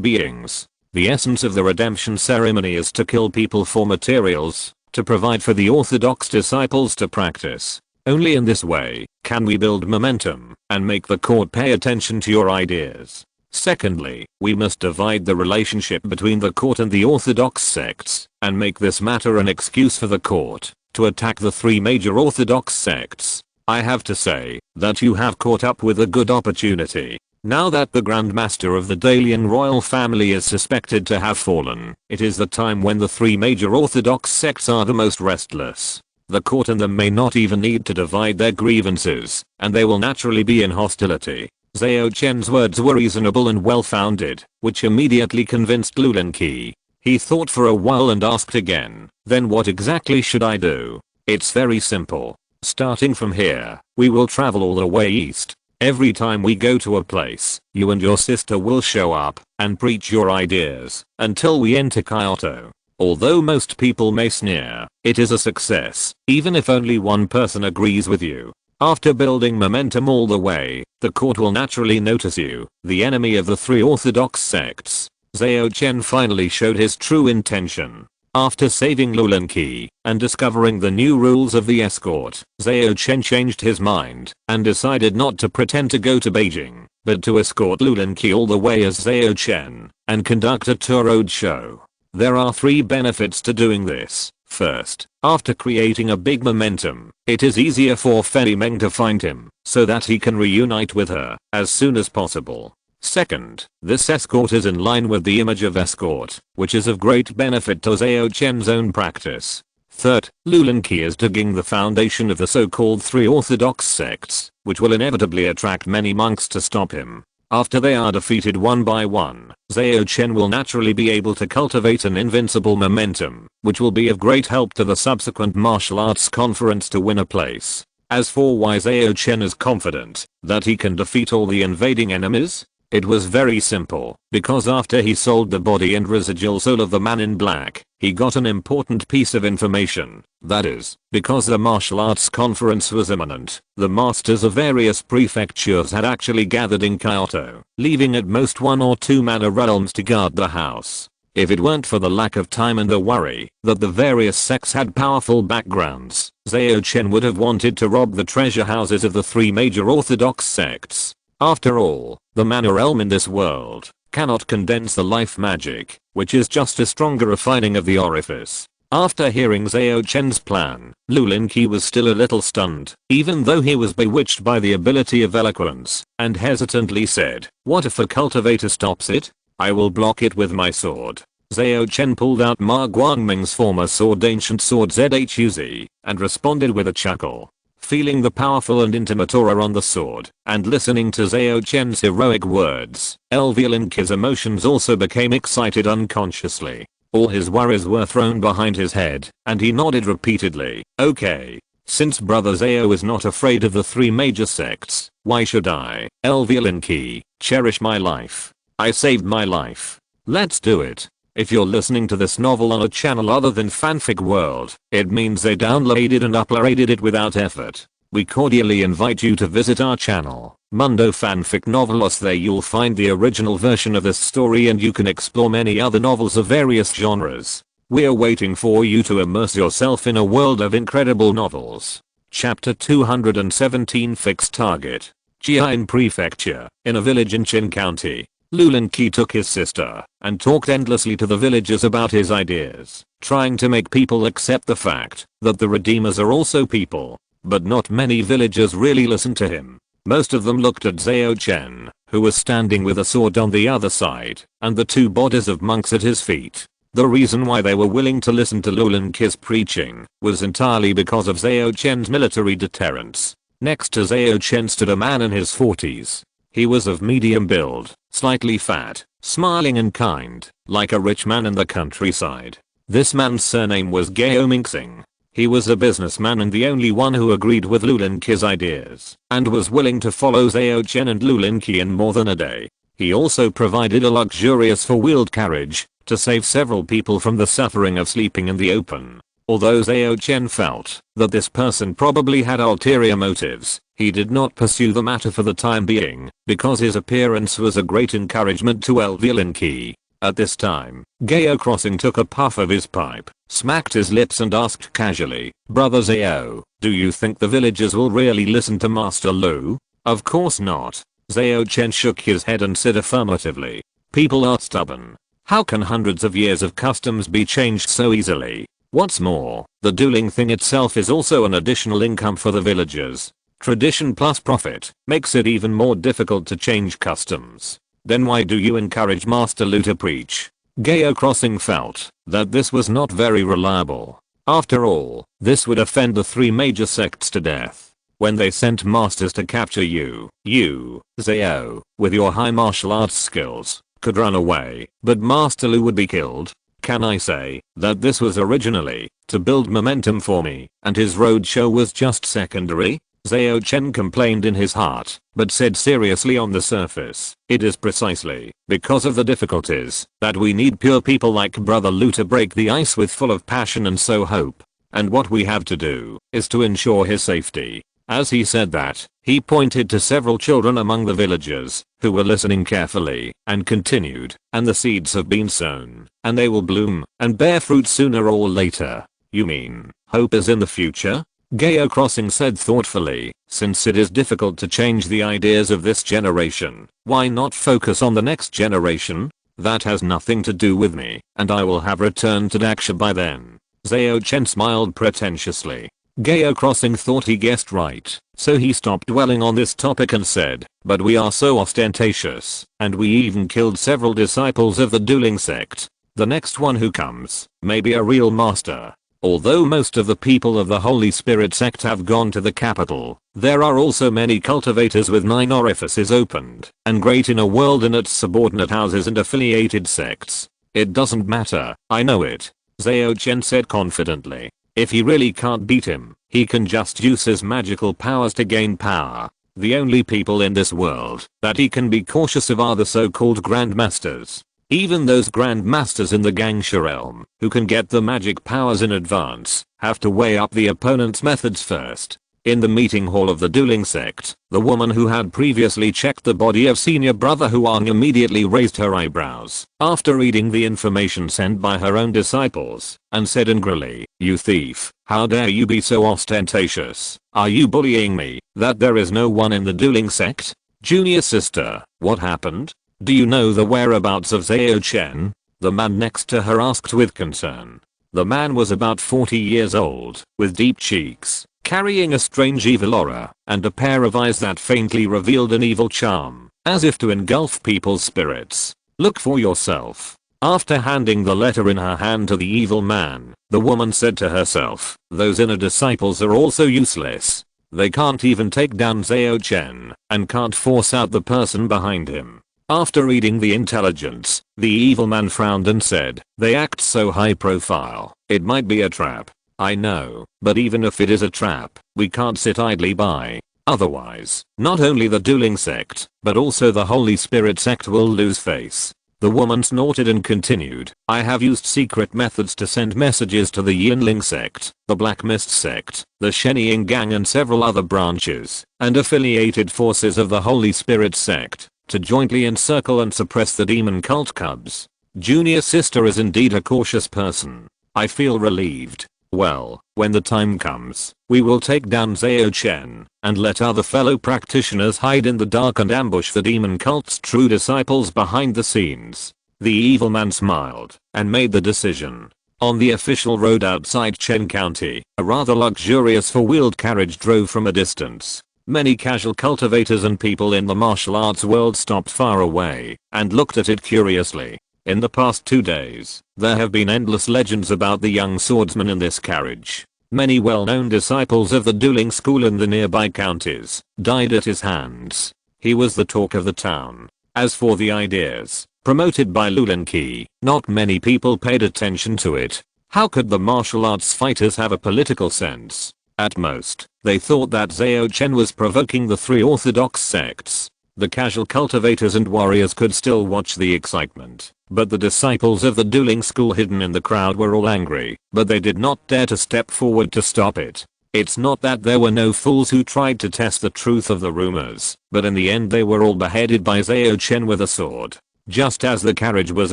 beings. The essence of the redemption ceremony is to kill people for materials, to provide for the orthodox disciples to practice. Only in this way can we build momentum and make the court pay attention to your ideas. Secondly, we must divide the relationship between the court and the orthodox sects and make this matter an excuse for the court to attack the three major orthodox sects. I have to say that you have caught up with a good opportunity. Now that the Grand Master of the Dalian royal family is suspected to have fallen, it is the time when the three major orthodox sects are the most restless. The court and them may not even need to divide their grievances, and they will naturally be in hostility. Zhao Chen's words were reasonable and well-founded, which immediately convinced Lulinki. He thought for a while and asked again, "Then what exactly should I do?" "It's very simple. Starting from here, we will travel all the way east. Every time we go to a place, you and your sister will show up and preach your ideas until we enter Kyoto. Although most people may sneer, it is a success, even if only one person agrees with you. After building momentum all the way, the court will naturally notice you, the enemy of the three orthodox sects." Zhao Chen finally showed his true intention. After saving Lulinki and discovering the new rules of the escort, Zhao Chen changed his mind and decided not to pretend to go to Beijing, but to escort Lulinki all the way as Zhao Chen and conduct a tour road show. There are 3 benefits to doing this. First, after creating a big momentum, it is easier for Fei Meng to find him so that he can reunite with her as soon as possible. Second, this escort is in line with the image of escort, which is of great benefit to Zhao Chen's own practice. Third, Lulinki is digging the foundation of the so-called 3 orthodox sects, which will inevitably attract many monks to stop him. After they are defeated one by one, Zhao Chen will naturally be able to cultivate an invincible momentum, which will be of great help to the subsequent martial arts conference to win a place. As for why Zhao Chen is confident that he can defeat all the invading enemies, it was very simple, because after he sold the body and residual soul of the man in black, he got an important piece of information. That is, because the martial arts conference was imminent, the masters of various prefectures had actually gathered in Kyoto, leaving at most 1 or 2 manor realms to guard the house. If it weren't for the lack of time and the worry that the various sects had powerful backgrounds, Zhao Chen would have wanted to rob the treasure houses of the 3 major orthodox sects. After all, the manor realm in this world cannot condense the life magic, which is just a stronger refining of the orifice. After hearing Zhao Chen's plan, Lulinki was still a little stunned, even though he was bewitched by the ability of eloquence, and hesitantly said, "What if a cultivator stops it? I will block it with my sword." Zhao Chen pulled out Ma Guangming's former sword, ancient sword ZHUZ, and responded with a chuckle. Feeling the powerful and intimate aura on the sword, and listening to Zhao Chen's heroic words, Lulinki's emotions also became excited unconsciously. All his worries were thrown behind his head, and he nodded repeatedly. "Okay. Since Brother Zhao is not afraid of the 3 major sects, why should I, Lulinki, cherish my life? I saved my life. Let's do it." If you're listening to this novel on a channel other than Fanfic World, it means they downloaded and uploaded it without effort. We cordially invite you to visit our channel, Mundo Fanfic Novelos. There you'll find the original version of this story and you can explore many other novels of various genres. We're waiting for you to immerse yourself in a world of incredible novels. Chapter 217 Fixed Target. Jiayin Prefecture, in a village in Qin County. Lulinki took his sister and talked endlessly to the villagers about his ideas, trying to make people accept the fact that the redeemers are also people. But not many villagers really listened to him. Most of them looked at Zhao Chen, who was standing with a sword on the other side, and the 2 bodies of monks at his feet. The reason why they were willing to listen to Lulin Ki's preaching was entirely because of Zhao Chen's military deterrence. Next to Zhao Chen stood a man in his 40s. He was of medium build, slightly fat, smiling and kind, like a rich man in the countryside. This man's surname was Gao Mingxing. He was a businessman and the only one who agreed with Lulin Ki's ideas and was willing to follow Zhao Chen and Lulin Ki in more than a day. He also provided a luxurious four-wheeled carriage to save several people from the suffering of sleeping in the open. Although Zhao Chen felt that this person probably had ulterior motives, he did not pursue the matter for the time being because his appearance was a great encouragement to Lulin Ki. At this time, Gao Crossing took a puff of his pipe, smacked his lips and asked casually, "Brother Zhao, do you think the villagers will really listen to Master Lu?" "Of course not." Zhao Chen shook his head and said affirmatively. "People are stubborn. How can hundreds of years of customs be changed so easily? What's more, the dueling thing itself is also an additional income for the villagers. Tradition plus profit makes it even more difficult to change customs. Then why do you encourage Master Lu to preach?" Gao Crossing felt that this was not very reliable. After all, this would offend the three major sects to death. When they sent masters to capture you, Zhao, with your high martial arts skills, could run away, but Master Lu would be killed. Can I say that this was originally to build momentum for me and his roadshow was just secondary? Zhao Chen complained in his heart, but said seriously on the surface, "It is precisely because of the difficulties that we need pure people like Brother Lu to break the ice with full of passion and sow hope. And what we have to do is to ensure his safety." As he said that, he pointed to several children among the villagers who were listening carefully and continued, "And the seeds have been sown, and they will bloom and bear fruit sooner or later." "You mean hope is in the future?" Gao Crossing said thoughtfully, "Since it is difficult to change the ideas of this generation, why not focus on the next generation? That has nothing to do with me, and I will have returned to Daksha by then." Zhao Chen smiled pretentiously. Gao Crossing thought he guessed right, so he stopped dwelling on this topic and said, "But we are so ostentatious, and we even killed several disciples of the dueling sect. The next one who comes may be a real master." Although most of the people of the Holy Spirit sect have gone to the capital, there are also many cultivators with 9 orifices opened and great in a world and its subordinate houses and affiliated sects. "It doesn't matter, I know it," Zhao Chen said confidently. "If he really can't beat him, he can just use his magical powers to gain power. The only people in this world that he can be cautious of are the so-called grandmasters. Even those grandmasters in the Gangsha realm, who can get the magic powers in advance, have to weigh up the opponent's methods first." In the meeting hall of the dueling sect, the woman who had previously checked the body of senior brother Huang immediately raised her eyebrows after reading the information sent by her own disciples, and said angrily, "You thief, how dare you be so ostentatious? Are you bullying me, that there is no one in the dueling sect?" "Junior sister, what happened? Do you know the whereabouts of Zhao Chen?" the man next to her asked with concern. The man was about 40 years old, with deep cheeks, carrying a strange evil aura, and a pair of eyes that faintly revealed an evil charm, as if to engulf people's spirits. "Look for yourself." After handing the letter in her hand to the evil man, the woman said to herself, "Those inner disciples are also useless. They can't even take down Zhao Chen, and can't force out the person behind him." After reading the intelligence, the evil man frowned and said, "They act so high profile, it might be a trap." "I know, but even if it is a trap, we can't sit idly by. Otherwise, not only the dueling sect, but also the Holy Spirit sect will lose face." The woman snorted and continued, "I have used secret methods to send messages to the Yinling sect, the Black Mist sect, the Shenying gang and several other branches, and affiliated forces of the Holy Spirit sect, to jointly encircle and suppress the demon cult cubs. Junior sister is indeed a cautious person. I feel relieved. Well, when the time comes, we will take down Zhao Chen, and let other fellow practitioners hide in the dark and ambush the demon cult's true disciples behind the scenes." The evil man smiled, and made the decision. On the official road outside Chen County, a rather luxurious four-wheeled carriage drove from a distance. Many casual cultivators and people in the martial arts world stopped far away and looked at it curiously. In the past 2 days, there have been endless legends about the young swordsman in this carriage. Many well-known disciples of the dueling school in the nearby counties died at his hands. He was the talk of the town. As for the ideas promoted by Lulin Qi, not many people paid attention to it. How could the martial arts fighters have a political sense? At most, they thought that Zhao Chen was provoking the 3 orthodox sects. The casual cultivators and warriors could still watch the excitement, but the disciples of the dueling school hidden in the crowd were all angry, but they did not dare to step forward to stop it. It's not that there were no fools who tried to test the truth of the rumors, but in the end they were all beheaded by Zhao Chen with a sword. Just as the carriage was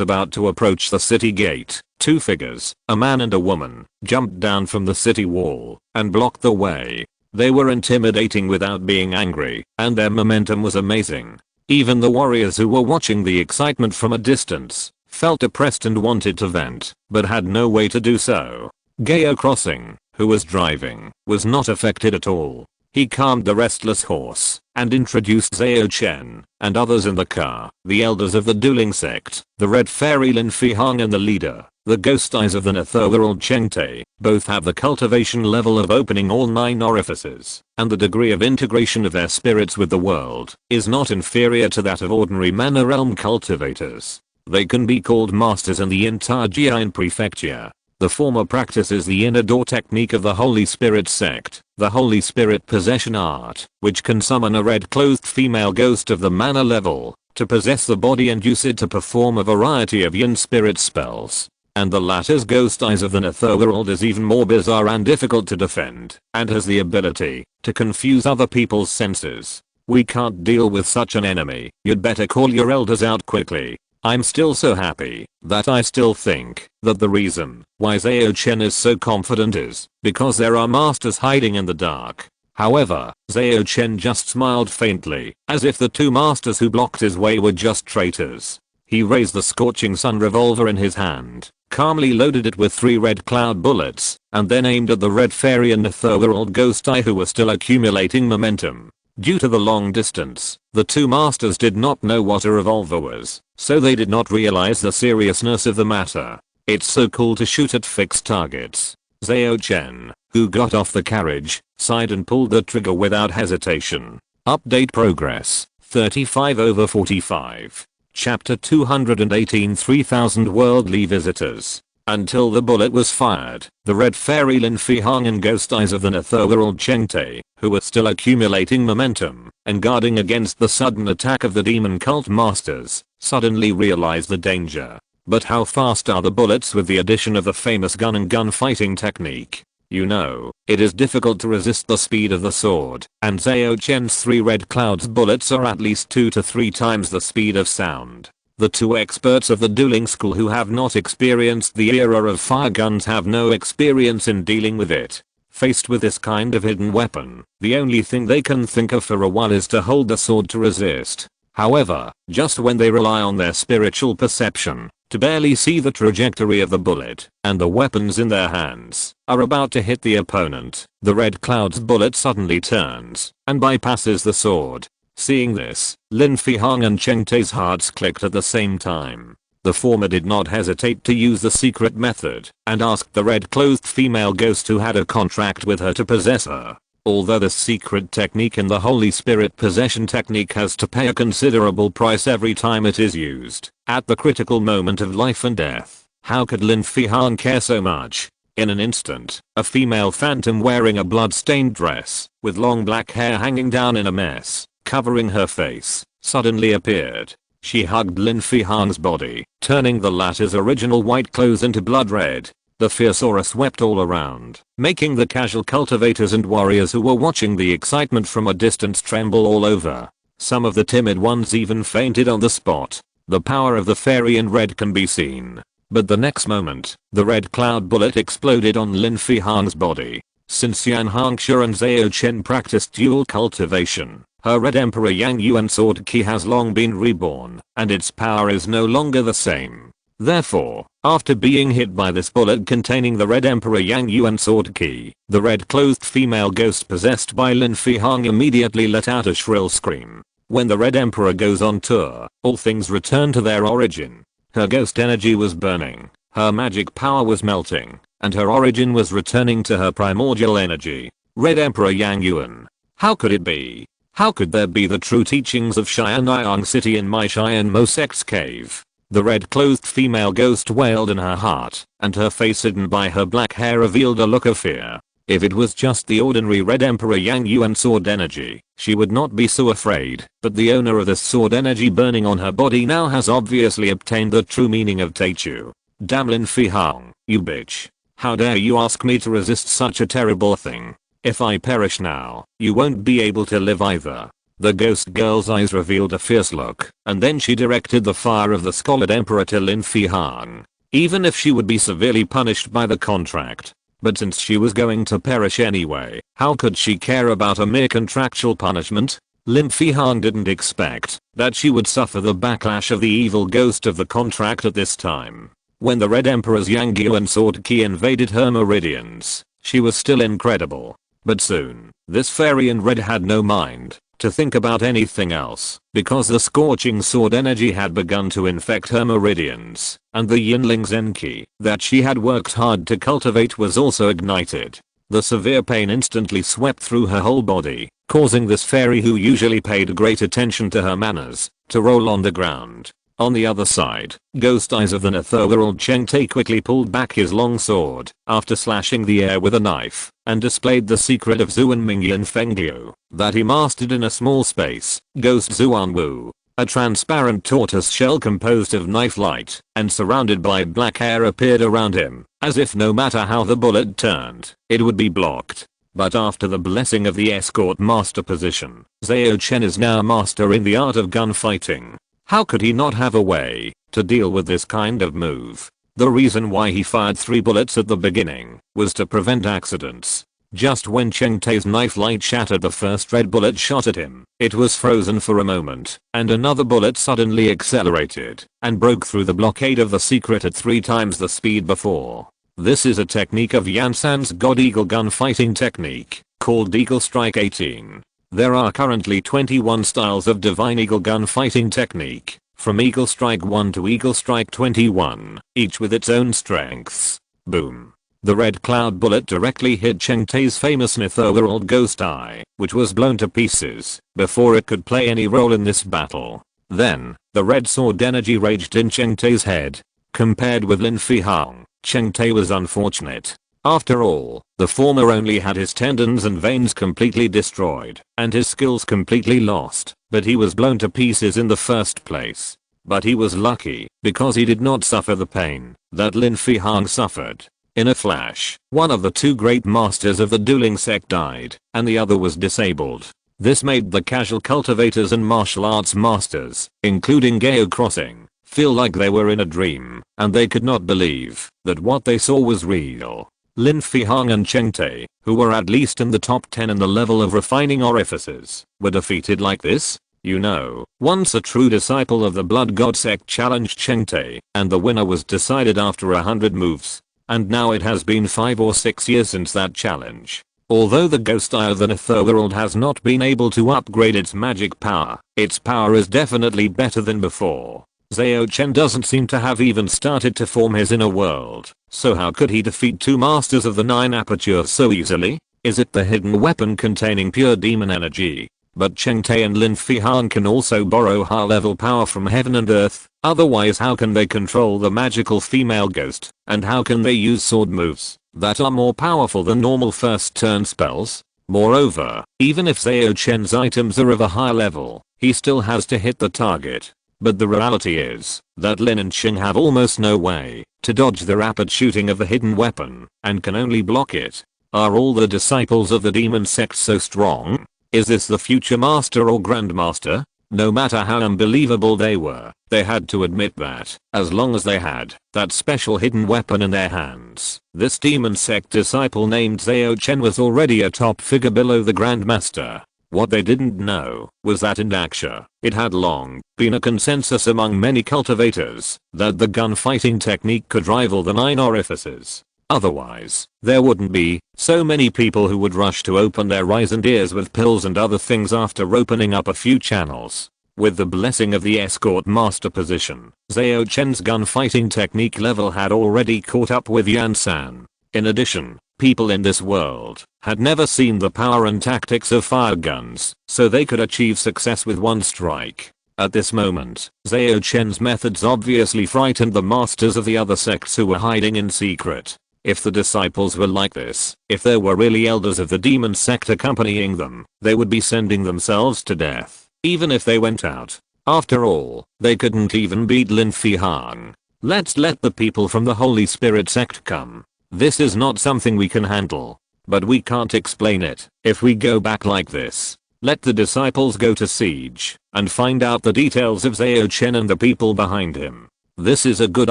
about to approach the city gate, 2 figures, a man and a woman, jumped down from the city wall and blocked the way. They were intimidating without being angry, and their momentum was amazing. Even the warriors who were watching the excitement from a distance felt depressed and wanted to vent, but had no way to do so. Gao Crossing, who was driving, was not affected at all. He calmed the restless horse and introduced Zhao Chen and others in the car, the elders of the dueling sect, the red fairy Lin Fihang and the leader, the ghost eyes of the netherworld Chengtai. Both have the cultivation level of opening all 9 orifices, and the degree of integration of their spirits with the world is not inferior to that of ordinary mana realm cultivators. They can be called masters in the entire Jian prefecture. The former practices the inner door technique of the Holy Spirit sect, the Holy Spirit possession art, which can summon a red-clothed female ghost of the mana level to possess the body and use it to perform a variety of yin spirit spells. And the latter's ghost eyes of the netherworld is even more bizarre and difficult to defend, and has the ability to confuse other people's senses. We can't deal with such an enemy. You'd better call your elders out quickly. I'm still so happy that I still think that the reason why Zhao Chen is so confident is because there are masters hiding in the dark. However, Zhao Chen just smiled faintly, as if the 2 masters who blocked his way were just traitors. He raised the scorching sun revolver in his hand, calmly loaded it with 3 red cloud bullets, and then aimed at the red fairy and netherworld ghost eye who were still accumulating momentum. Due to the long distance, the 2 masters did not know what a revolver was, so they did not realize the seriousness of the matter. It's so cool to shoot at fixed targets. Zhao Chen, who got off the carriage, sighed and pulled the trigger without hesitation. Update progress, 35/45. Chapter 218 3,000 worldly visitors. Until the bullet was fired, the red fairy Lin Fihang and ghost eyes of the netherworld Chengtai, who were still accumulating momentum and guarding against the sudden attack of the demon cult masters, suddenly realized the danger. But how fast are the bullets with the addition of the famous gun and gun fighting technique? You know, it is difficult to resist the speed of the sword, and Zhao Chen's 3 red clouds bullets are at least 2 to 3 times the speed of sound. The 2 experts of the dueling school who have not experienced the era of fire guns have no experience in dealing with it. Faced with this kind of hidden weapon, the only thing they can think of for a while is to hold the sword to resist. However, just when they rely on their spiritual perception to barely see the trajectory of the bullet, and the weapons in their hands are about to hit the opponent, the red cloud's bullet suddenly turns and bypasses the sword. Seeing this, Lin Fihang and Chengtai's hearts clicked at the same time. The former did not hesitate to use the secret method and asked the red-clothed female ghost who had a contract with her to possess her. Although the secret technique in the Holy Spirit possession technique has to pay a considerable price every time it is used, at the critical moment of life and death, how could Lin Fihang care so much? In an instant, a female phantom wearing a blood-stained dress, with long black hair hanging down in a mess, covering her face, suddenly appeared. She hugged Lin Fihang's body, turning the latter's original white clothes into blood red. The fierce aura swept all around, making the casual cultivators and warriors who were watching the excitement from a distance tremble all over. Some of the timid ones even fainted on the spot. The power of the fairy in red can be seen. But the next moment, the red cloud bullet exploded on Lin Fihang's body. Since Yan Hongxue and Zhao Chen practiced dual cultivation, her Red Emperor Yang Yuan sword key has long been reborn, and its power is no longer the same. Therefore, after being hit by this bullet containing the Red Emperor Yang Yuan sword key, the red-clothed female ghost possessed by Lin Fihang immediately let out a shrill scream. When the Red Emperor goes on tour, all things return to their origin. Her ghost energy was burning, her magic power was melting, and her origin was returning to her primordial energy. Red Emperor Yang Yuan. How could it be? How could there be the true teachings of Xianyang City in my Xianmo Sects cave? The red-clothed female ghost wailed in her heart, and her face hidden by her black hair revealed a look of fear. If it was just the ordinary Red Emperor Yang Yuan sword energy, she would not be so afraid, but the owner of this sword energy burning on her body now has obviously obtained the true meaning of Teichu. Damn Lin Fihang, you bitch. How dare you ask me to resist such a terrible thing? If I perish now, you won't be able to live either. The ghost girl's eyes revealed a fierce look, and then she directed the fire of the Scholard Emperor to Lin Fihang. Even if she would be severely punished by the contract. But since she was going to perish anyway, how could she care about a mere contractual punishment? Lin Fihang didn't expect that she would suffer the backlash of the evil ghost of the contract at this time. When the Red Emperor's Yang Yuan sword ki invaded her meridians, she was still incredible. But soon, this fairy in red had no mind to think about anything else, because the scorching sword energy had begun to infect her meridians, and the Yinling Zen Ki that she had worked hard to cultivate was also ignited. The severe pain instantly swept through her whole body, causing this fairy, who usually paid great attention to her manners, to roll on the ground. On the other side, Ghost Eyes of the netherworld Cheng Tai quickly pulled back his long sword after slashing the air with a knife and displayed the secret of Zuan Mingyan Fengliu that he mastered in a small space. Ghost Zuan Wu, a transparent tortoise shell composed of knife light and surrounded by black hair, appeared around him, as if no matter how the bullet turned, it would be blocked. But after the blessing of the escort master position, Zhao Chen is now master in the art of gunfighting. How could he not have a way to deal with this kind of move? The reason why he fired 3 bullets at the beginning was to prevent accidents. Just when Cheng Tai's knife light shattered the first red bullet shot at him, it was frozen for a moment, and another bullet suddenly accelerated and broke through the blockade of the secret at 3 times the speed before. This is a technique of Yansan's God Eagle gunfighting technique, called Eagle Strike 18. There are currently 21 styles of Divine Eagle gunfighting technique, from Eagle Strike 1 to Eagle Strike 21, each with its own strengths. Boom. The red cloud bullet directly hit Cheng Tai's famous netherworld ghost eye, which was blown to pieces before it could play any role in this battle. Then, the red sword energy raged in Cheng Tai's head. Compared with Lin Fihang, Cheng Tai was unfortunate. After all, the former only had his tendons and veins completely destroyed, and his skills completely lost, but he was blown to pieces in the first place. But he was lucky, because he did not suffer the pain that Lin Fihang suffered. In a flash, one of the 2 great masters of the dueling sect died, and the other was disabled. This made the casual cultivators and martial arts masters, including Gao Crossing, feel like they were in a dream, and they could not believe that what they saw was real. Lin Fihang and Cheng Tai, who were at least in the top 10 in the level of refining orifices, were defeated like this? You know, once a true disciple of the Blood God sect challenged Cheng Tai, and the winner was decided after 100 moves. And now it has been 5 or 6 years since that challenge. Although the Ghost Eye of the netherworld has not been able to upgrade its magic power, its power is definitely better than before. Zhao Chen doesn't seem to have even started to form his inner world, so how could he defeat 2 masters of the 9 apertures so easily? Is it the hidden weapon containing pure demon energy? But Cheng Tai and Lin Fihang can also borrow high level power from heaven and earth, otherwise how can they control the magical female ghost, and how can they use sword moves that are more powerful than normal first turn spells? Moreover, even if Zhao Chen's items are of a high level, he still has to hit the target. But the reality is that Lin and Qing have almost no way to dodge the rapid shooting of the hidden weapon, and can only block it. Are all the disciples of the demon sect so strong? Is this the future master or grandmaster? No matter how unbelievable they were, they had to admit that, as long as they had that special hidden weapon in their hands, this demon sect disciple named Zhao Chen was already a top figure below the grandmaster. What they didn't know was that in Daxia, it had long been a consensus among many cultivators that the gunfighting technique could rival the 9 orifices. Otherwise, there wouldn't be so many people who would rush to open their eyes and ears with pills and other things after opening up a few channels. With the blessing of the escort master position, Zhao Chen's gunfighting technique level had already caught up with Yan San. In addition, people in this world had never seen the power and tactics of fire guns, so they could achieve success with one strike. At this moment, Zhao Chen's methods obviously frightened the masters of the other sects who were hiding in secret. If the disciples were like this, if there were really elders of the demon sect accompanying them, they would be sending themselves to death, even if they went out. After all, they couldn't even beat Lin Fihang. Let's let the people from the Holy Spirit sect come. This is not something we can handle. But we can't explain it. If we go back like this, let the disciples go to siege and find out the details of Zhao Chen and the people behind him. This is a good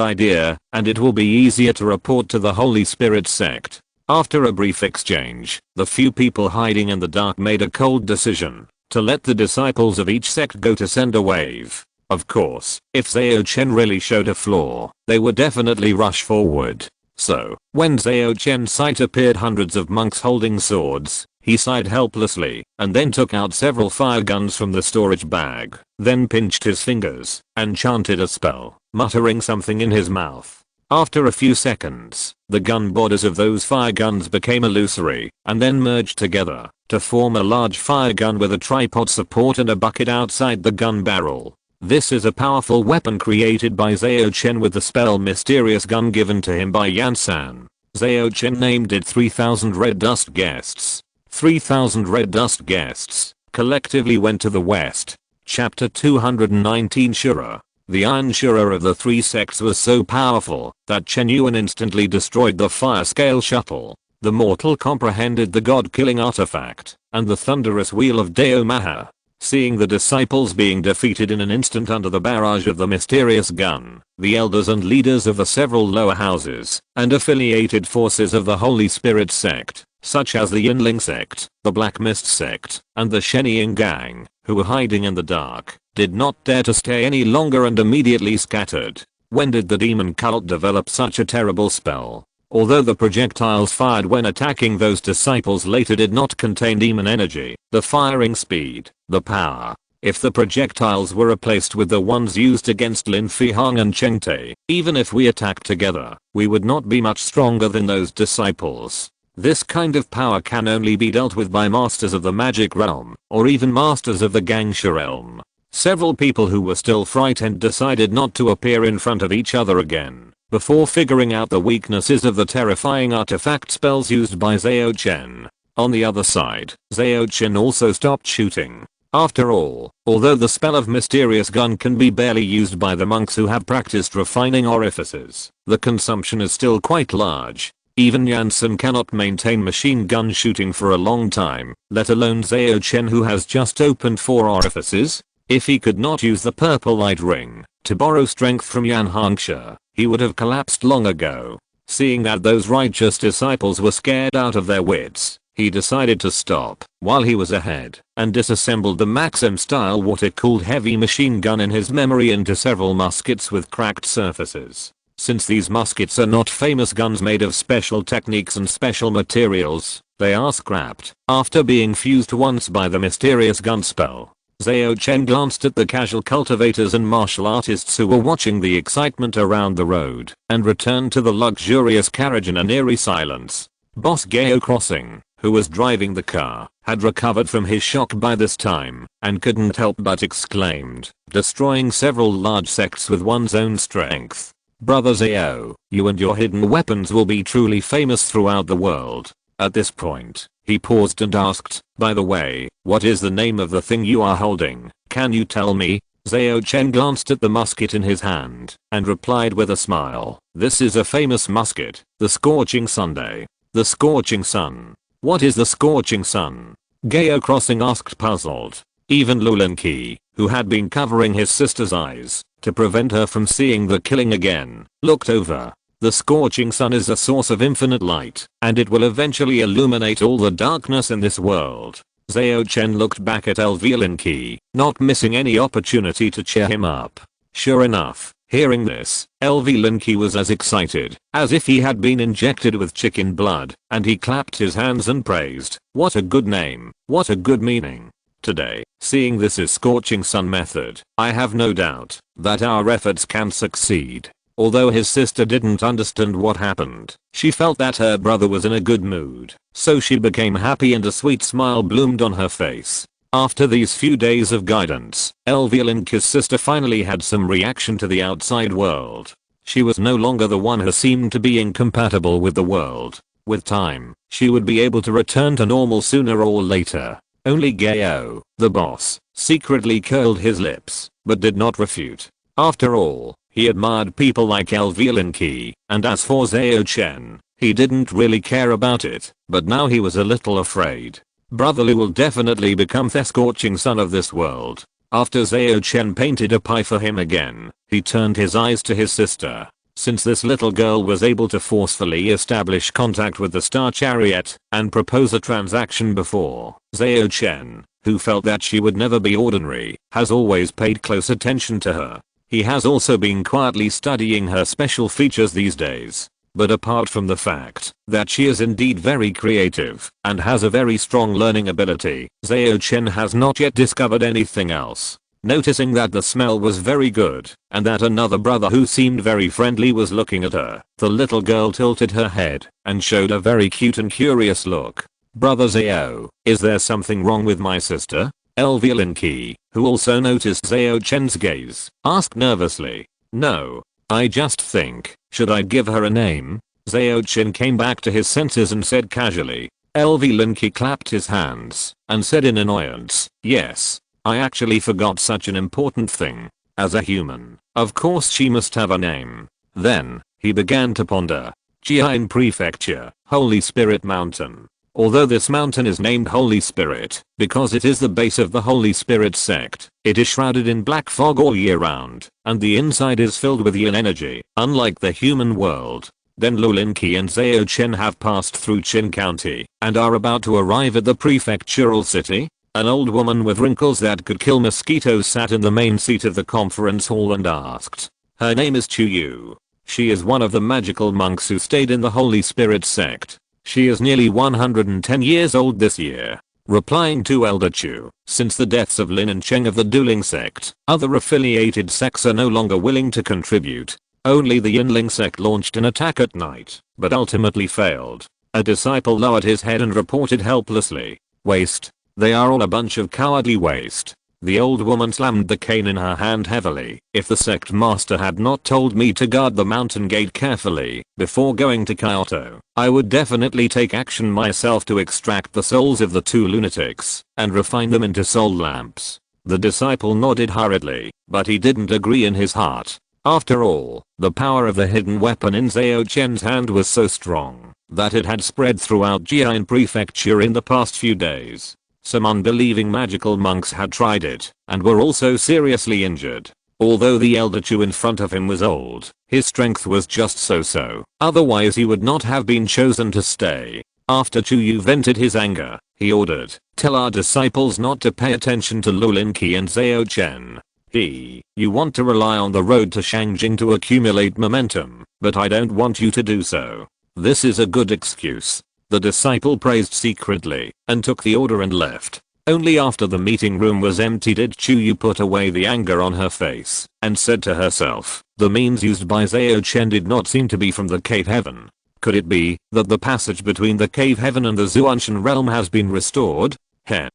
idea, and it will be easier to report to the Holy Spirit sect. After a brief exchange, the few people hiding in the dark made a cold decision to let the disciples of each sect go to send a wave. Of course, if Zhao Chen really showed a flaw, they would definitely rush forward. So, when Zhao Chen's sight appeared hundreds of monks holding swords, he sighed helplessly and then took out several fire guns from the storage bag, then pinched his fingers and chanted a spell, muttering something in his mouth. After a few seconds, the gun borders of those fire guns became illusory and then merged together to form a large fire gun with a tripod support and a bucket outside the gun barrel. This is a powerful weapon created by Zhao Chen with the spell Mysterious Gun given to him by Yan San. Zhao Chen named it 3000 Red Dust Guests. 3000 Red Dust Guests collectively went to the west. Chapter 219 Shura. The Iron Shura of the three sects was so powerful that Chen Yuan instantly destroyed the fire scale shuttle. The mortal comprehended the god-killing artifact and the thunderous wheel of Deo Maha. Seeing the disciples being defeated in an instant under the barrage of the mysterious gun, the elders and leaders of the several lower houses and affiliated forces of the Holy Spirit sect, such as the Yinling sect, the Black Mist sect, and the Shenying gang, who were hiding in the dark, did not dare to stay any longer and immediately scattered. When did the demon cult develop such a terrible spell? Although the projectiles fired when attacking those disciples later did not contain demon energy, the firing speed, the power. If the projectiles were replaced with the ones used against Lin Fihang and Chengte, even if we attacked together, we would not be much stronger than those disciples. This kind of power can only be dealt with by masters of the magic realm, or even masters of the Gangsha realm. Several people who were still frightened decided not to appear in front of each other again, before figuring out the weaknesses of the terrifying artifact spells used by Zhao Chen. On the other side, Zhao Chen also stopped shooting. After all, although the spell of Mysterious Gun can be barely used by the monks who have practiced refining orifices, the consumption is still quite large. Even Jansen cannot maintain machine gun shooting for a long time, let alone Zhao Chen who has just opened 4 orifices. If he could not use the purple light ring to borrow strength from Yan Hangsha, he would have collapsed long ago. Seeing that those righteous disciples were scared out of their wits, he decided to stop while he was ahead and disassembled the Maxim style water-cooled heavy machine gun in his memory into several muskets with cracked surfaces. Since these muskets are not famous guns made of special techniques and special materials, they are scrapped after being fused once by the mysterious gun spell. Zhao Chen glanced at the casual cultivators and martial artists who were watching the excitement around the road and returned to the luxurious carriage in an eerie silence. Boss Gao Crossing, who was driving the car, had recovered from his shock by this time and couldn't help but exclaimed, destroying several large sects with one's own strength. Brother Zhao, you and your hidden weapons will be truly famous throughout the world. At this point, he paused and asked, by the way, what is the name of the thing you are holding? Can you tell me? Zhao Chen glanced at the musket in his hand and replied with a smile, this is a famous musket, the Scorching Sunday. The Scorching Sun. What is the Scorching Sun? Gao Crossing asked puzzled. Even Lulinki, who had been covering his sister's eyes to prevent her from seeing the killing again, looked over. The Scorching Sun is a source of infinite light, and it will eventually illuminate all the darkness in this world. Zhao Chen looked back at Lulinki, not missing any opportunity to cheer him up. Sure enough, hearing this, Lulinki was as excited as if he had been injected with chicken blood, and he clapped his hands and praised, what a good name, what a good meaning. Today, seeing this is scorching sun method, I have no doubt that our efforts can succeed. Although his sister didn't understand what happened, she felt that her brother was in a good mood, so she became happy and a sweet smile bloomed on her face. After these few days of guidance, Xingcha's sister finally had some reaction to the outside world. She was no longer the one who seemed to be incompatible with the world. With time, she would be able to return to normal sooner or later. Only Gao, the boss, secretly curled his lips, but did not refute. After all, he admired people like Xingcha, and as for Zhao Chen, he didn't really care about it, but now he was a little afraid. Brother Lu will definitely become the scorching sun of this world. After Zhao Chen painted a pie for him again, he turned his eyes to his sister. Since this little girl was able to forcefully establish contact with the Star Chariot and propose a transaction before, Zhao Chen, who felt that she would never be ordinary, has always paid close attention to her. He has also been quietly studying her special features these days. But apart from the fact that she is indeed very creative and has a very strong learning ability, Zhao Chen has not yet discovered anything else. Noticing that the smell was very good and that another brother who seemed very friendly was looking at her, the little girl tilted her head and showed a very cute and curious look. Brother Zhao, is there something wrong with my sister? Xingcha, who also noticed Zhao Chen's gaze, asked nervously. No. I just think, should I give her a name? Zhao Chen came back to his senses and said casually. Xingcha clapped his hands and said in annoyance, yes, I actually forgot such an important thing. As a human, of course she must have a name. Then, he began to ponder. Jian Prefecture, Holy Spirit Mountain. Although this mountain is named Holy Spirit because it is the base of the Holy Spirit sect, it is shrouded in black fog all year round, and the inside is filled with yin energy, unlike the human world. Then Xingcha and Zhao Chen have passed through Qin County and are about to arrive at the prefectural city. An old woman with wrinkles that could kill mosquitoes sat in the main seat of the conference hall and asked. Her name is Chu Yu. She is one of the magical monks who stayed in the Holy Spirit sect. She is nearly 110 years old this year. Replying to Elder Chu, since the deaths of Lin and Cheng of the dueling sect, other affiliated sects are no longer willing to contribute. Only the Yinling sect launched an attack at night, but ultimately failed. A disciple lowered his head and reported helplessly. Waste. They are all a bunch of cowardly waste. The old woman slammed the cane in her hand heavily. If the sect master had not told me to guard the mountain gate carefully before going to Kyoto, I would definitely take action myself to extract the souls of the two lunatics and refine them into soul lamps. The disciple nodded hurriedly, but he didn't agree in his heart. After all, the power of the hidden weapon in Zhao Chen's hand was so strong that it had spread throughout Jian Prefecture in the past few days. Some unbelieving magical monks had tried it and were also seriously injured. Although the elder Chu in front of him was old, his strength was just so-so, otherwise he would not have been chosen to stay. After Chu Yu vented his anger, he ordered, tell our disciples not to pay attention to Xingcha and Zhao Chen. You want to rely on the road to Shangjing to accumulate momentum, but I don't want you to do so. This is a good excuse. The disciple praised secretly and took the order and left. Only after the meeting room was empty did Chu Yu put away the anger on her face and said to herself, the means used by Zhao Chen did not seem to be from the cave heaven. Could it be that the passage between the cave heaven and the Zuanshan realm has been restored?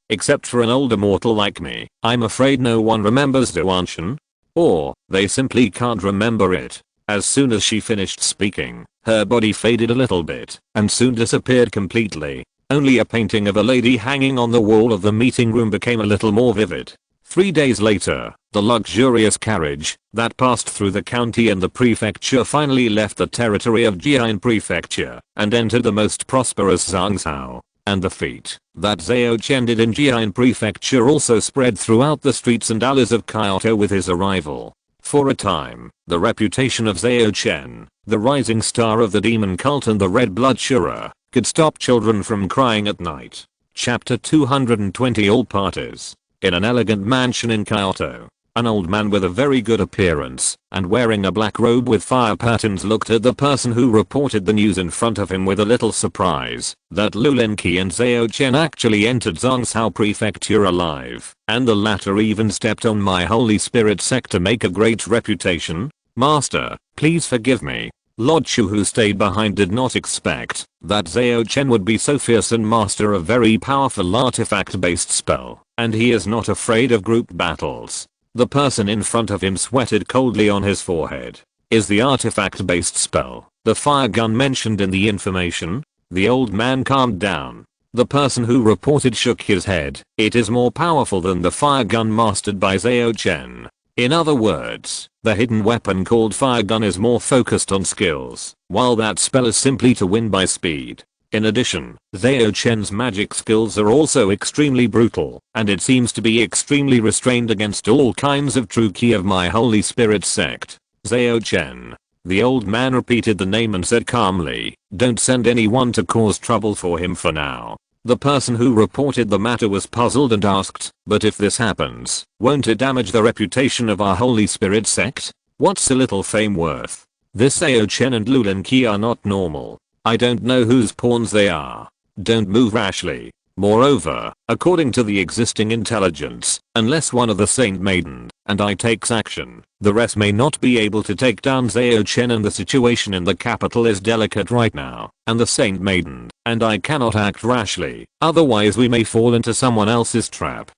Except for an old immortal like me, I'm afraid no one remembers Zuanshan. Or, they simply can't remember it. As soon as she finished speaking, her body faded a little bit and soon disappeared completely. Only a painting of a lady hanging on the wall of the meeting room became a little more vivid. 3 days later, the luxurious carriage that passed through the county and the prefecture finally left the territory of Jian Prefecture and entered the most prosperous Zhangzhou. And the feat that Zhao Chen did in Jian Prefecture also spread throughout the streets and alleys of Kyoto with his arrival. For a time, the reputation of Zhao Chen, the rising star of the demon cult and the red blood Shura, could stop children from crying at night. Chapter 220 All Parties. In an elegant mansion in Kyoto, An old man with a very good appearance and wearing a black robe with fire patterns looked at the person who reported the news in front of him with a little surprise that Lu Linqi and Zhao Chen actually entered Zhongzhou Prefecture alive, and the latter even stepped on my holy spirit sect to make a great reputation. Master, please forgive me. Lord Chu, who stayed behind, did not expect that Zhao Chen would be so fierce and master a very powerful artifact based spell, and he is not afraid of group battles. The person in front of him sweated coldly on his forehead. Is the artifact based spell the fire gun mentioned in the information? The old man calmed down. The person who reported shook his head. It is more powerful than the fire gun mastered by Zhao Chen. In other words, the hidden weapon called fire gun is more focused on skills, while that spell is simply to win by speed. In addition, Zhao Chen's magic skills are also extremely brutal, and it seems to be extremely restrained against all kinds of true key of my holy spirit sect. Zhao Chen. The old man repeated the name and said calmly, don't send anyone to cause trouble for him for now. The person who reported the matter was puzzled and asked, but if this happens, won't it damage the reputation of our holy spirit sect? What's a little fame worth? This Zhao Chen and Lu Linqi are not normal. I don't know whose pawns they are. Don't move rashly. Moreover, according to the existing intelligence, unless one of the Saint Maiden and I takes action, the rest may not be able to take down Zhao Chen, and the situation in the capital is delicate right now, and the Saint Maiden and I cannot act rashly, otherwise we may fall into someone else's trap.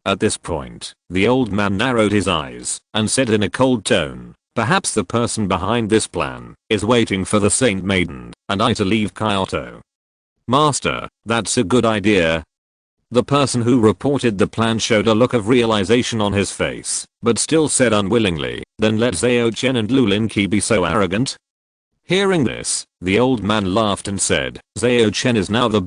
At this point, the old man narrowed his eyes and said in a cold tone, perhaps the person behind this plan is waiting for the Saint Maiden and I to leave Kyoto. Master, that's a good idea. The person who reported the plan showed a look of realization on his face, but still said unwillingly, then let Zhao Chen and Lu Linqi be so arrogant? Hearing this, the old man laughed and said, Zhao Chen is now the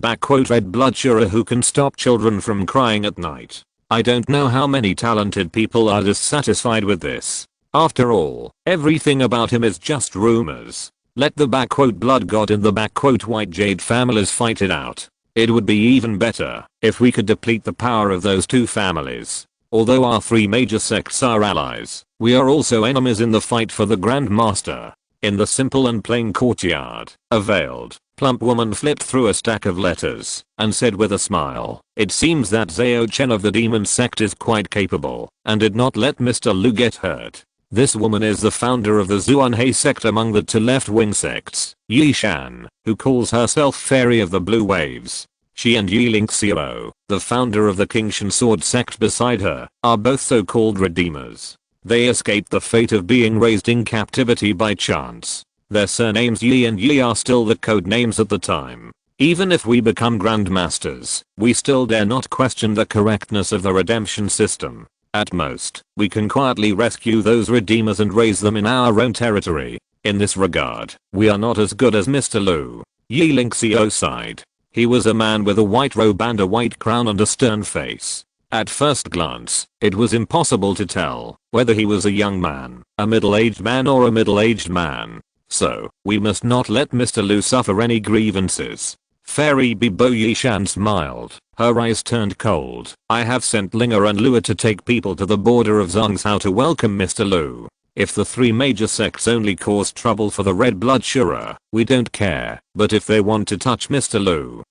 red blood Shura who can stop children from crying at night. I don't know how many talented people are dissatisfied with this. After all, everything about him is just rumors. Let the blood god and the white jade families fight it out. It would be even better if we could deplete the power of those two families. Although our three major sects are allies, we are also enemies in the fight for the Grand Master. In the simple and plain courtyard, a veiled, plump woman flipped through a stack of letters and said with a smile, it seems that Zhao Chen of the demon sect is quite capable and did not let Mr. Lu get hurt. This woman is the founder of the Zuanhei sect among the two left-wing sects, Yi Shan, who calls herself Fairy of the Blue Waves. She and Yi Lingxiao, the founder of the Qingshan Sword sect beside her, are both so-called redeemers. They escaped the fate of being raised in captivity by chance. Their surnames Yi and Yi are still the code names at the time. Even if we become grandmasters, we still dare not question the correctness of the redemption system. At most, we can quietly rescue those redeemers and raise them in our own territory. In this regard, we are not as good as Mr. Lu. Yi Lingxiao sighed. He was a man with a white robe and a white crown and a stern face. At first glance, it was impossible to tell whether he was a young man, a middle-aged man or a middle-aged man. So, we must not let Mr. Lu suffer any grievances. Fairy Bibo Yishan smiled. Her eyes turned cold. I have sent Linger and Lua to take people to the border of Zhongzhou to welcome Mr. Lu. If the three major sects only cause trouble for the Red Blood Shura, we don't care. But if they want to touch Mr. Lu,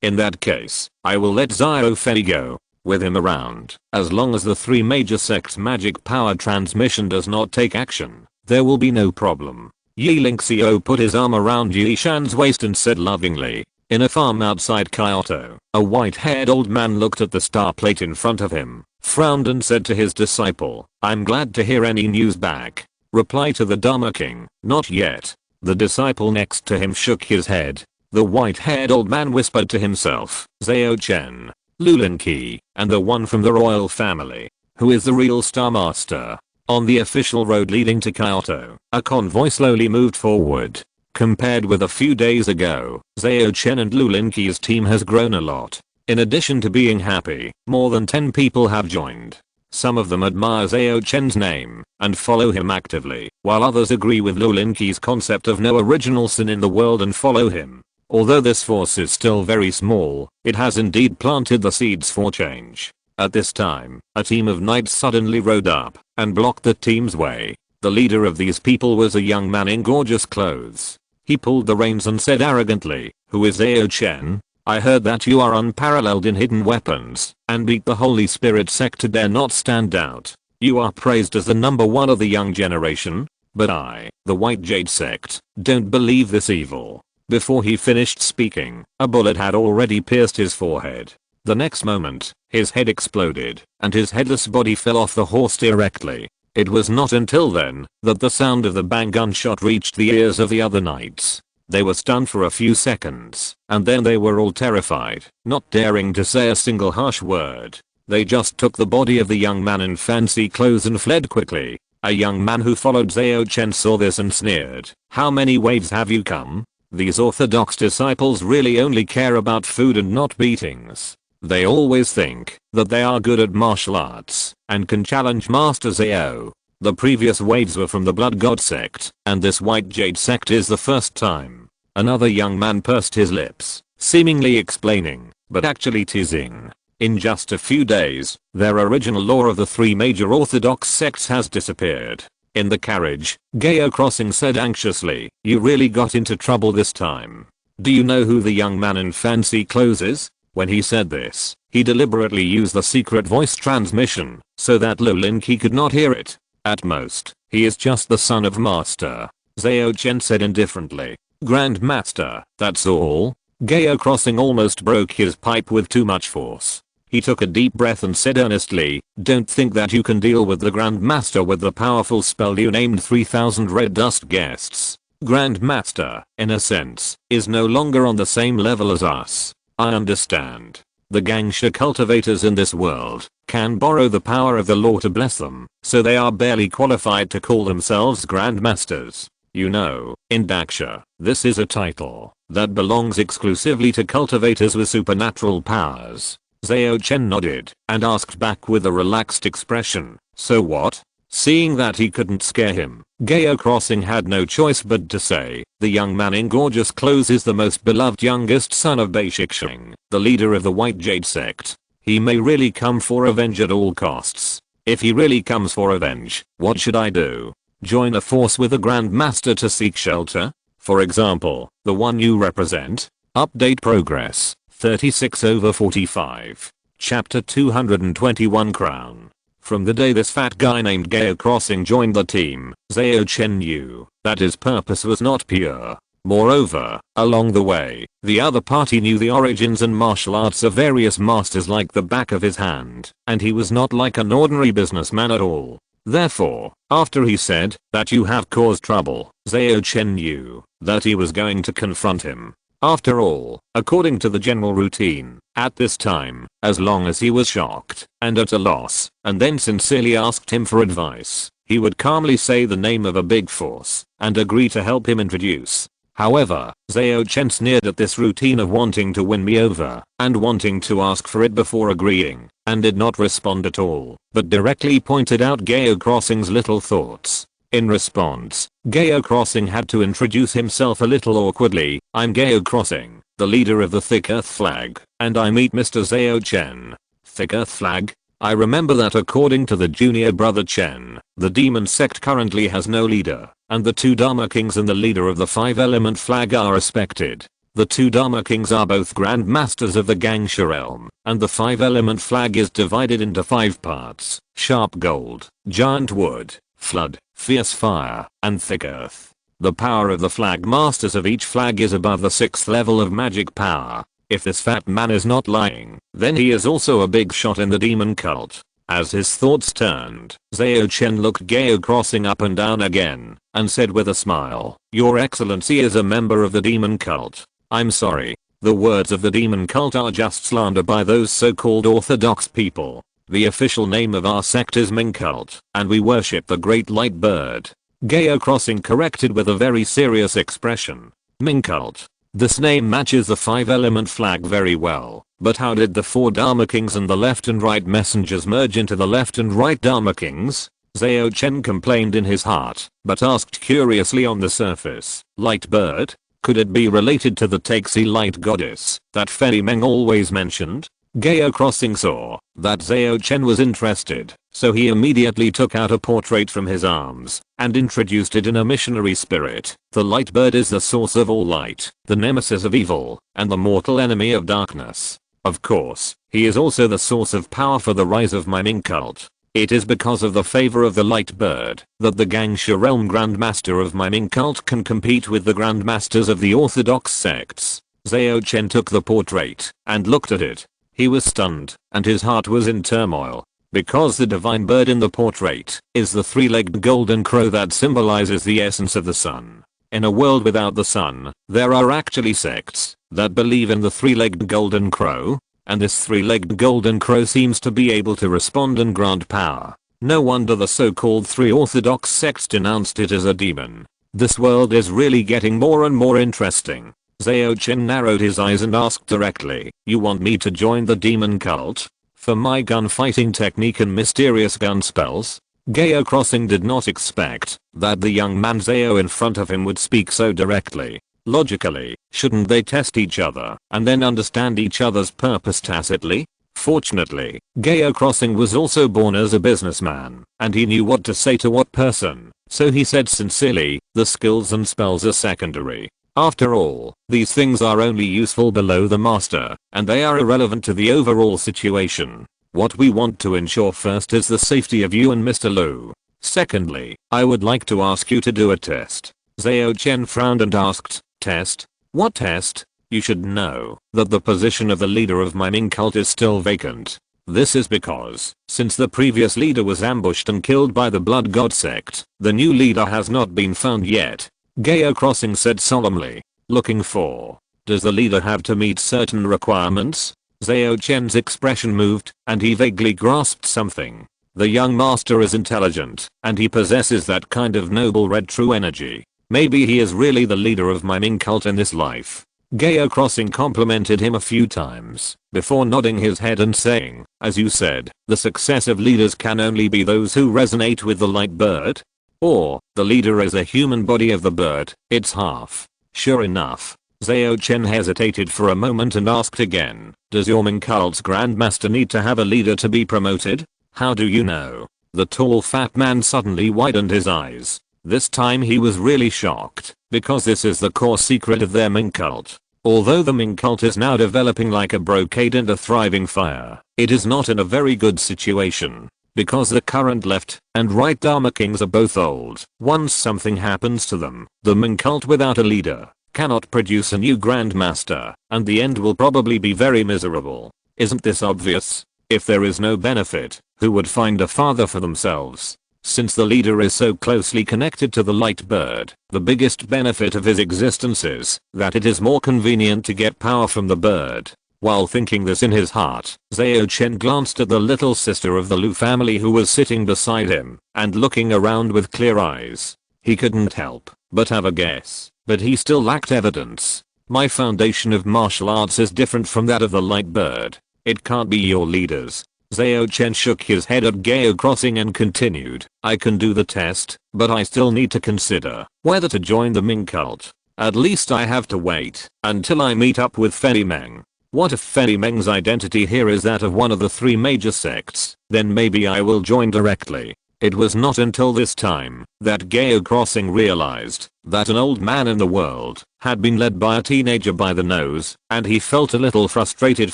in that case, I will let Zhao Fei go. With him around, as long as the three major sects' magic power transmission does not take action, there will be no problem. Yi Lingxiao put his arm around Yi Shan's waist and said lovingly. In a farm outside Kyoto, a white-haired old man looked at the star plate in front of him, frowned and said to his disciple, I'm glad to hear any news back. Reply to the Dharma King, not yet. The disciple next to him shook his head. The white-haired old man whispered to himself, Zhao Chen, Lu Linqi, and the one from the royal family. Who is the real Star Master? On the official road leading to Kyoto, a convoy slowly moved forward. Compared with a few days ago, Zhao Chen and Lu Linqi's team has grown a lot. In addition to being happy, more than 10 people have joined. Some of them admire Zhao Chen's name and follow him actively, while others agree with Lu Linqi's concept of no original sin in the world and follow him. Although this force is still very small, it has indeed planted the seeds for change. At this time, a team of knights suddenly rode up and blocked the team's way. The leader of these people was a young man in gorgeous clothes. He pulled the reins and said arrogantly, "Who is Zhao Chen? I heard that you are unparalleled in hidden weapons and beat the Holy Spirit sect to dare not stand out. You are praised as the number one of the young generation. But I, the White Jade sect, don't believe this evil." Before he finished speaking, a bullet had already pierced his forehead. The next moment, his head exploded, and his headless body fell off the horse directly. It was not until then that the sound of the bang gunshot reached the ears of the other knights. They were stunned for a few seconds, and then they were all terrified, not daring to say a single harsh word. They just took the body of the young man in fancy clothes and fled quickly. A young man who followed Zhao Chen saw this and sneered, "How many waves have you come? These orthodox disciples really only care about food and not beatings. They always think that they are good at martial arts and can challenge Master Zhao." The previous waves were from the Blood God sect, and this White Jade sect is the first time. Another young man pursed his lips, seemingly explaining, but actually teasing. In just a few days, their original lore of the three major orthodox sects has disappeared. In the carriage, Gao Crossing said anxiously, "You really got into trouble this time. Do you know who the young man in fancy clothes is?" When he said this, he deliberately used the secret voice transmission, so that Lu Linqi could not hear it. At most, he is just the son of Master. Zhao Chen said indifferently. "Grand Master, that's all?" Gao Crossing almost broke his pipe with too much force. He took a deep breath and said earnestly, "Don't think that you can deal with the Grand Master with the powerful spell you named 3000 red dust guests. Grand Master, in a sense, is no longer on the same level as us. I understand. The Gangsha cultivators in this world can borrow the power of the law to bless them, so they are barely qualified to call themselves Grand Masters. You know, in Daksha, this is a title that belongs exclusively to cultivators with supernatural powers." Zhao Chen nodded and asked back with a relaxed expression, "So what?" Seeing that he couldn't scare him, Gao Crossing had no choice but to say, "The young man in gorgeous clothes is the most beloved youngest son of Beishixing, the leader of the White Jade sect. He may really come for revenge at all costs. If he really comes for revenge, what should I do? Join a force with the Grand Master to seek shelter? For example, the one you represent? Update progress, 36/45. Chapter 221 Crown. From the day this fat guy named Gao Crossing joined the team, Zhao Chen knew that his purpose was not pure. Moreover, along the way, the other party knew the origins and martial arts of various masters like the back of his hand, and he was not like an ordinary businessman at all. Therefore, after he said that you have caused trouble, Zhao Chen knew that he was going to confront him. After all, according to the general routine, at this time, as long as he was shocked and at a loss, and then sincerely asked him for advice, he would calmly say the name of a big force and agree to help him introduce. However, Zhao Chen sneered at this routine of wanting to win me over and wanting to ask for it before agreeing, and did not respond at all, but directly pointed out Gao Crossing's little thoughts. In response, Gao Crossing had to introduce himself a little awkwardly. "I'm Gao Crossing, the leader of the Thick Earth Flag, and I meet Mr. Zhao Chen." Thick Earth Flag? I remember that according to the junior brother Chen, the demon sect currently has no leader, and the two Dharma Kings and the leader of the Five Element Flag are respected. The two Dharma Kings are both Grand Masters of the Gangsha realm, and the Five Element Flag is divided into 5 parts: Sharp Gold, Giant Wood, Flood, Fierce Fire, and Thick Earth. The power of the flag masters of each flag is above the 6th level of magic power. If this fat man is not lying, then he is also a big shot in the demon cult. As his thoughts turned, Zhao Chen looked Gao Crossing up and down again, and said with a smile, "Your Excellency is a member of the demon cult. I'm sorry. The words of the demon cult are just slander by those so-called orthodox people. The official name of our sect is Ming Cult, and we worship the Great Light Bird." Gao Crossing corrected with a very serious expression. "Ming Cult. This name matches the 5-element flag very well, but how did the 4 Dharma Kings and the left and right messengers merge into the left and right Dharma Kings?" Zhao Chen complained in his heart, but asked curiously on the surface, "Light Bird? Could it be related to the Taxi Light Goddess that Fei Meng always mentioned?" Gao Crossing saw that Zhao Chen was interested, so he immediately took out a portrait from his arms and introduced it in a missionary spirit. The light bird is the source of all light, the nemesis of evil, and the mortal enemy of darkness. Of course, he is also the source of power for the rise of miming cult. It is because of the favor of the light bird that the Gangsha realm grandmaster of miming cult can compete with the grandmasters of the orthodox sects. Zhao Chen took the portrait and looked at it. He was stunned, and his heart was in turmoil, because the divine bird in the portrait is the three-legged golden crow that symbolizes the essence of the sun. In a world without the sun, there are actually sects that believe in the three-legged golden crow, and this three-legged golden crow seems to be able to respond and grant power. No wonder the so-called three orthodox sects denounced it as a demon. This world is really getting more and more interesting. Zhao Chen narrowed his eyes and asked directly, "You want me to join the demon cult? For my gunfighting technique and mysterious gun spells?" Gao Crossing did not expect that the young man Zhao in front of him would speak so directly. Logically, shouldn't they test each other and then understand each other's purpose tacitly? Fortunately, Gao Crossing was also born as a businessman, and he knew what to say to what person, so he said sincerely, "The skills and spells are secondary. After all, these things are only useful below the master, and they are irrelevant to the overall situation. What we want to ensure first is the safety of you and Mr. Lu. Secondly, I would like to ask you to do a test." Zhao Chen frowned and asked, "Test? What test?" "You should know that the position of the leader of miming cult is still vacant. This is because, since the previous leader was ambushed and killed by the Blood God sect, the new leader has not been found yet." Gao Crossing said solemnly. "Looking for? Does the leader have to meet certain requirements?" Zhao Chen's expression moved, and he vaguely grasped something. The young master is intelligent, and he possesses that kind of noble red true energy. Maybe he is really the leader of miming cult in this life. Gao Crossing complimented him a few times, before nodding his head and saying, "As you said, the successive leaders can only be those who resonate with the light bird? Or, the leader is a human body of the bird, it's half." Sure enough. Zhao Chen hesitated for a moment and asked again, "Does your Ming cult's grandmaster need to have a leader to be promoted?" "How do you know?" The tall fat man suddenly widened his eyes. This time he was really shocked, because this is the core secret of their Ming cult. Although the Ming cult is now developing like a brocade and a thriving fire, it is not in a very good situation. Because the current left and right Dharma kings are both old. Once something happens to them, the Ming cult without a leader cannot produce a new grandmaster, and the end will probably be very miserable. Isn't this obvious? If there is no benefit, who would find a father for themselves? Since the leader is so closely connected to the light bird, the biggest benefit of his existence is that it is more convenient to get power from the bird. While thinking this in his heart, Zhao Chen glanced at the little sister of the Lu family who was sitting beside him and looking around with clear eyes. He couldn't help but have a guess, but he still lacked evidence. "My foundation of martial arts is different from that of the light bird. It can't be your leaders." Zhao Chen shook his head at Gao Crossing and continued, "I can do the test, but I still need to consider whether to join the Ming cult. At least I have to wait until I meet up with Fei Meng. What if Fei Meng's identity here is that of one of the three major sects? Then maybe I will join directly." It was not until this time that Gao Crossing realized that an old man in the world had been led by a teenager by the nose, and he felt a little frustrated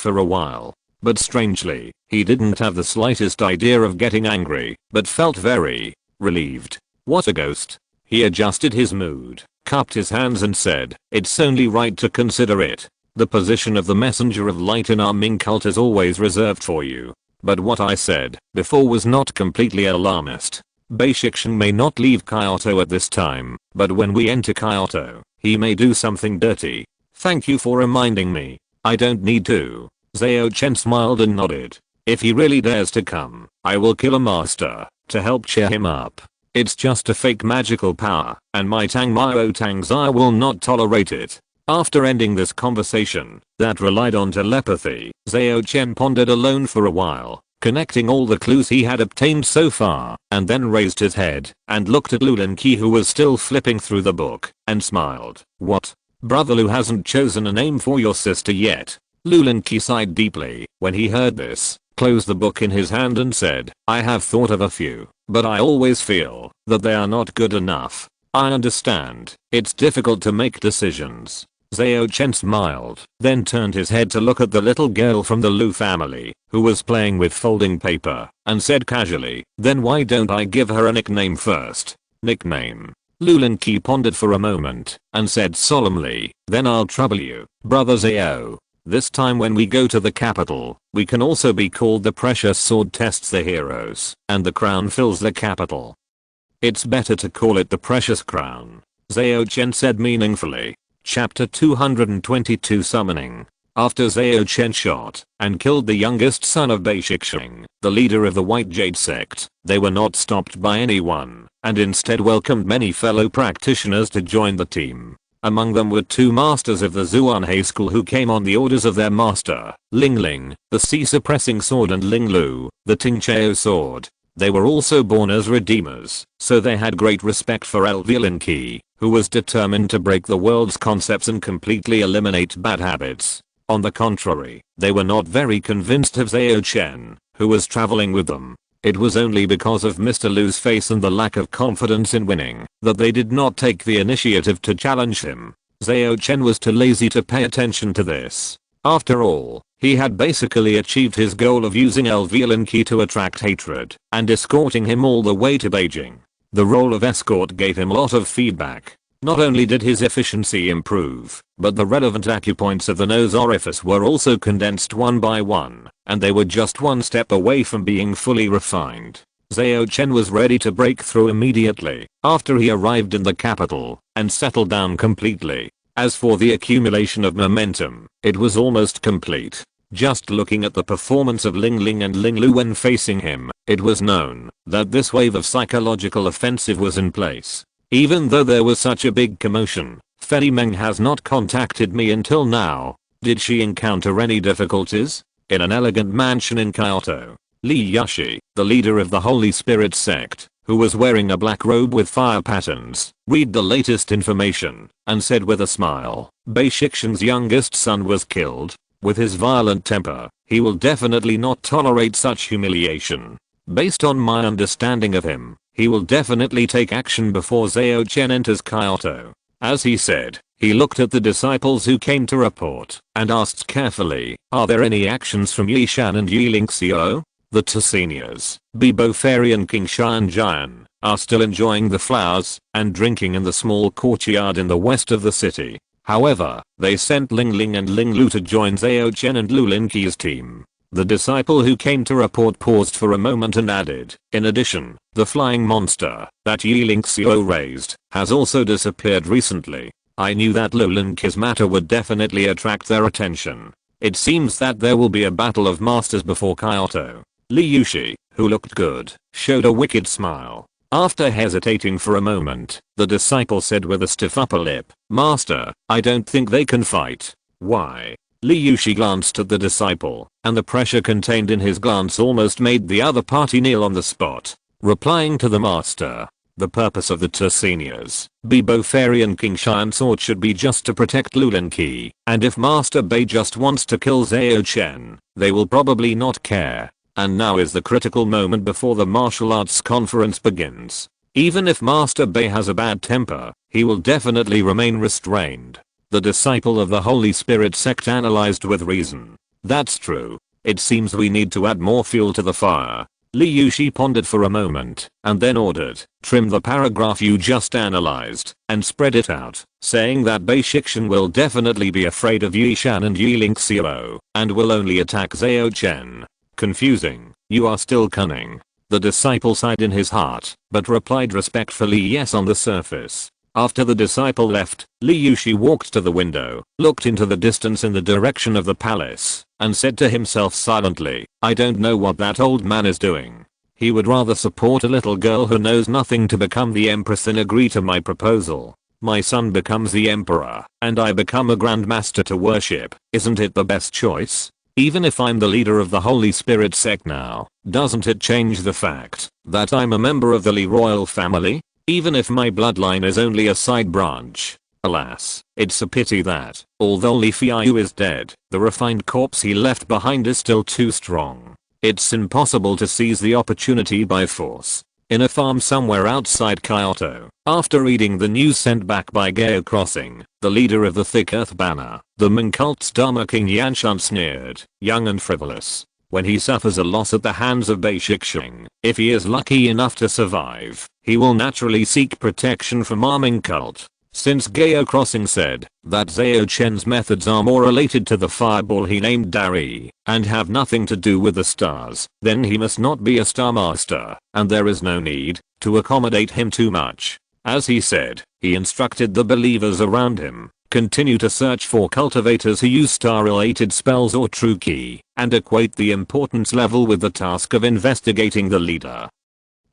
for a while. But strangely, he didn't have the slightest idea of getting angry, but felt very relieved. What a ghost. He adjusted his mood, cupped his hands and said, "It's only right to consider it. The position of the messenger of light in our Ming cult is always reserved for you." But what I said before was not completely alarmist. Bei Shixian may not leave Kyoto at this time, but when we enter Kyoto, he may do something dirty. Thank you for reminding me. I don't need to. Zhao Chen smiled and nodded. If he really dares to come, I will kill a master to help cheer him up. It's just a fake magical power, and my Tang Miao Tang Zai will not tolerate it. After ending this conversation that relied on telepathy, Zhao Chen pondered alone for a while, connecting all the clues he had obtained so far, and then raised his head and looked at Lu Linqi, who was still flipping through the book, and smiled. "What? Brother Lu hasn't chosen a name for your sister yet?" Lulinki sighed deeply when he heard this, closed the book in his hand and said, I have thought of a few, but I always feel that they are not good enough. I understand, it's difficult to make decisions. Zhao Chen smiled, then turned his head to look at the little girl from the Lu family, who was playing with folding paper, and said casually, then why don't I give her a nickname first? Nickname. Lulinki pondered for a moment, and said solemnly, then I'll trouble you, brother Zhao. This time when we go to the capital, we can also be called the precious sword tests the heroes, and the crown fills the capital. It's better to call it the precious crown, Zhao Chen said meaningfully. Chapter 222 Summoning. After Zhao Chen shot and killed the youngest son of Dairi Xingcha, the leader of the White Jade sect, they were not stopped by anyone, and instead welcomed many fellow practitioners to join the team. Among them were two masters of the Zuanhe school who came on the orders of their master, Ling Ling, the sea-suppressing sword, and Ling Lu, the Tingchao sword. They were also born as redeemers, so they had great respect for Lulinki, who was determined to break the world's concepts and completely eliminate bad habits. On the contrary, they were not very convinced of Zhao Chen, who was traveling with them. It was only because of Mr. Lu's face and the lack of confidence in winning that they did not take the initiative to challenge him. Zhao Chen was too lazy to pay attention to this. After all, he had basically achieved his goal of using Lulinki to attract hatred and escorting him all the way to Beijing. The role of escort gave him a lot of feedback. Not only did his efficiency improve, but the relevant acupoints of the nose orifice were also condensed one by one, and they were just one step away from being fully refined. Zhao Chen was ready to break through immediately after he arrived in the capital and settled down completely. As for the accumulation of momentum, it was almost complete. Just looking at the performance of Ling Ling and Ling Lu when facing him, it was known that this wave of psychological offensive was in place. Even though there was such a big commotion, Fei Meng has not contacted me until now. Did she encounter any difficulties? In an elegant mansion in Kyoto, Li Yushi, the leader of the Holy Spirit sect, who was wearing a black robe with fire patterns, read the latest information, and said with a smile, Dairi Xingcha's youngest son was killed. With his violent temper, he will definitely not tolerate such humiliation. Based on my understanding of him, he will definitely take action before Zhao Chen enters Kyoto. As he said, he looked at the disciples who came to report and asked carefully, are there any actions from Yishan and Yilingxiao? The two seniors, Bibo Fairy and King Shan Jian, are still enjoying the flowers and drinking in the small courtyard in the west of the city. However, they sent Ling Ling and Ling Lu to join Zhao Chen and Lulinki's team. The disciple who came to report paused for a moment and added, in addition, the flying monster that Yilingxiao raised has also disappeared recently. I knew that Lulinki's matter would definitely attract their attention. It seems that there will be a battle of masters before Kyoto. Li Yushi, who looked good, showed a wicked smile. After hesitating for a moment, the disciple said with a stiff upper lip, Master, I don't think they can fight. Why? Li Yushi glanced at the disciple, and the pressure contained in his glance almost made the other party kneel on the spot. Replying to the master, the purpose of the two seniors, Bibo Fairy and King Shan Sword should be just to protect Lulinki, and if Master Bei just wants to kill Zhao Chen, they will probably not care. And now is the critical moment before the martial arts conference begins. Even if Master Bei has a bad temper, he will definitely remain restrained. The disciple of the Holy Spirit sect analyzed with reason. That's true. It seems we need to add more fuel to the fire. Li Yushi pondered for a moment, and then ordered, trim the paragraph you just analyzed, and spread it out, saying that Dairi Xingcha will definitely be afraid of Yishan and Yilingxiao, and will only attack Zhao Chen. Confusing. You are still cunning. The disciple sighed in his heart, but replied respectfully yes on the surface. After the disciple left, Li Yushi walked to the window, looked into the distance in the direction of the palace, and said to himself silently, I don't know what that old man is doing. He would rather support a little girl who knows nothing to become the empress than agree to my proposal. My son becomes the emperor, and I become a grandmaster to worship. Isn't it the best choice? Even if I'm the leader of the Holy Spirit sect now, doesn't it change the fact that I'm a member of the Li royal family? Even if my bloodline is only a side branch, Alas, it's a pity that, although Li Feiyu is dead, the refined corpse he left behind is still too strong. It's impossible to seize the opportunity by force. In a farm somewhere outside Kyoto, after reading the news sent back by Gao Crossing, the leader of the Thick Earth banner, the Ming cult's Dharma King Yanshan sneered, young and frivolous. When he suffers a loss at the hands of Bei Shixing, if he is lucky enough to survive, he will naturally seek protection from our Ming cult. Since Gao Crossing said that Zhao Chen's methods are more related to the fireball he named Dairi and have nothing to do with the stars, then he must not be a star master, and there is no need to accommodate him too much. As he said, he instructed the believers around him, continue to search for cultivators who use star-related spells or true key, and equate the importance level with the task of investigating the leader.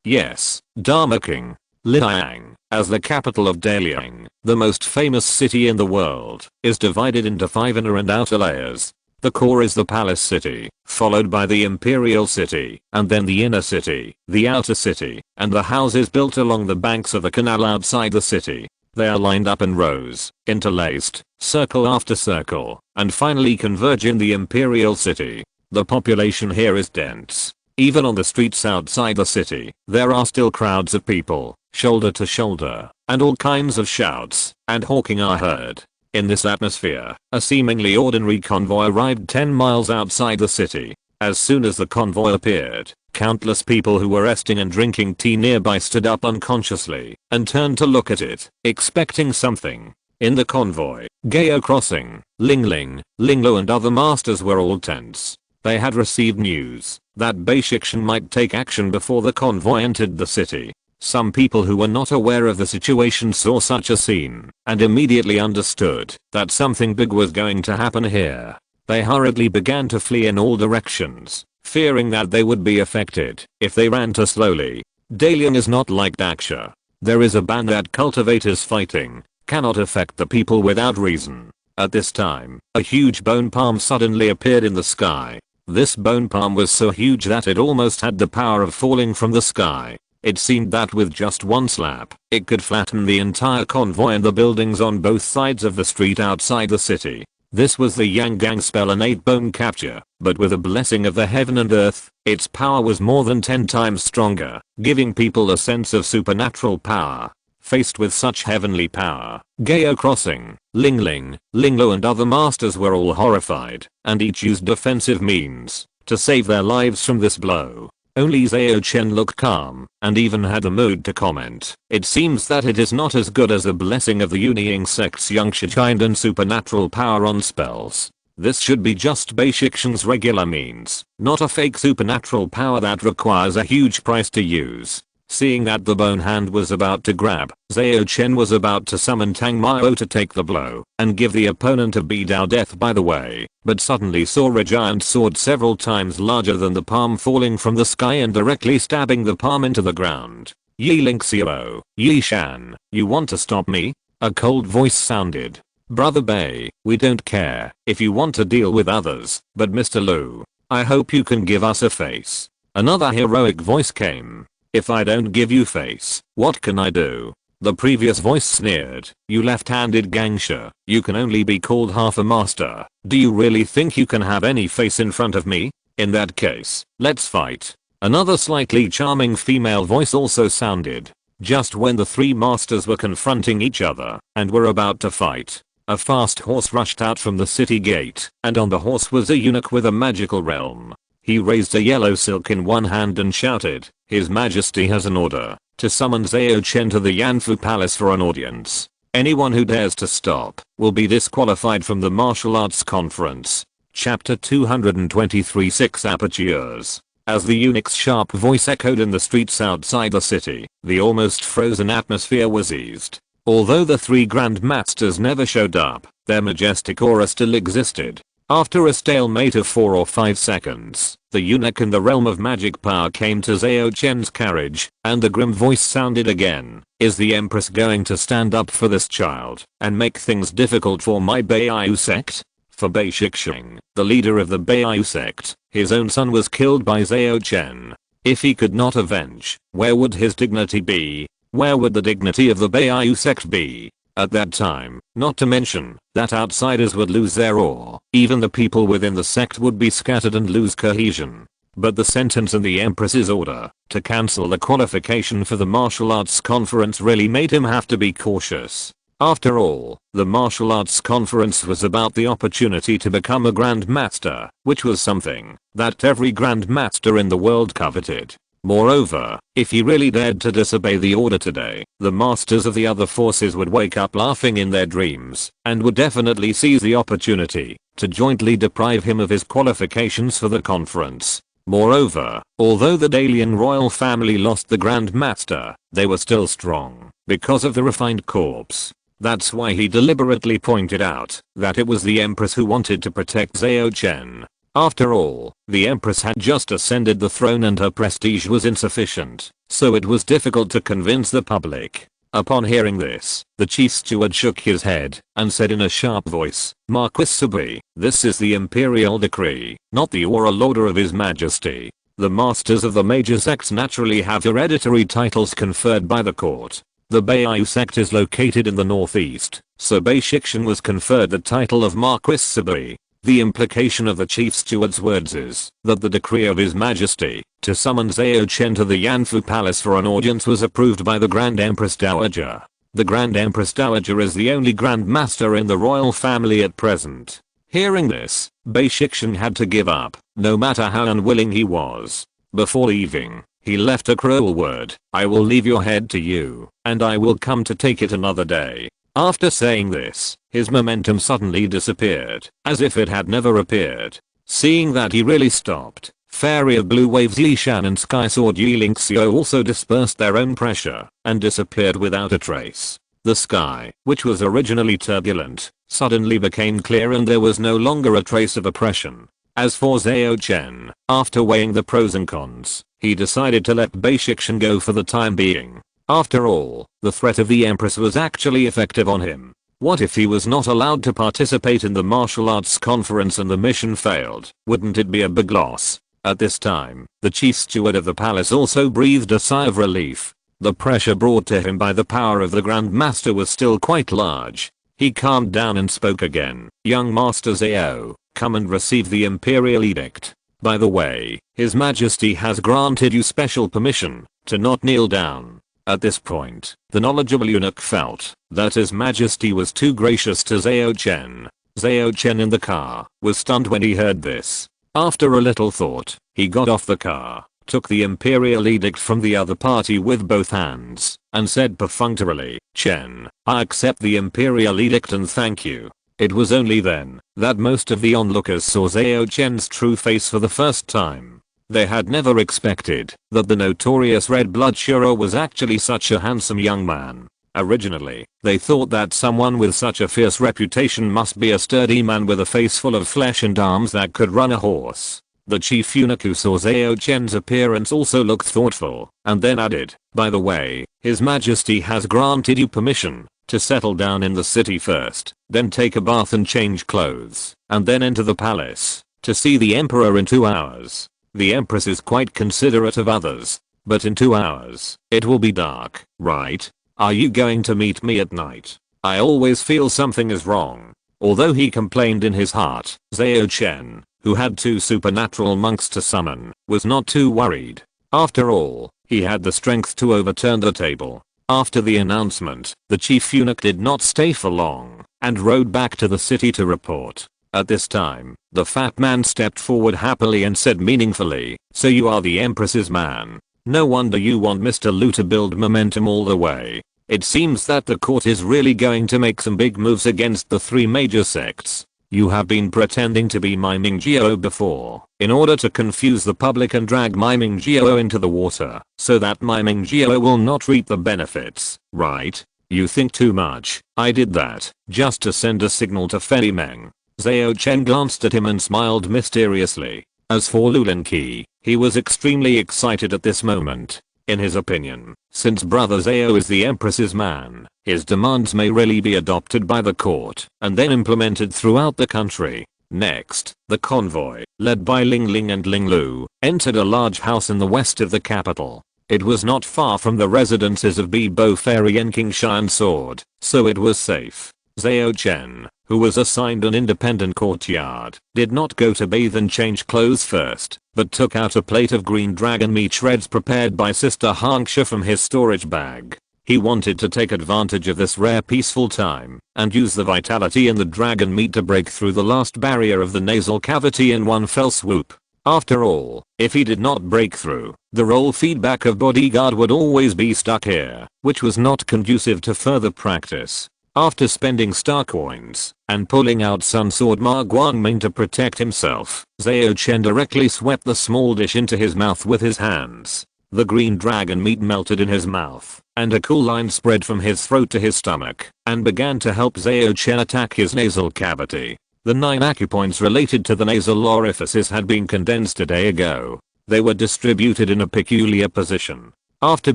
Yes, Dharma King. Liang, as the capital of Daliang, the most famous city in the world, is divided into 5 inner and outer layers. The core is the palace city, followed by the imperial city, and then the inner city, the outer city, and the houses built along the banks of the canal outside the city. They are lined up in rows, interlaced, circle after circle, and finally converge in the imperial city. The population here is dense. Even on the streets outside the city, there are still crowds of people, shoulder to shoulder, and all kinds of shouts and hawking are heard. In this atmosphere, a seemingly ordinary convoy arrived 10 miles outside the city. As soon as the convoy appeared, countless people who were resting and drinking tea nearby stood up unconsciously and turned to look at it, expecting something. In the convoy, Gao Crossing, Lingling, Linglo and other masters were all tense. They had received news that Bei Shixing might take action before the convoy entered the city. Some people who were not aware of the situation saw such a scene and immediately understood that something big was going to happen here. They hurriedly began to flee in all directions, fearing that they would be affected if they ran too slowly. Dalian is not like Daksha. There is a ban that cultivators fighting cannot affect the people without reason. At this time, a huge bone palm suddenly appeared in the sky. This bone palm was so huge that it almost had the power of falling from the sky. It seemed that with just one slap, it could flatten the entire convoy and the buildings on both sides of the street outside the city. This was the Yang Gang spell innate bone capture, but with a blessing of the heaven and earth, its power was more than 10 times stronger, giving people a sense of supernatural power. Faced with such heavenly power, Gao Crossing, Lingling, Linglo and other masters were all horrified, and each used defensive means to save their lives from this blow. Only Zhao Chen looked calm, and even had the mood to comment. It seems that it is not as good as the blessing of the Uniying Sects Yangshi kind and supernatural power on spells. This should be just Bei Shixing's regular means, not a fake supernatural power that requires a huge price to use. Seeing that the bone hand was about to grab, Zhao Chen was about to summon Tang Mao to take the blow and give the opponent a beat-out death by the way, but suddenly saw a giant sword several times larger than the palm falling from the sky and directly stabbing the palm into the ground. Yi Lingxiao, Yi Shan, you want to stop me? A cold voice sounded. Brother Bei, we don't care if you want to deal with others, but Mr. Lu, I hope you can give us a face. Another heroic voice came. If I don't give you face, what can I do? The previous voice sneered. You left-handed gangsha, you can only be called half a master. Do you really think you can have any face in front of me? In that case, let's fight. Another slightly charming female voice also sounded. Just when the three masters were confronting each other and were about to fight, a fast horse rushed out from the city gate, and on the horse was a eunuch with a magical realm. He raised a yellow silk in one hand and shouted, His Majesty has an order to summon Zhao Chen to the Yanfu Palace for an audience. Anyone who dares to stop will be disqualified from the martial arts conference. Chapter 223 6 Apertures. As the eunuch's sharp voice echoed in the streets outside the city, the almost frozen atmosphere was eased. Although the three Grand Masters never showed up, their majestic aura still existed. After a stalemate of 4 or 5 seconds, the eunuch in the realm of magic power came to Zhao Chen's carriage, and the grim voice sounded again. Is the Empress going to stand up for this child and make things difficult for my Beiyu sect? For Bei Shixing, the leader of the Beiyu sect, his own son was killed by Zhao Chen. If he could not avenge, where would his dignity be? Where would the dignity of the Beiyu sect be? at that time, not to mention that outsiders would lose their awe, even the people within the sect would be scattered and lose cohesion. But the sentence in the Empress's order to cancel the qualification for the martial arts conference really made him have to be cautious. After all, the martial arts conference was about the opportunity to become a Grand Master, which was something that every Grand Master in the world coveted. Moreover, if he really dared to disobey the order today, the masters of the other forces would wake up laughing in their dreams, and would definitely seize the opportunity to jointly deprive him of his qualifications for the conference. Moreover, although the Dalian royal family lost the Grand Master, they were still strong because of the refined corpse. That's why he deliberately pointed out that it was the Empress who wanted to protect Zhao Chen. After all, the Empress had just ascended the throne and her prestige was insufficient, so it was difficult to convince the public. Upon hearing this, the chief steward shook his head and said in a sharp voice, "Marquis Subi, this is the imperial decree, not the oral order of His Majesty. The masters of the major sects naturally have hereditary titles conferred by the court. The Beiyu sect is located in the northeast, so Bei Shixian was conferred the title of Marquis Subi. The implication of the chief steward's words is that the decree of His Majesty to summon Zhao Chen to the Yanfu Palace for an audience was approved by the Grand Empress Dowager. The Grand Empress Dowager is the only Grand Master in the royal family at present." Hearing this, Bei Shixian had to give up, no matter how unwilling he was. Before leaving, he left a cruel word, "I will leave your head to you, and I will come to take it another day." After saying this, his momentum suddenly disappeared, as if it had never appeared. Seeing that he really stopped, Fairy of Blue Waves Li Shan and Sky Sword Yi Lingxiu also dispersed their own pressure and disappeared without a trace. The sky, which was originally turbulent, suddenly became clear and there was no longer a trace of oppression. As for Zhao Chen, after weighing the pros and cons, he decided to let Bei Shixian go for the time being. After all, the threat of the Empress was actually effective on him. What if he was not allowed to participate in the martial arts conference and the mission failed? Wouldn't it be a big loss? At this time, the chief steward of the palace also breathed a sigh of relief. The pressure brought to him by the power of the Grand Master was still quite large. He calmed down and spoke again. "Young Master Zhao, come and receive the Imperial Edict. By the way, His Majesty has granted you special permission to not kneel down." At this point, the knowledgeable eunuch felt that His Majesty was too gracious to Zhao Chen. Zhao Chen in the car was stunned when he heard this. After a little thought, he got off the car, took the Imperial Edict from the other party with both hands, and said perfunctorily, "Chen, I accept the Imperial Edict and thank you." It was only then that most of the onlookers saw Zhao Chen's true face for the first time. They had never expected that the notorious Red Blood Shuro was actually such a handsome young man. Originally, they thought that someone with such a fierce reputation must be a sturdy man with a face full of flesh and arms that could run a horse. The chief eunuch who saw Zhao Chen's appearance also looked thoughtful, and then added, "By the way, His Majesty has granted you permission to settle down in the city first, then take a bath and change clothes, and then enter the palace to see the Emperor in 2 hours. The Empress is quite considerate of others, but in 2 hours, it will be dark, right? Are you going to meet me at night? I always feel something is wrong." Although he complained in his heart, Zhao Chen, who had 2 supernatural monks to summon, was not too worried. After all, he had the strength to overturn the table. After the announcement, the chief eunuch did not stay for long, and rode back to the city to report. At this time, the fat man stepped forward happily and said meaningfully, "So you are the Empress's man. No wonder you want Mr. Liu to build momentum all the way. It seems that the court is really going to make some big moves against the 3 major sects. You have been pretending to be Miming Jiao before, in order to confuse the public and drag Miming Jiao into the water, so that Miming Jiao will not reap the benefits, right? You think too much. I did that, just to send a signal to Fei Meng." Zhao Chen glanced at him and smiled mysteriously. As for Lu Linqi, he was extremely excited at this moment. In his opinion, since Brother Zhao is the Empress's man, his demands may really be adopted by the court and then implemented throughout the country. Next, the convoy, led by Ling Ling and Ling Lu, entered a large house in the west of the capital. It was not far from the residences of Bibo Fairy and King Shine Sword, so it was safe. Zhao Chen, who was assigned an independent courtyard, did not go to bathe and change clothes first, but took out a plate of green dragon meat shreds prepared by Sister Hangsha from his storage bag. He wanted to take advantage of this rare peaceful time and use the vitality in the dragon meat to break through the last barrier of the nasal cavity in one fell swoop. After all, if he did not break through, the role feedback of bodyguard would always be stuck here, which was not conducive to further practice. After spending star coins and pulling out Sun Sword Ma Guangming to protect himself, Zhao Chen directly swept the small dish into his mouth with his hands. The green dragon meat melted in his mouth, and a cool line spread from his throat to his stomach, and began to help Zhao Chen attack his nasal cavity. The 9 acupoints related to the nasal orifices had been condensed a day ago. They were distributed in a peculiar position. After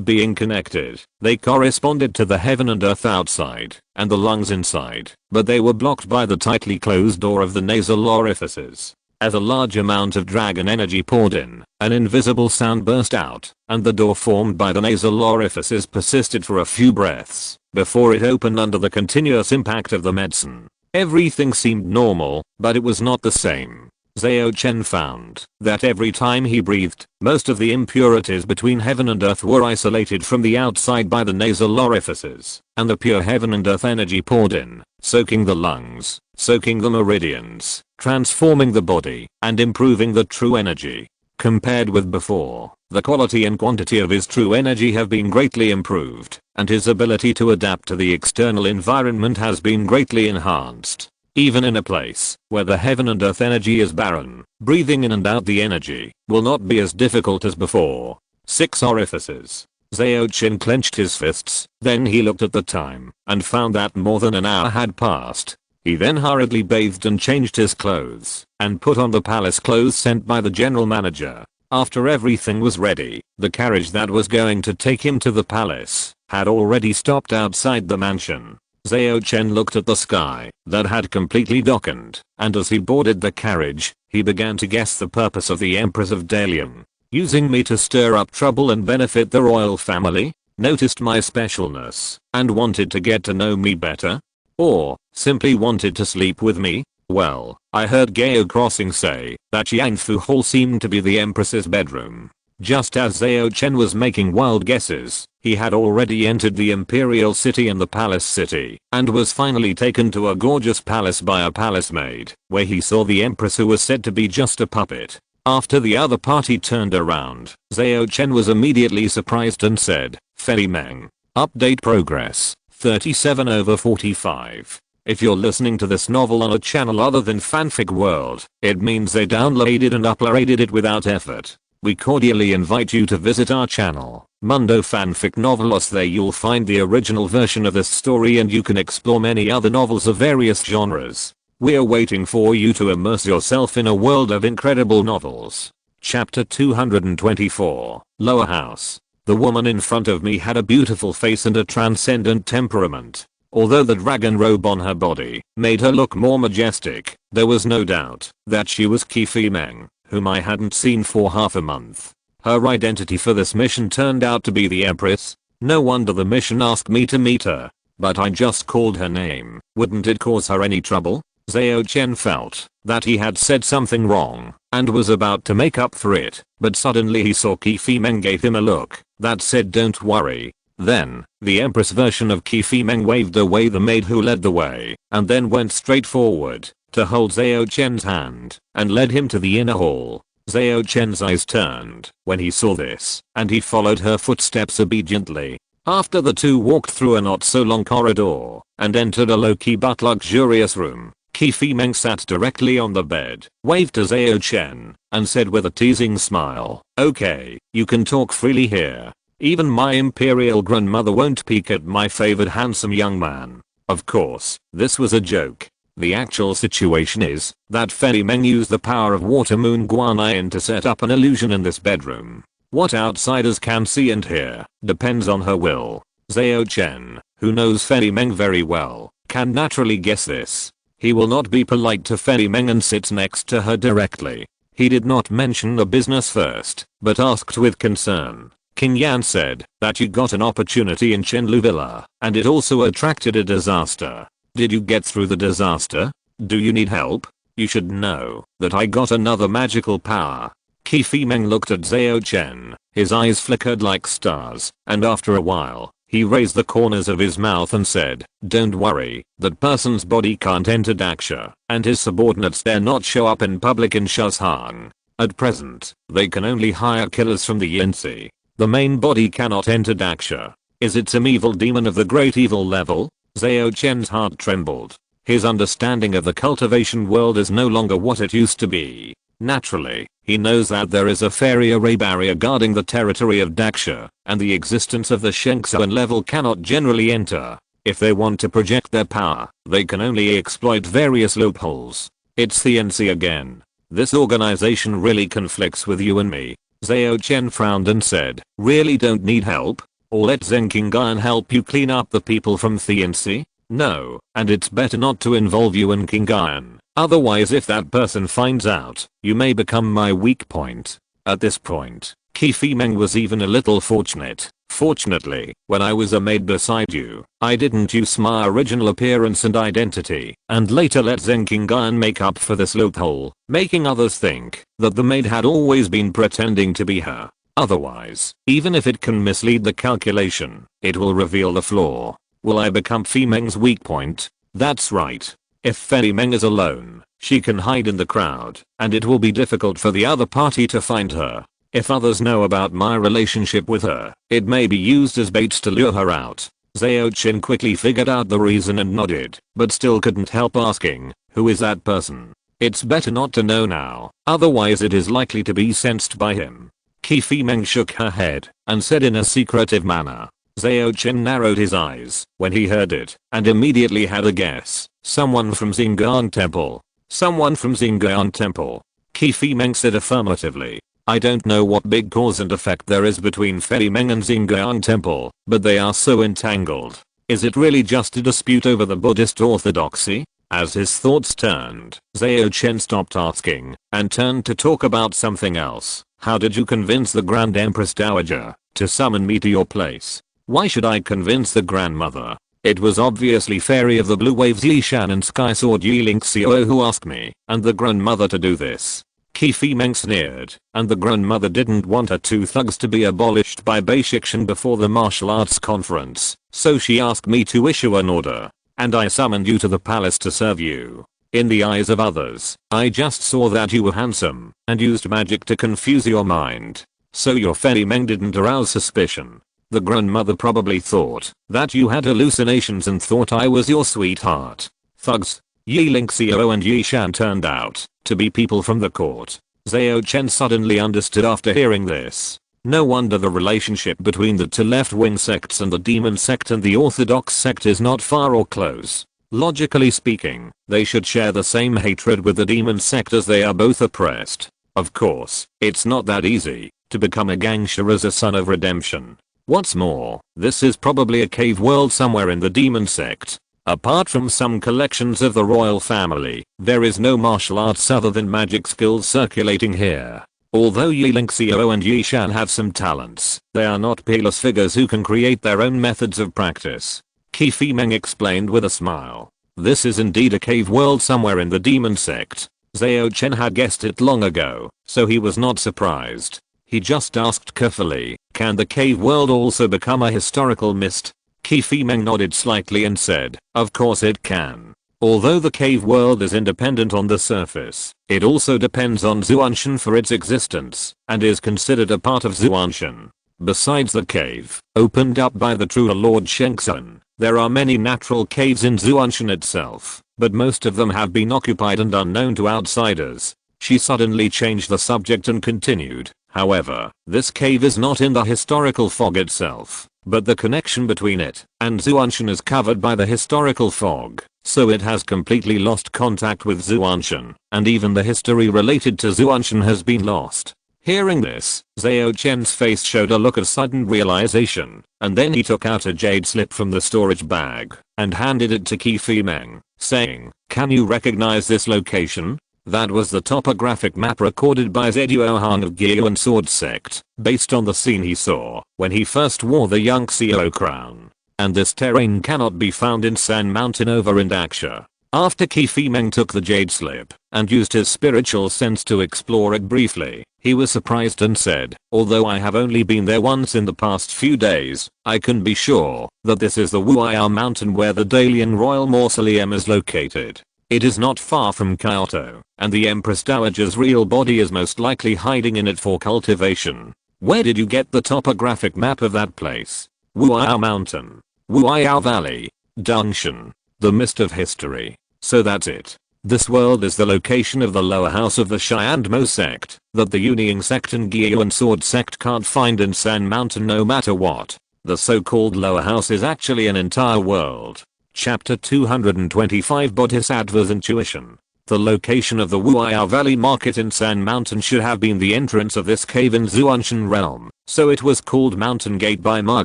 being connected, they corresponded to the heaven and earth outside, and the lungs inside, but they were blocked by the tightly closed door of the nasal orifices. As a large amount of dragon energy poured in, an invisible sound burst out, and the door formed by the nasal orifices persisted for a few breaths before it opened under the continuous impact of the medicine. Everything seemed normal, but it was not the same. Zhao Chen found that every time he breathed, most of the impurities between heaven and earth were isolated from the outside by the nasal orifices, and the pure heaven and earth energy poured in, soaking the lungs, soaking the meridians, transforming the body, and improving the true energy. Compared with before, the quality and quantity of his true energy have been greatly improved, and his ability to adapt to the external environment has been greatly enhanced. Even in a place where the heaven and earth energy is barren, breathing in and out the energy will not be as difficult as before. 6 orifices. Zhao Chen clenched his fists, then he looked at the time and found that more than an hour had passed. He then hurriedly bathed and changed his clothes and put on the palace clothes sent by the general manager. After everything was ready, the carriage that was going to take him to the palace had already stopped outside the mansion. Zhao Chen looked at the sky that had completely darkened, and as he boarded the carriage, he began to guess the purpose of the Empress of Dalian. Using me to stir up trouble and benefit the royal family? Noticed my specialness and wanted to get to know me better? Or simply wanted to sleep with me? Well, I heard Gao Crossing say that Yangfu Hall seemed to be the Empress's bedroom. Just as Zhao Chen was making wild guesses, he had already entered the Imperial City and the Palace City, and was finally taken to a gorgeous palace by a palace maid, where he saw the Empress, who was said to be just a puppet. After the other party turned around, Zhao Chen was immediately surprised and said, "Fei Meng. Update progress, 37/45. If you're listening to this novel on a channel other than Fanfic World, it means they downloaded and uploaded it without effort. We cordially invite you to visit our channel, Mundo Fanfic Novelos. There you'll find the original version of this story, and you can explore many other novels of various genres. We're waiting for you to immerse yourself in a world of incredible novels." Chapter 224, Lower House. The woman in front of me had a beautiful face and a transcendent temperament. Although the dragon robe on her body made her look more majestic, there was no doubt that she was Fei Meng, whom I hadn't seen for half a month. Her identity for this mission turned out to be the Empress. No wonder the mission asked me to meet her. But I just called her name. Wouldn't it cause her any trouble? Zhao Chen felt that he had said something wrong and was about to make up for it, but suddenly he saw Fei Meng gave him a look that said, "Don't worry." Then, the Empress version of Fei Meng waved away the maid who led the way, and then went straight forward to hold Zhao Chen's hand and led him to the inner hall. Zhao Chen's eyes turned when he saw this, and he followed her footsteps obediently. After the two walked through a not so long corridor and entered a low-key but luxurious room, Fei Meng sat directly on the bed, waved to Zhao Chen, and said with a teasing smile, "Okay, you can talk freely here. Even my imperial grandmother won't peek at my favored handsome young man." Of course, this was a joke. The actual situation is that Fei Meng used the power of Water Moon Guanyin to set up an illusion in this bedroom. What outsiders can see and hear depends on her will. Zhao Chen, who knows Fei Meng very well, can naturally guess this. He will not be polite to Fei Meng and sit next to her directly. He did not mention the business first, but asked with concern, King Yan said that you got an opportunity in Chenlu Villa, and it also attracted a disaster. Did you get through the disaster? Do you need help? You should know that I got another magical power. Qi Fimeng looked at Zhao Chen, his eyes flickered like stars, and after a while, he raised the corners of his mouth and said, don't worry, that person's body can't enter Daxia, and his subordinates dare not show up in public in Shuzhan. At present, they can only hire killers from the Yinzi. The main body cannot enter Daxia. Is it some evil demon of the great evil level? Zhao Chen's heart trembled. His understanding of the cultivation world is no longer what it used to be. Naturally, he knows that there is a fairy array barrier guarding the territory of Daxia, and the existence of the Shengxuan level cannot generally enter. If they want to project their power, they can only exploit various loopholes. It's the NC again. This organization really conflicts with you and me. Zhao Chen frowned and said, really don't need help? Or let Zheng Qingyan help you clean up the people from Thiensi? No, and it's better not to involve you in Qingyan. Otherwise if that person finds out, you may become my weak point. At this point, Qi Fimeng was even a little fortunate. Fortunately, when I was a maid beside you, I didn't use my original appearance and identity, and later let Zheng Qingyan make up for this loophole, making others think that the maid had always been pretending to be her. Otherwise, even if it can mislead the calculation, it will reveal the flaw. Will I become Fimeng's weak point? That's right. If Fimeng is alone, she can hide in the crowd, and it will be difficult for the other party to find her. If others know about my relationship with her, it may be used as bait to lure her out. Zhao Chen quickly figured out the reason and nodded, but still couldn't help asking, who is that person? It's better not to know now, otherwise it is likely to be sensed by him. Qi Fimeng shook her head and said in a secretive manner. Zhao Chen narrowed his eyes when he heard it and immediately had a guess. Someone from Xing'an Temple. Someone from Xing'an Temple. Qi Fimeng said affirmatively. I don't know what big cause and effect there is between Fimeng and Xing'an Temple, but they are so entangled. Is it really just a dispute over the Buddhist orthodoxy? As his thoughts turned, Zhao Chen stopped asking and turned to talk about something else. How did you convince the Grand Empress Dowager to summon me to your place? Why should I convince the grandmother? It was obviously Fairy of the Blue Waves Yishan and Sky Sword Yiling Xiao who asked me and the grandmother to do this. Qi Fimeng sneered, and the grandmother didn't want her two thugs to be abolished by Beishikshan before the martial arts conference, so she asked me to issue an order. And I summoned you to the palace to serve you. In the eyes of others, I just saw that you were handsome and used magic to confuse your mind. So your Fimeng didn't arouse suspicion. The grandmother probably thought that you had hallucinations and thought I was your sweetheart. Thugs. Yiling Xiao and Yishan turned out to be people from the court. Zhao Chen suddenly understood after hearing this. No wonder the relationship between the two left-wing sects and the demon sect and the orthodox sect is not far or close. Logically speaking, they should share the same hatred with the demon sect as they are both oppressed. Of course, it's not that easy to become a gangster as a son of redemption. What's more, this is probably a cave world somewhere in the demon sect. Apart from some collections of the royal family, there is no martial arts other than magic skills circulating here. Although Yiling Xiao and Yishan have some talents, they are not peerless figures who can create their own methods of practice. Qi Fimeng explained with a smile. This is indeed a cave world somewhere in the demon sect. Zhao Chen had guessed it long ago, so he was not surprised. He just asked carefully, can the cave world also become a historical mist? Qi Fimeng nodded slightly and said, of course it can. Although the cave world is independent on the surface, it also depends on Zuanshan for its existence, and is considered a part of Zuanshan. Besides the cave, opened up by the true Lord Shengxun, there are many natural caves in Zuanshan itself, but most of them have been occupied and unknown to outsiders. She suddenly changed the subject and continued, however, this cave is not in the historical fog itself, but the connection between it and Zuanshan is covered by the historical fog, so it has completely lost contact with Zuanshan, and even the history related to Zuanshan has been lost. Hearing this, Zhao Chen's face showed a look of sudden realization, and then he took out a jade slip from the storage bag and handed it to Qi Fimeng, saying, can you recognize this location? That was the topographic map recorded by Zedao of Gyuan Sword Sect, based on the scene he saw when he first wore the Yangxiao crown. And this terrain cannot be found in San Mountain over in Daxia. After Qi Meng took the jade slip and used his spiritual sense to explore it briefly, he was surprised and said, although I have only been there once in the past few days, I can be sure that this is the Wu'ai mountain where the Dalian royal mausoleum is located. It is not far from Kyoto, and the Empress Dowager's real body is most likely hiding in it for cultivation. Where did you get the topographic map of that place? Wu'ai Mountain. Wu'ai Valley. Dongshan. The mist of history. So that's it. This world is the location of the lower house of the Xianmo sect, that the Yunying sect and Gyuan Sword sect can't find in San Mountain no matter what. The so-called lower house is actually an entire world. Chapter 225 Bodhisattva's Intuition. The location of the Wu'ai Valley Market in San Mountain should have been the entrance of this cave in Zhuanshan realm, so it was called Mountain Gate by Ma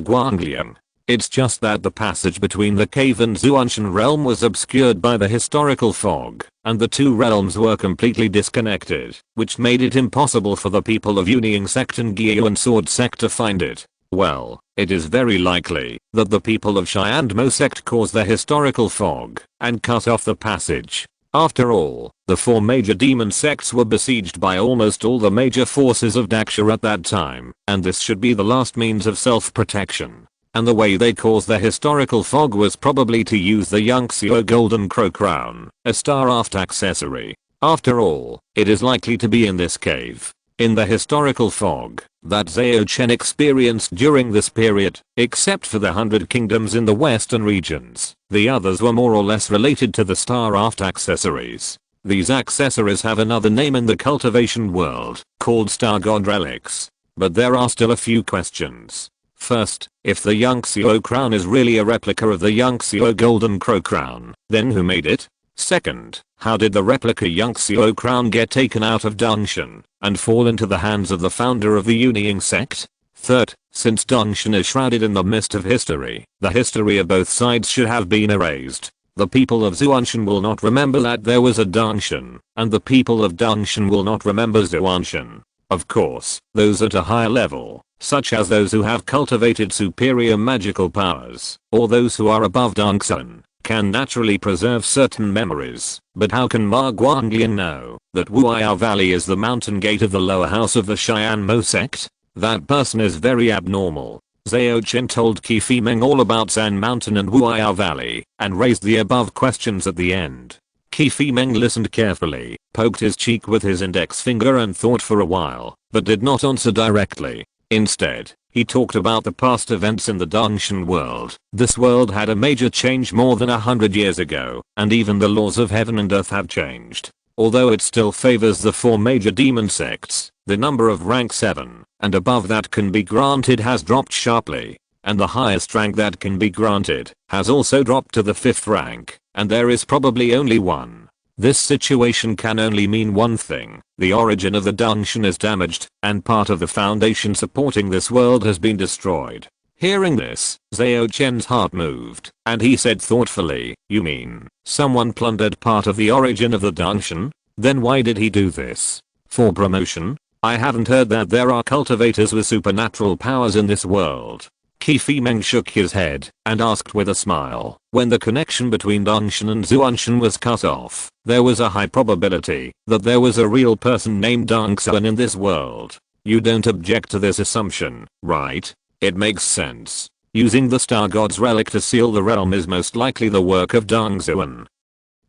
Guangliang. It's just that the passage between the cave and Zhuanshan realm was obscured by the historical fog, and the two realms were completely disconnected, which made it impossible for the people of Yunying sect and Gyuan Sword sect to find it. Well, it is very likely that the people of Xianmo sect caused the historical fog and cut off the passage. After all, the four major demon sects were besieged by almost all the major forces of Daxia at that time, and this should be the last means of self-protection. And the way they caused the historical fog was probably to use the Yangxiao golden crow crown, a star-aft accessory. After all, it is likely to be in this cave, in the historical fog, that Zhao Chen experienced during this period, except for the 100 kingdoms in the western regions. The others were more or less related to the star-aft accessories. These accessories have another name in the cultivation world, called star god relics. But there are still a few questions. First, if the Yangxiao crown is really a replica of the Yangxiao golden crow crown, then who made it? Second, how did the replica Yangxiao crown get taken out of Dongshan and fall into the hands of the founder of the Yunying sect? Third, since Dongshan is shrouded in the mist of history, the history of both sides should have been erased. The people of Zhuanshan will not remember that there was a Dongshan, and the people of Dongshan will not remember Zhuanshan. Of course, those at a higher level, such as those who have cultivated superior magical powers, or those who are above Dongshan, can naturally preserve certain memories. But how can Ma Guangliang know that Wu'ai Valley is the mountain gate of the lower house of the Xianmo sect? That person is very abnormal. Zhao Chen told Qi Meng all about San Mountain and Wu'ai Valley, and raised the above questions at the end. Qi Meng listened carefully, poked his cheek with his index finger and thought for a while, but did not answer directly. Instead, he talked about the past events in the Dongshan world. This world had a major change more than 100 years ago, and even the laws of heaven and earth have changed. Although it still favors the four major demon sects, the number of rank 7 and above that can be granted has dropped sharply, and the highest rank that can be granted has also dropped to the 5th rank, and there is probably only one. This situation can only mean one thing: the origin of the Dongshan is damaged, and part of the foundation supporting this world has been destroyed. Hearing this, Zhao Chen's heart moved, and he said thoughtfully, "You mean, someone plundered part of the origin of the Dongshan? Then why did he do this? For promotion? I haven't heard that there are cultivators with supernatural powers in this world." Qi Meng shook his head and asked with a smile, "When the connection between Dongshan and Zhuanshan was cut off, there was a high probability that there was a real person named Dongshan in this world. You don't object to this assumption, right? It makes sense. Using the star god's relic to seal the realm is most likely the work of Dongshan."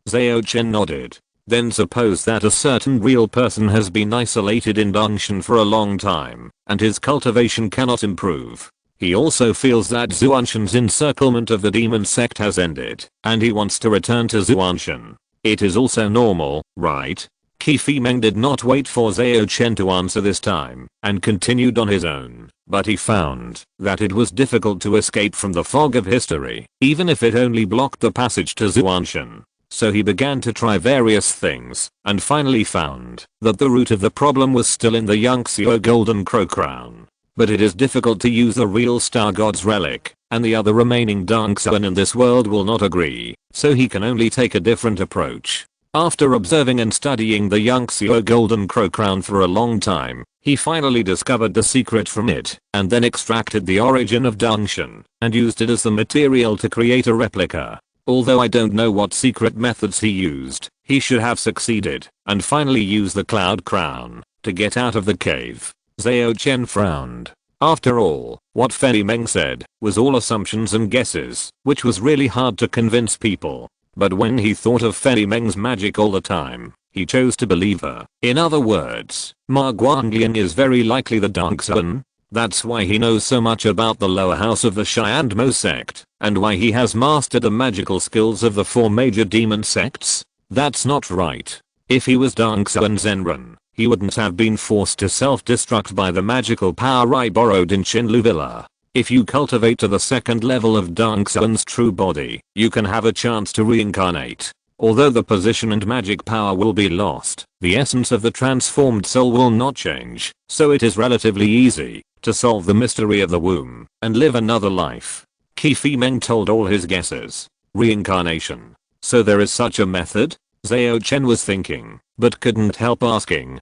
Zhao Chen nodded. "Then suppose that a certain real person has been isolated in Dongshan for a long time, and his cultivation cannot improve. He also feels that Zhuanshan's encirclement of the demon sect has ended, and he wants to return to Zhuanshan. It is also normal, right?" Qi Meng did not wait for Zhao Chen to answer this time, and continued on his own, but he found that it was difficult to escape from the fog of history, even if it only blocked the passage to Zhuanshan. So he began to try various things, and finally found that the root of the problem was still in the Yangxiao golden crow crown. But it is difficult to use the real star god's relic, and the other remaining Dongshan in this world will not agree, so he can only take a different approach. After observing and studying the Yangtze Golden Crow crown for a long time, he finally discovered the secret from it, and then extracted the origin of Dangshan, and used it as the material to create a replica. Although I don't know what secret methods he used, he should have succeeded, and finally used the cloud crown, to get out of the cave. Zhao Chen frowned. After all, what Fei Meng said, was all assumptions and guesses, which was really hard to convince people. But when he thought of Fei Meng's magic all the time, he chose to believe her. In other words, Ma Guanglian is very likely the Dangshan. That's why he knows so much about the lower house of the Shai and Mo sect, and why he has mastered the magical skills of the 4 major demon sects. That's not right. If he was Dangshan Zenran, he wouldn't have been forced to self-destruct by the magical power I borrowed in Xinlu Villa. If you cultivate to the 2nd level of Dangshan's true body, you can have a chance to reincarnate. Although the position and magic power will be lost, the essence of the transformed soul will not change, so it is relatively easy to solve the mystery of the womb and live another life. Fei Meng told all his guesses. Reincarnation. So there is such a method? Zhao Chen was thinking, but couldn't help asking,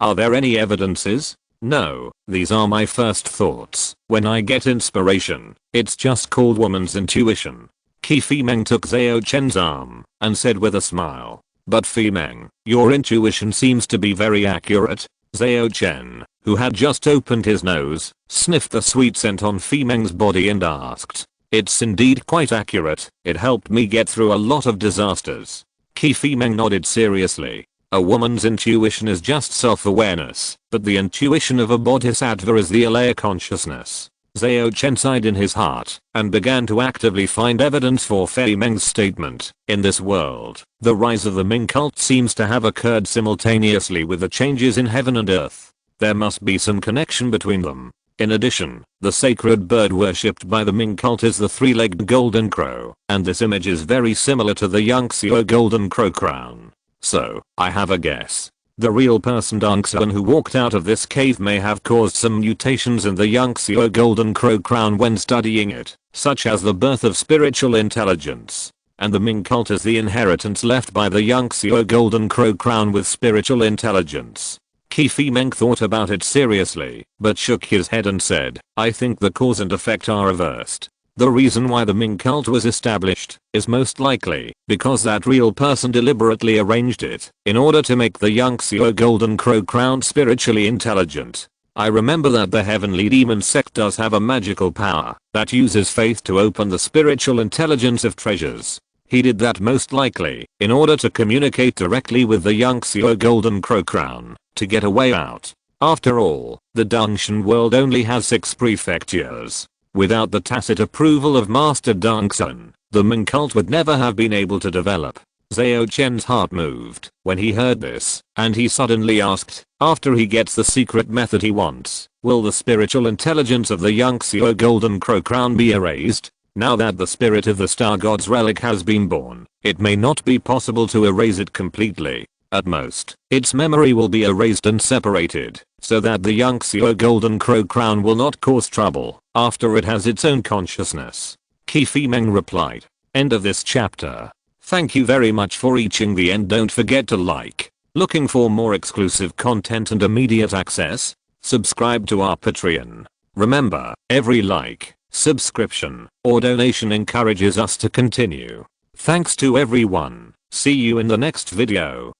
are there any evidences? No, these are my first thoughts. When I get inspiration, it's just called woman's intuition. Fei Meng took Zhao Chen's arm and said with a smile, but Fei Meng, your intuition seems to be very accurate. Zhao Chen, who had just opened his nose, sniffed the sweet scent on Fei Meng's body and asked, it's indeed quite accurate. It helped me get through a lot of disasters. Fei Meng nodded seriously. A woman's intuition is just self-awareness, but the intuition of a bodhisattva is the alaya consciousness. Zhao Chen sighed in his heart and began to actively find evidence for Fei Meng's statement. In this world, the rise of the Ming cult seems to have occurred simultaneously with the changes in heaven and earth. There must be some connection between them. In addition, the sacred bird worshipped by the Ming cult is the 3-legged golden crow, and this image is very similar to the Yangtze Golden Crow crown. So, I have a guess. The real person Dangshan who walked out of this cave may have caused some mutations in the Yangtze Golden Crow crown when studying it, such as the birth of spiritual intelligence. And the Ming cult is the inheritance left by the Yangtze Golden Crow crown with spiritual intelligence. Fei Meng thought about it seriously, but shook his head and said, I think the cause and effect are reversed. The reason why the Ming cult was established is most likely because that real person deliberately arranged it in order to make the Yangtze Golden Crow crown spiritually intelligent. I remember that the heavenly demon sect does have a magical power that uses faith to open the spiritual intelligence of treasures. He did that most likely in order to communicate directly with the Yangtze Golden Crow crown to get a way out. After all, the Dangshan world only has 6 prefectures. Without the tacit approval of Master Dangshan, the Ming cult would never have been able to develop. Zhao Chen's heart moved when he heard this, and he suddenly asked, after he gets the secret method he wants, will the spiritual intelligence of the Yangtze Golden Crow crown be erased? Now that the spirit of the Star God's relic has been born, it may not be possible to erase it completely. At most, its memory will be erased and separated, so that the Yangtze Golden Crow crown will not cause trouble after it has its own consciousness. Fei Meng replied. End of this chapter. Thank you very much for reaching the end. Don't forget to like. Looking for more exclusive content and immediate access? Subscribe to our Patreon. Remember, every like, subscription, or donation encourages us to continue. Thanks to everyone. See you in the next video.